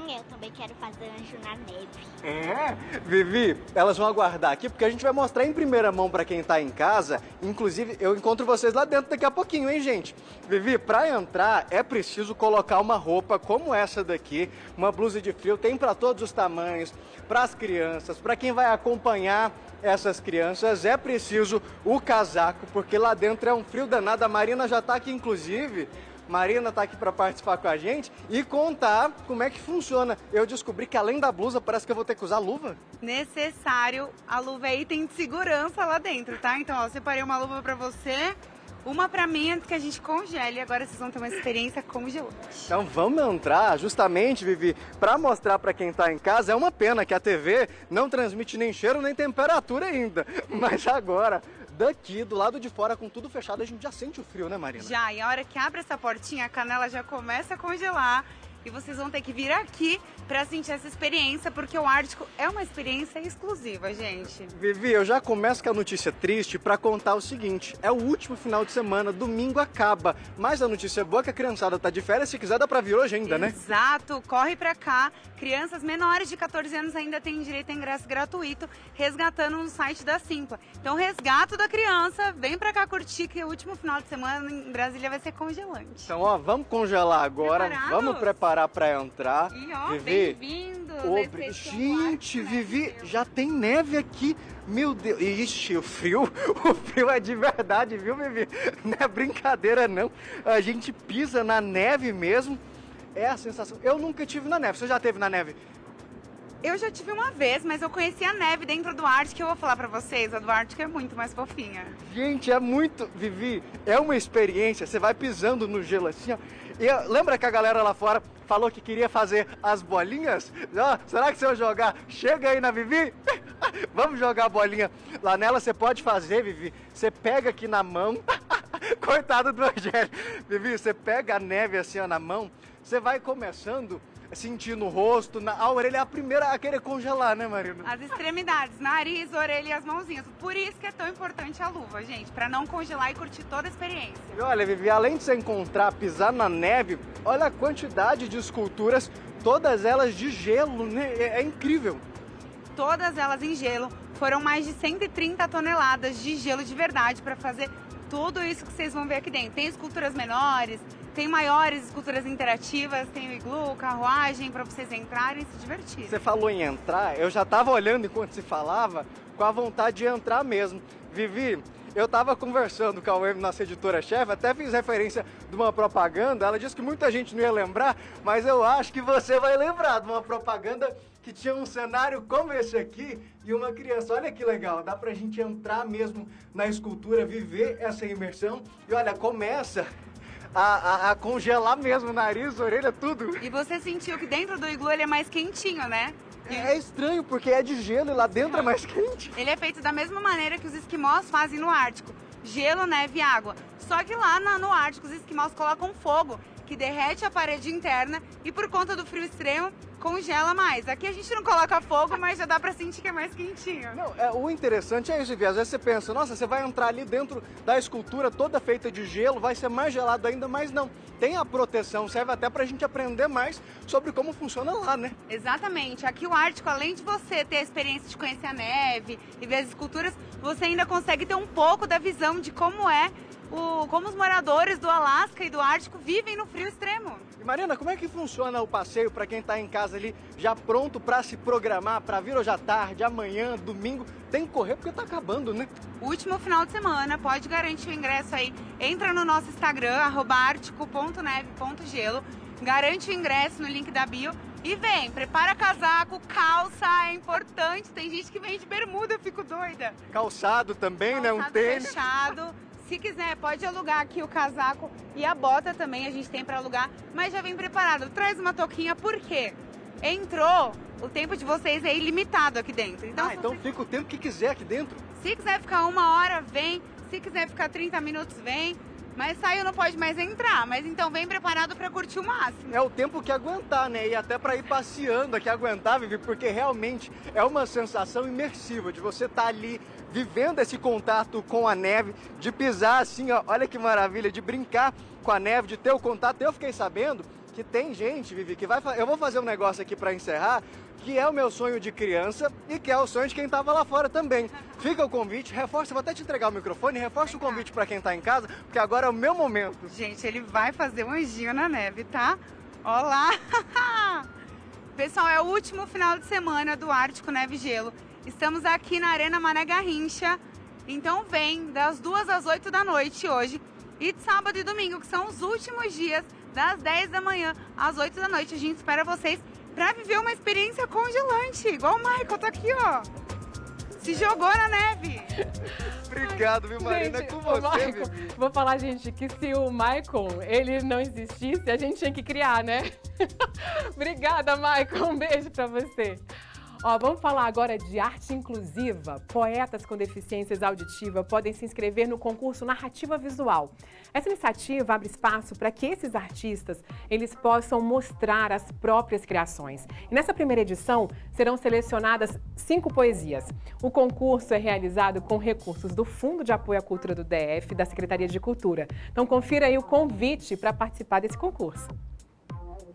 Eu também quero fazer anjo na neve. É, Vivi, elas vão aguardar aqui porque a gente vai mostrar em primeira mão para quem tá em casa. Inclusive, eu encontro vocês lá dentro daqui a pouquinho, hein, gente? Vivi, para entrar é preciso colocar uma roupa como essa daqui, uma blusa de frio, tem para todos os tamanhos, para as crianças, para quem vai acompanhar essas crianças, é preciso o casaco, porque lá dentro é um frio danado. A Marina já tá aqui, inclusive. Marina tá aqui para participar com a gente e contar como é que funciona. Eu descobri que além da blusa, parece que eu vou ter que usar luva. Necessário, a luva é item de segurança lá dentro, tá? Então, ó, separei uma luva para você, uma para mim antes que a gente congele. Agora vocês vão ter uma experiência congelante. Então vamos entrar justamente, Vivi, para mostrar para quem tá em casa. É uma pena que a TV não transmite nem cheiro nem temperatura ainda, mas agora daqui, do lado de fora, com tudo fechado, a gente já sente o frio, né, Marina? Já, e a hora que abre essa portinha, a canela já começa a congelar. E vocês vão ter que vir aqui para sentir essa experiência, porque o Ártico é uma experiência exclusiva, gente. Vivi, eu já começo com a notícia triste para contar o seguinte. É o último final de semana, domingo acaba. Mas a notícia boa é que a criançada tá de férias, se quiser dá para vir hoje ainda, né? Exato, corre para cá. Crianças menores de 14 anos ainda têm direito a ingresso gratuito, resgatando no site da Simpla. Então, resgato da criança, vem para cá curtir, que o último final de semana em Brasília vai ser congelante. Então, ó, vamos congelar agora, Preparados? vamos preparar para entrar. E ó, Vivi, bem-vindos! Gente, Vivi, já tem neve aqui. Meu Deus. Ixi, o frio é de verdade, viu, Vivi? Não é brincadeira, não. A gente pisa na neve mesmo. É a sensação. Eu nunca tive na neve. Você já teve na neve? Eu já tive uma vez, mas eu conheci a neve dentro do Ártico, que eu vou falar pra vocês. A do Ártico é muito mais fofinha. Gente, é muito... Vivi, é uma experiência. Você vai pisando no gelo assim, ó. E lembra que a galera lá fora falou que queria fazer as bolinhas? Será que se eu jogar, chega aí na Vivi? Vamos jogar a bolinha lá nela. Você pode fazer, Vivi. Você pega aqui na mão. Coitado do Rogério. Vivi, você pega a neve assim, ó, na mão. Você vai começando... sentir no rosto, a orelha é a primeira a querer congelar, né, Marina? As extremidades, nariz, orelha e as mãozinhas. Por isso que é tão importante a luva, gente, pra não congelar e curtir toda a experiência. E olha, Vivi, além de você encontrar, pisar na neve, olha a quantidade de esculturas, todas elas de gelo, né? É incrível. Todas elas em gelo. Foram mais de 130 toneladas de gelo de verdade para fazer tudo isso que vocês vão ver aqui dentro. Tem esculturas menores, tem maiores esculturas interativas, tem o iglu, carruagem para vocês entrarem e se divertirem. Você falou em entrar, eu já estava olhando enquanto se falava, com a vontade de entrar mesmo. Vivi, eu estava conversando com a Web, nossa editora-chefe, até fiz referência de uma propaganda, ela disse que muita gente não ia lembrar, mas eu acho que você vai lembrar de uma propaganda que tinha um cenário como esse aqui e uma criança. Olha que legal, dá pra gente entrar mesmo na escultura, viver essa imersão e olha, começa a congelar mesmo, nariz, orelha, tudo. E você sentiu que dentro do iglu ele é mais quentinho, né? É estranho, porque é de gelo e lá dentro é mais quente. Ele é feito da mesma maneira que os esquimós fazem no Ártico. Gelo, neve e água. Só que lá no Ártico os esquimós colocam fogo, que derrete a parede interna e por conta do frio extremo, congela mais. Aqui a gente não coloca fogo, mas já dá pra sentir que é mais quentinho. Não, o interessante é isso, Vivi. Às vezes você pensa, nossa, você vai entrar ali dentro da escultura toda feita de gelo, vai ser mais gelado ainda, mas não. Tem a proteção, serve até pra gente aprender mais sobre como funciona lá, né? Exatamente. Aqui o Ártico, além de você ter a experiência de conhecer a neve e ver as esculturas, você ainda consegue ter um pouco da visão de como como os moradores do Alasca e do Ártico vivem no frio extremo. E Marina, como é que funciona o passeio para quem está em casa ali, já pronto para se programar, para vir hoje à tarde, amanhã, domingo? Tem que correr porque tá acabando, né? Último final de semana, pode garantir o ingresso aí. Entra no nosso Instagram, @artico.neve.gelo, garante o ingresso no link da bio e vem, prepara casaco, calça, é importante. Tem gente que vem de bermuda, eu fico doida. Calçado também, né? Um tênis. Fechado. Se quiser, pode alugar aqui o casaco e a bota também, a gente tem para alugar, mas já vem preparado. Traz uma touquinha, por quê? Entrou, o tempo de vocês é ilimitado aqui dentro. Então, então fica o tempo que quiser aqui dentro? Se quiser ficar 1 hora, vem. Se quiser ficar 30 minutos, vem. Mas saiu, não pode mais entrar. Mas então vem preparado para curtir o máximo. É o tempo que aguentar, né? E até para ir passeando aqui, aguentar, Vivi, porque realmente é uma sensação imersiva de você estar ali vivendo esse contato com a neve, de pisar assim, ó, olha que maravilha, de brincar com a neve, de ter o contato. Eu fiquei sabendo que tem gente, Vivi, que vai... Eu vou fazer um negócio aqui para encerrar, que é o meu sonho de criança e que é o sonho de quem estava lá fora também. Fica o convite, reforça, vou até te entregar o microfone, reforça o convite para quem está em casa, porque agora é o meu momento. Gente, ele vai fazer um anjinho na neve, tá? Olá! Pessoal, é o último final de semana do Ártico Neve e Gelo. Estamos aqui na Arena Mané Garrincha, então vem das 2 às 8 da noite hoje e de sábado e domingo, que são os últimos dias, das 10 da manhã às 8 da noite. A gente espera vocês para viver uma experiência congelante, igual o Michael tá aqui, ó. Se jogou na neve. Obrigado, viu, Marina? Gente, é com você, Michael, vou falar, gente, que se o Michael, ele não existisse, a gente tinha que criar, né? Obrigada, Michael. Um beijo pra você. Ó, vamos falar agora de arte inclusiva. Poetas com deficiências auditiva podem se inscrever no concurso Narrativa Visual. Essa iniciativa abre espaço para que esses artistas eles possam mostrar as próprias criações. E nessa primeira edição serão selecionadas 5 poesias. O concurso é realizado com recursos do Fundo de Apoio à Cultura do DF, da Secretaria de Cultura. Então confira aí o convite para participar desse concurso.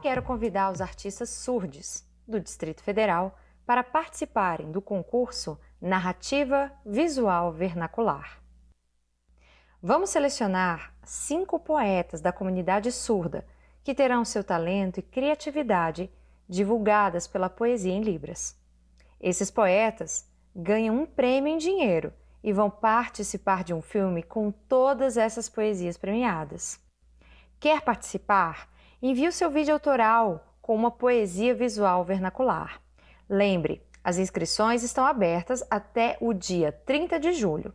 Quero convidar os artistas surdos do Distrito Federal para participarem do concurso Narrativa Visual Vernacular. Vamos selecionar 5 poetas da comunidade surda que terão seu talento e criatividade divulgadas pela Poesia em Libras. Esses poetas ganham um prêmio em dinheiro e vão participar de um filme com todas essas poesias premiadas. Quer participar? Envie o seu vídeo autoral com uma poesia visual vernacular. Lembre, as inscrições estão abertas até o dia 30 de julho.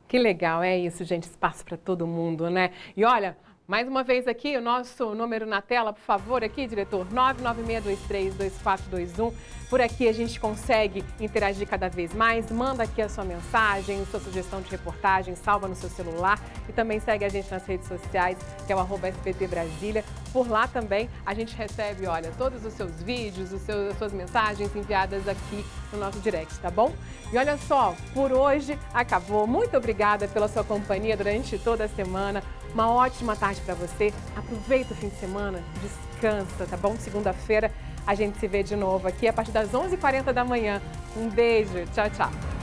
Que legal, é isso, gente, espaço para todo mundo, né? E olha, mais uma vez aqui, o nosso número na tela, por favor, aqui, diretor, 996232421. Por aqui a gente consegue interagir cada vez mais. Manda aqui a sua mensagem, sua sugestão de reportagem, salva no seu celular e também segue a gente nas redes sociais, que é o @SBT Brasília. Por lá também a gente recebe, olha, todos os seus vídeos, as suas mensagens enviadas aqui no nosso direct, tá bom? E olha só, por hoje acabou. Muito obrigada pela sua companhia durante toda a semana. Uma ótima tarde para você. Aproveita o fim de semana, descansa, tá bom? Segunda-feira a gente se vê de novo aqui a partir das 11h40 da manhã. Um beijo, tchau, tchau.